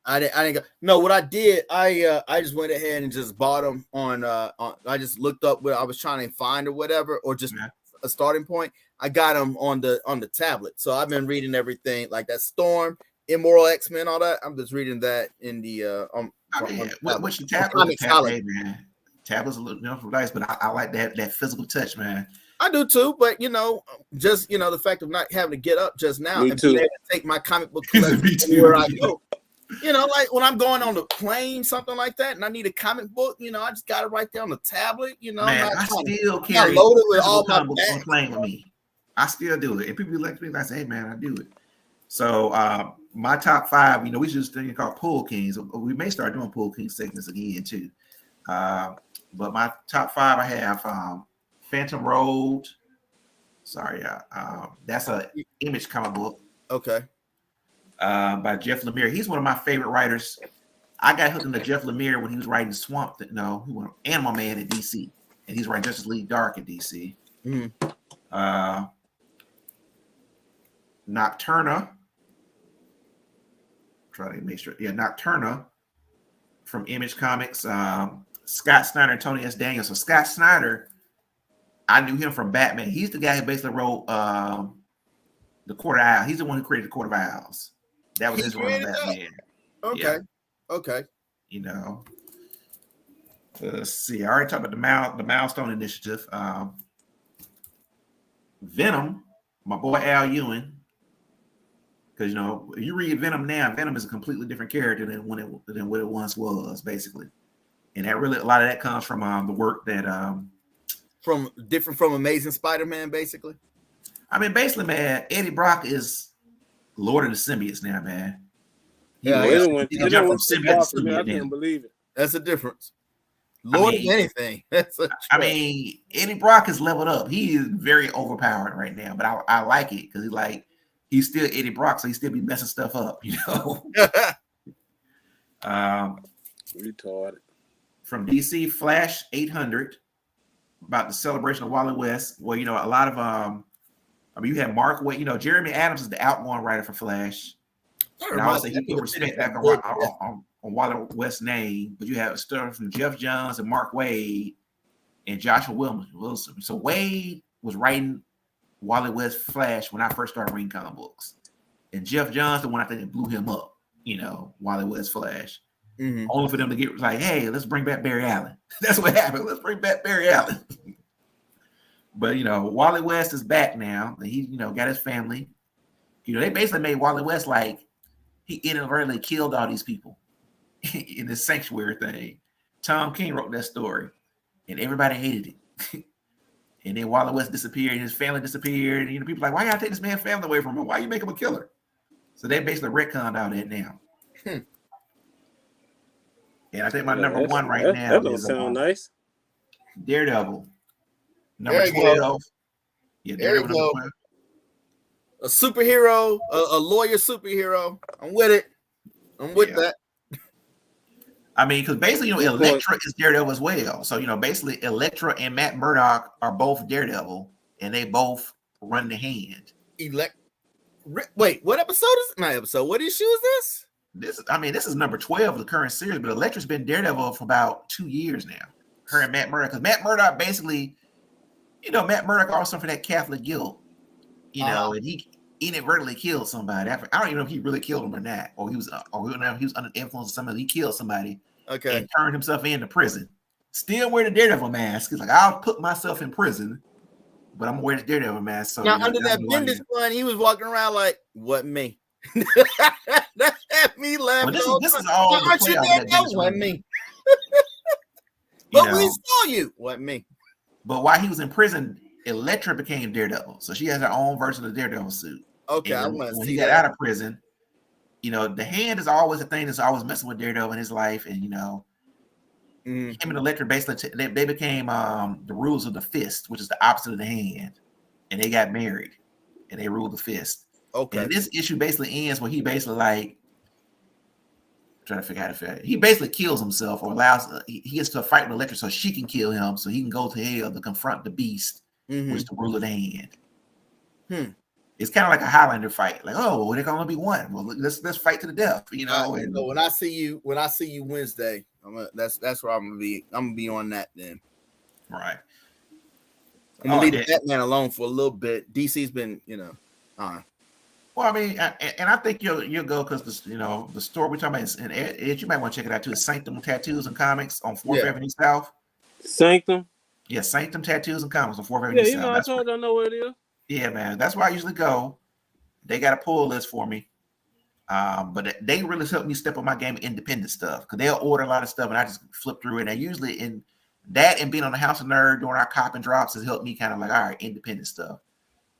I didn't go. No, what I did, I just went ahead and just bought them on. I just looked up what I was trying to find or whatever, or just a starting point. I got them on the tablet, so I've been reading everything like that Storm, Immoral X-Men, all that. I'm just reading that in the what's your tablet? Man. Tablets a little nice, but I like that physical touch, man. I do too, but just the fact of not having to get up just now and being able to take my comic book collection where I go. Like when I'm going on the plane, something like that, and I need a comic book, I just got it right there on the tablet. Man, I still carry loaded with all my books on the plane with me. I still do it, and people like me. I say, "Hey, man, I do it." So my top 5, we should just think called Pool Kings. We may start doing Pool King segments again too. But my top 5, I have Phantom Road. Sorry, that's a Image comic book. Okay. By Jeff Lemire. He's one of my favorite writers. I got hooked into Jeff Lemire when he was writing Swamp. He went Animal Man at DC, and he's writing Justice League Dark at DC. Nocturna. Try to make sure. Yeah, Nocturna from Image Comics. Scott Snyder and Tony S. Daniels. So Scott Snyder, I knew him from Batman. He's the guy who basically wrote the Court of Owls. He's the one who created the Court of Owls. That was his run on Batman. Okay. Yeah. Okay. Let's see. I already talked about the Milestone Initiative. Venom, my boy Al Ewing. Because you read Venom now, Venom is a completely different character than what it once was, basically. And that really, a lot of that comes from the work that from Amazing Spider-Man, basically. I mean, basically, man, Eddie Brock is Lord of the Symbiotes now, man. He jump from symbiote to symbiote. I can't believe it. That's a difference. Lord of anything. Eddie Brock is leveled up. He is very overpowered right now, but I like it because he's still Eddie Brock, so he still be messing stuff up, Retarded. From DC, Flash 800, about the celebration of Wally West. Well, a lot of you have Mark Waid. Jeremy Adams is the outgoing writer for Flash. And I would say he put respect back on Wally West's name, but you have a story from Jeff Johns and Mark Waid and Joshua Wilson. So Waid was writing Wally West Flash when I first started reading comic books, and Jeff Johns the one I think that blew him up. Wally West Flash. Only for them to get like, hey, let's bring back Barry Allen. That's what happened. Let's bring back Barry Allen. But Wally West is back now. He got his family. They basically made Wally West like he inadvertently killed all these people in this sanctuary thing. Tom King wrote that story, and everybody hated it. And then Wally West disappeared, and his family disappeared. And people like, why you gotta take this man's family away from him? Why you make him a killer? So they basically retconned all that now. And I think my number one right now that don't sound nice. Daredevil. Number 12. Yeah, Daredevil number 12. A superhero, a lawyer superhero. I'm with it. I'm with that. I mean, because basically, Elektra is Daredevil as well. So, basically, Elektra and Matt Murdock are both Daredevil, and they both run the hand. Wait, what episode is it? Not episode. What issue is this? This is number 12 of the current series, but Elektra's been Daredevil for about 2 years now. Her and Matt Murdock, because Matt Murdock basically, Matt Murdock also for that Catholic guilt, and he inadvertently killed somebody. I don't even know if he really killed him or not, or he was under the influence of somebody. He killed somebody, and turned himself into prison. Still wear the Daredevil mask. He's like, I'll put myself in prison, but I'm gonna wear the Daredevil mask. So now under that Bendis one, he was walking around like, "What me?" That had me laughing. Well, this is all the play that what me? But we saw you. What me? But while he was in prison, Elektra became Daredevil, so she has her own version of the Daredevil suit. Okay, and when he got out of prison, the hand is always a thing that's always messing with Daredevil in his life, and him and Elektra basically they became the rulers of the fist, which is the opposite of the hand, and they got married, and they ruled the fist. Okay, and this issue basically ends where he basically trying to figure out how to he basically kills himself or allows he gets to a fight with Elektra so she can kill him, so he can go to hell to confront the beast, which is the ruler of the hand. It's kind of like a Highlander fight. Like, oh, they're gonna be one. Well, let's fight to the death, And so when I see you Wednesday, that's where I'm gonna be. I'm gonna be on that then. Right. I'm gonna leave the Batman alone for a little bit. DC's been, Well, I mean, and I think you'll go because the store we're talking about is, and Ed, you might want to check it out too. It's Sanctum Tattoos and Comics on 4th Avenue South. Sanctum. Yeah, Sanctum Tattoos and Comics on 4th Avenue South. I know where it is. Yeah, man, that's where I usually go. They got a pull list for me, but they really helped me step up my game of independent stuff because they'll order a lot of stuff and I just flip through it. And usually in that and being on the House of Nerd doing our cop and drops has helped me kind of like, all right, independent stuff.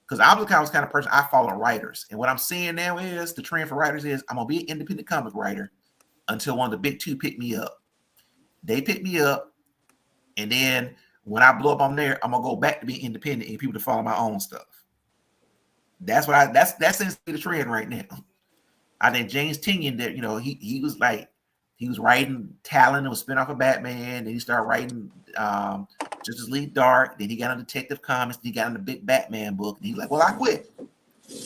Because I'm the kind of person I follow writers, and what I'm seeing now is the trend for writers is I'm gonna be an independent comic writer until one of the big two pick me up. They pick me up, and then when I blow up on there, I'm gonna go back to being independent and people to follow my own stuff. That's what that's the trend right now. I think James Tynion that he was writing Talon, it was spin off of Batman, then he started writing Justice League Dark, then he got on Detective Comics, then he got on the big Batman book, and he's like, well, I quit.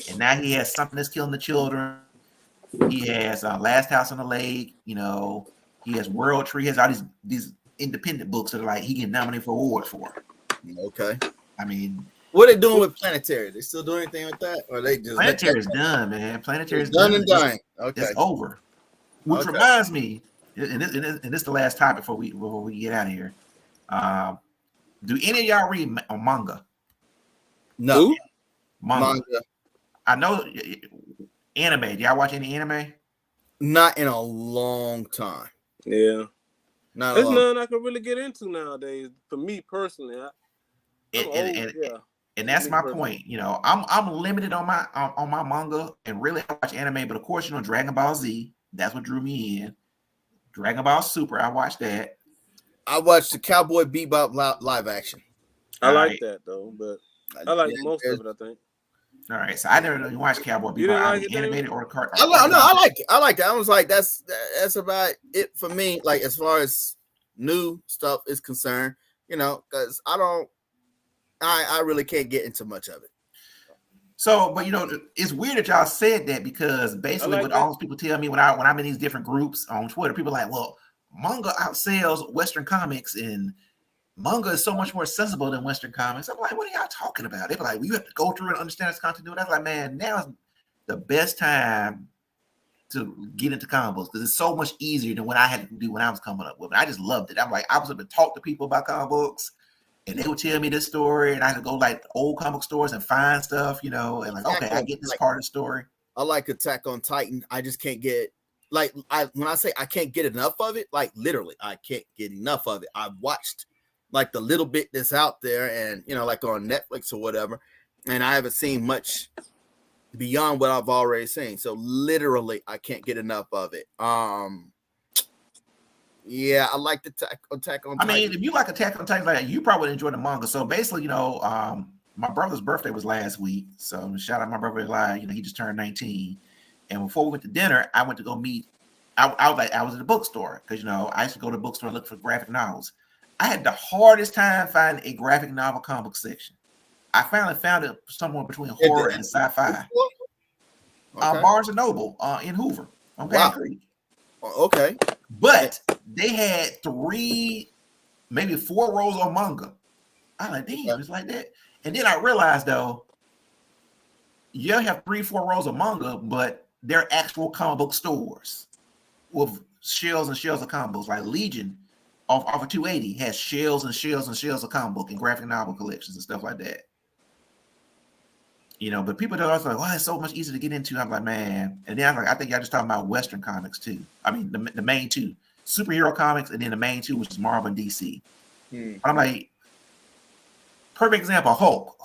And now he has Something That's Killing the Children. He has Last House on the Lake, he has World Tree, he has all these independent books that are like he get nominated for awards for. Okay. I mean, what are they doing with Planetary? They still doing anything with that? Or they just Planetary is done, man. Planetary is done and done. Okay. It's over. Which reminds me, and this is the last topic before we get out of here. Do any of y'all read manga? No. Manga. I know anime. Do y'all watch any anime? Not in a long time. Yeah. There's none I can really get into nowadays. For me personally, and that's my point. I'm limited on my manga, and really I watch anime. But of course, Dragon Ball Z. That's what drew me in. Dragon Ball Super. I watched that. I watched the Cowboy Bebop live action. I like that though, but I like most of it. I think. All right, so I never really watched Cowboy Bebop, like the animated or the cartoon. No, I like it. I like that. I was like, that's about it for me. Like as far as new stuff is concerned, because I really can't get into much of it. So, but it's weird that y'all said that because basically what all those people tell me when I'm in these different groups on Twitter, people are like, well, manga outsells Western comics and manga is so much more accessible than Western comics. I'm like, what are y'all talking about? They're like, well, you have to go through and understand this continuity. I was like, man, now is the best time to get into comic books because it's so much easier than what I had to do when I was coming up with it. I just loved it. I'm like, I was able to talk to people about comic books and they would tell me this story and I could go like old comic stores and find stuff, and like, okay, I get this part of the story. I like Attack on Titan. I just can't get when I say I can't get enough of it, like literally I can't get enough of it. I've watched like the little bit that's out there and like on Netflix or whatever, and I haven't seen much beyond what I've already seen. So literally I can't get enough of it. Yeah, I like the Attack on Titan. I mean, if you like Attack on Titan, you probably enjoy the manga. So basically, my brother's birthday was last week. So shout out my brother Eli. He just turned 19. And before we went to dinner, I went to go meet. I was at the bookstore because I used to go to the bookstore and look for graphic novels. I had the hardest time finding a graphic novel comic book section. I finally found it somewhere between horror and sci-fi. Okay. Barnes and Noble in Hoover on Pine Creek. Okay. But they had 3, maybe 4 rows of manga. I'm like, damn, it's like that. And then I realized though, you have 3-4 rows of manga, but they're actual comic book stores with shelves and shelves of comic books. Like Legion off of 280 has shelves and shelves and shelves of comic book and graphic novel collections and stuff like that. But people don't also like, well, it's so much easier to get into. I'm like, man. And then I'm like, I think y'all just talking about Western comics too. I mean, the main 2, superhero comics, and then the main 2, which is Marvel and DC. I'm like, perfect example, Hulk.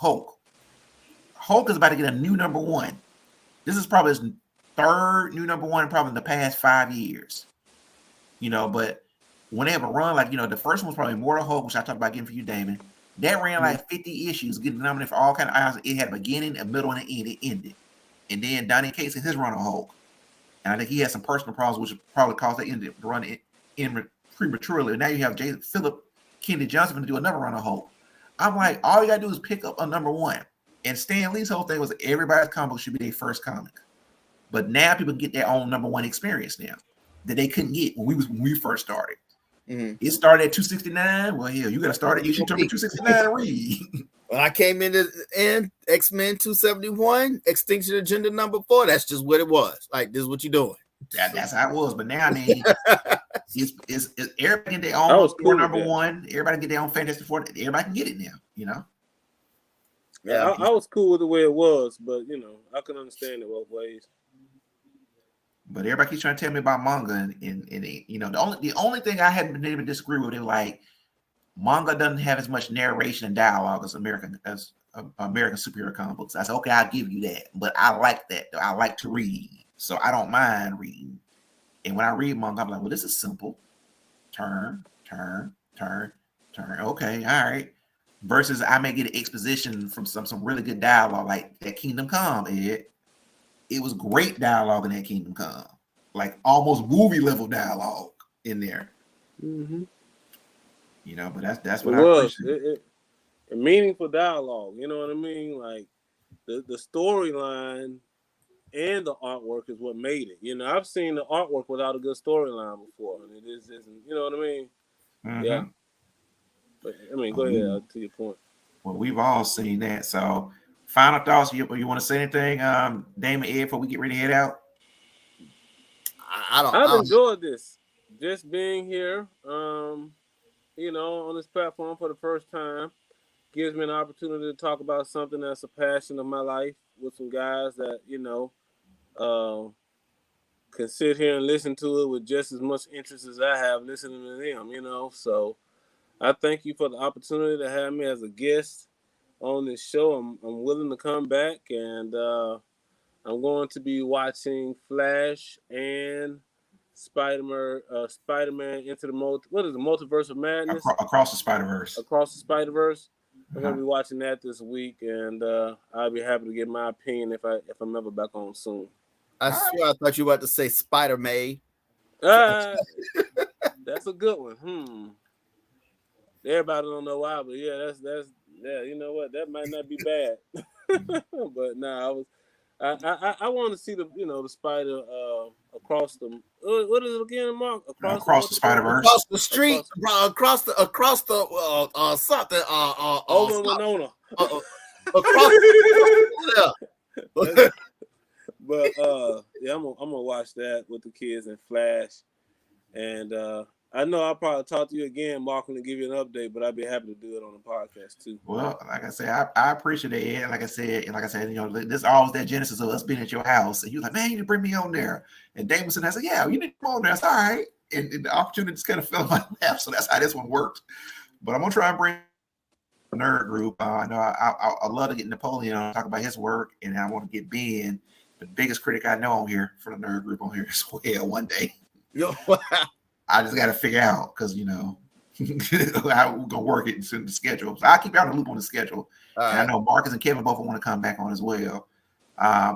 Hulk is about to get a new number 1. This is probably his 3rd new number 1 probably in the past 5 years. But when they have a run, like, the first one was probably Immortal Hulk, which I talked about getting for you, Damon. That ran like 50 issues, getting nominated for all kind of items. It had a beginning, a middle, and an end. It ended. And then Donny Cates had his run on Hulk. And I think he had some personal problems, which probably caused that end to run in prematurely. And now you have Philip Kennedy Johnson to do another run on Hulk. I'm like, all you got to do is pick up a number 1. And Stan Lee's whole thing was everybody's comic book should be their first comic. But now people get their own number 1 experience now that they couldn't get when we first started. It started at 269. Well, hell, you got to start at issue number 269 and read. When I came into X-Men 271, Extinction Agenda number 4, that's just what it was. Like, this is what you're doing. That's how it was. But now, I mean, it's everybody get their own number 1. Everybody get their own Fantastic Four. Everybody can get it now, Yeah, I was cool with the way it was, but I can understand it both ways. But everybody keeps trying to tell me about manga, and the only thing I hadn't been able to disagree with, they were like, manga doesn't have as much narration and dialogue as American superhero comic books. I said, okay, I'll give you that, but I like that. I like to read, so I don't mind reading. And when I read manga, I'm like, well, this is simple. Turn. Okay, all right. Versus I may get an exposition from some really good dialogue, like that Kingdom Come. It was great dialogue in that Kingdom Come, like almost movie level dialogue in there. But that's what it was. A meaningful dialogue. You know what I mean? Like the storyline and the artwork is what made it. I've seen the artwork without a good storyline before, and it isn't. You know what I mean? Yeah. But I mean, go ahead to your point. Well, we've all seen that. So, final thoughts. You want to say anything, Damon, Ed, before we get ready to head out? I've enjoyed this, just being here. On this platform for the first time, gives me an opportunity to talk about something that's a passion of my life with some guys that can sit here and listen to it with just as much interest as I have listening to them. So I thank you for the opportunity to have me as a guest on this show. I'm willing to come back, and I'm going to be watching Flash and Spider-Man into the Multiverse of Madness? Across the Spider-Verse. Across the Spider-Verse. I'm going to be watching that this week, and I'll be happy to get my opinion if I'm ever back on soon. I swear I thought you were about to say Spider-Man. That's a good one. Everybody don't know why, but that's you know what? That might not be bad. But nah, I want to see the the spider across the what is it again, Mark? Across the Across the Spider Verse. Across the street, across the something over in Winona. Across yeah. But yeah, I'm gonna watch that with the kids and Flash. And I know I'll probably talk to you again, Mark, to give you an update, but I'd be happy to do it on the podcast too. Well, like I say, I appreciate it. And like I said, this always that genesis of us being at your house. And you're like, man, you need to bring me on there. And Damon I said, yeah, you need to come on there. It's all right. And the opportunity just kind of fell in my lap. So that's how this one worked. But I'm gonna try and bring a nerd group. I know I love to get Napoleon on, talk about his work, and I want to get Ben, the biggest critic I know on here for the nerd group on here as well one day. Yo, I just got to figure out because how we're gonna work it in the schedule. So I'll keep you on the loop on the schedule. And I know Marcus and Kevin both want to come back on as well.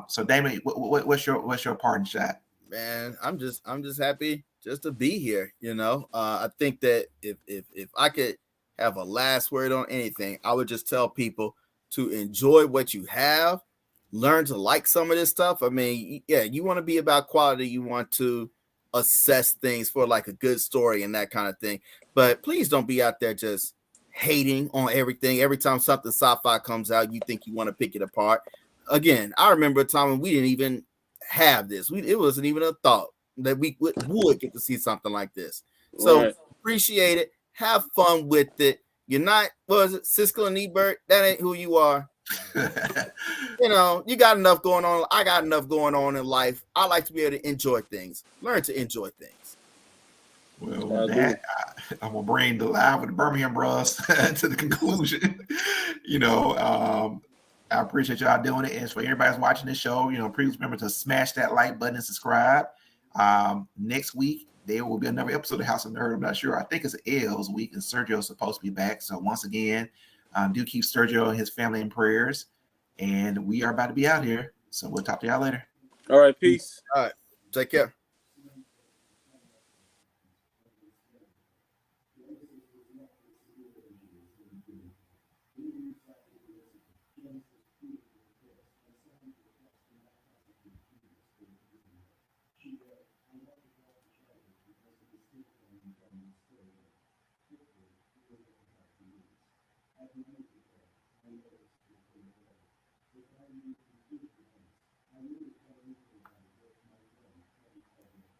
So Damon, what's your parting shot? Man, I'm just happy just to be here. I think that if I could have a last word on anything, I would just tell people to enjoy what you have, learn to like some of this stuff. I mean, yeah, you want to be about quality, you want to assess things for like a good story and that kind of thing. But please don't be out there just hating on everything. Every time something sci-fi comes out, you think you want to pick it apart. Again, I remember a time when we didn't even have this. It wasn't even a thought that we would get to see something like this. So appreciate it. Have fun with it. You're not, was it Siskel and Ebert? That ain't who you are. You got enough going on. I got enough going on in life. I like to be able to enjoy things. Learn to enjoy things. Well, with that, I'm gonna bring the live with the Birmingham Bros to the conclusion. I appreciate y'all doing it. And for everybody who's watching this show, please remember to smash that like button and subscribe. Next week there will be another episode of House of Nerd. I'm not sure. I think it's Elle's week, and Sergio's supposed to be back. So once again, do keep Sergio and his family in prayers. And we are about to be out here. So we'll talk to y'all later. All right, peace. All right, take care.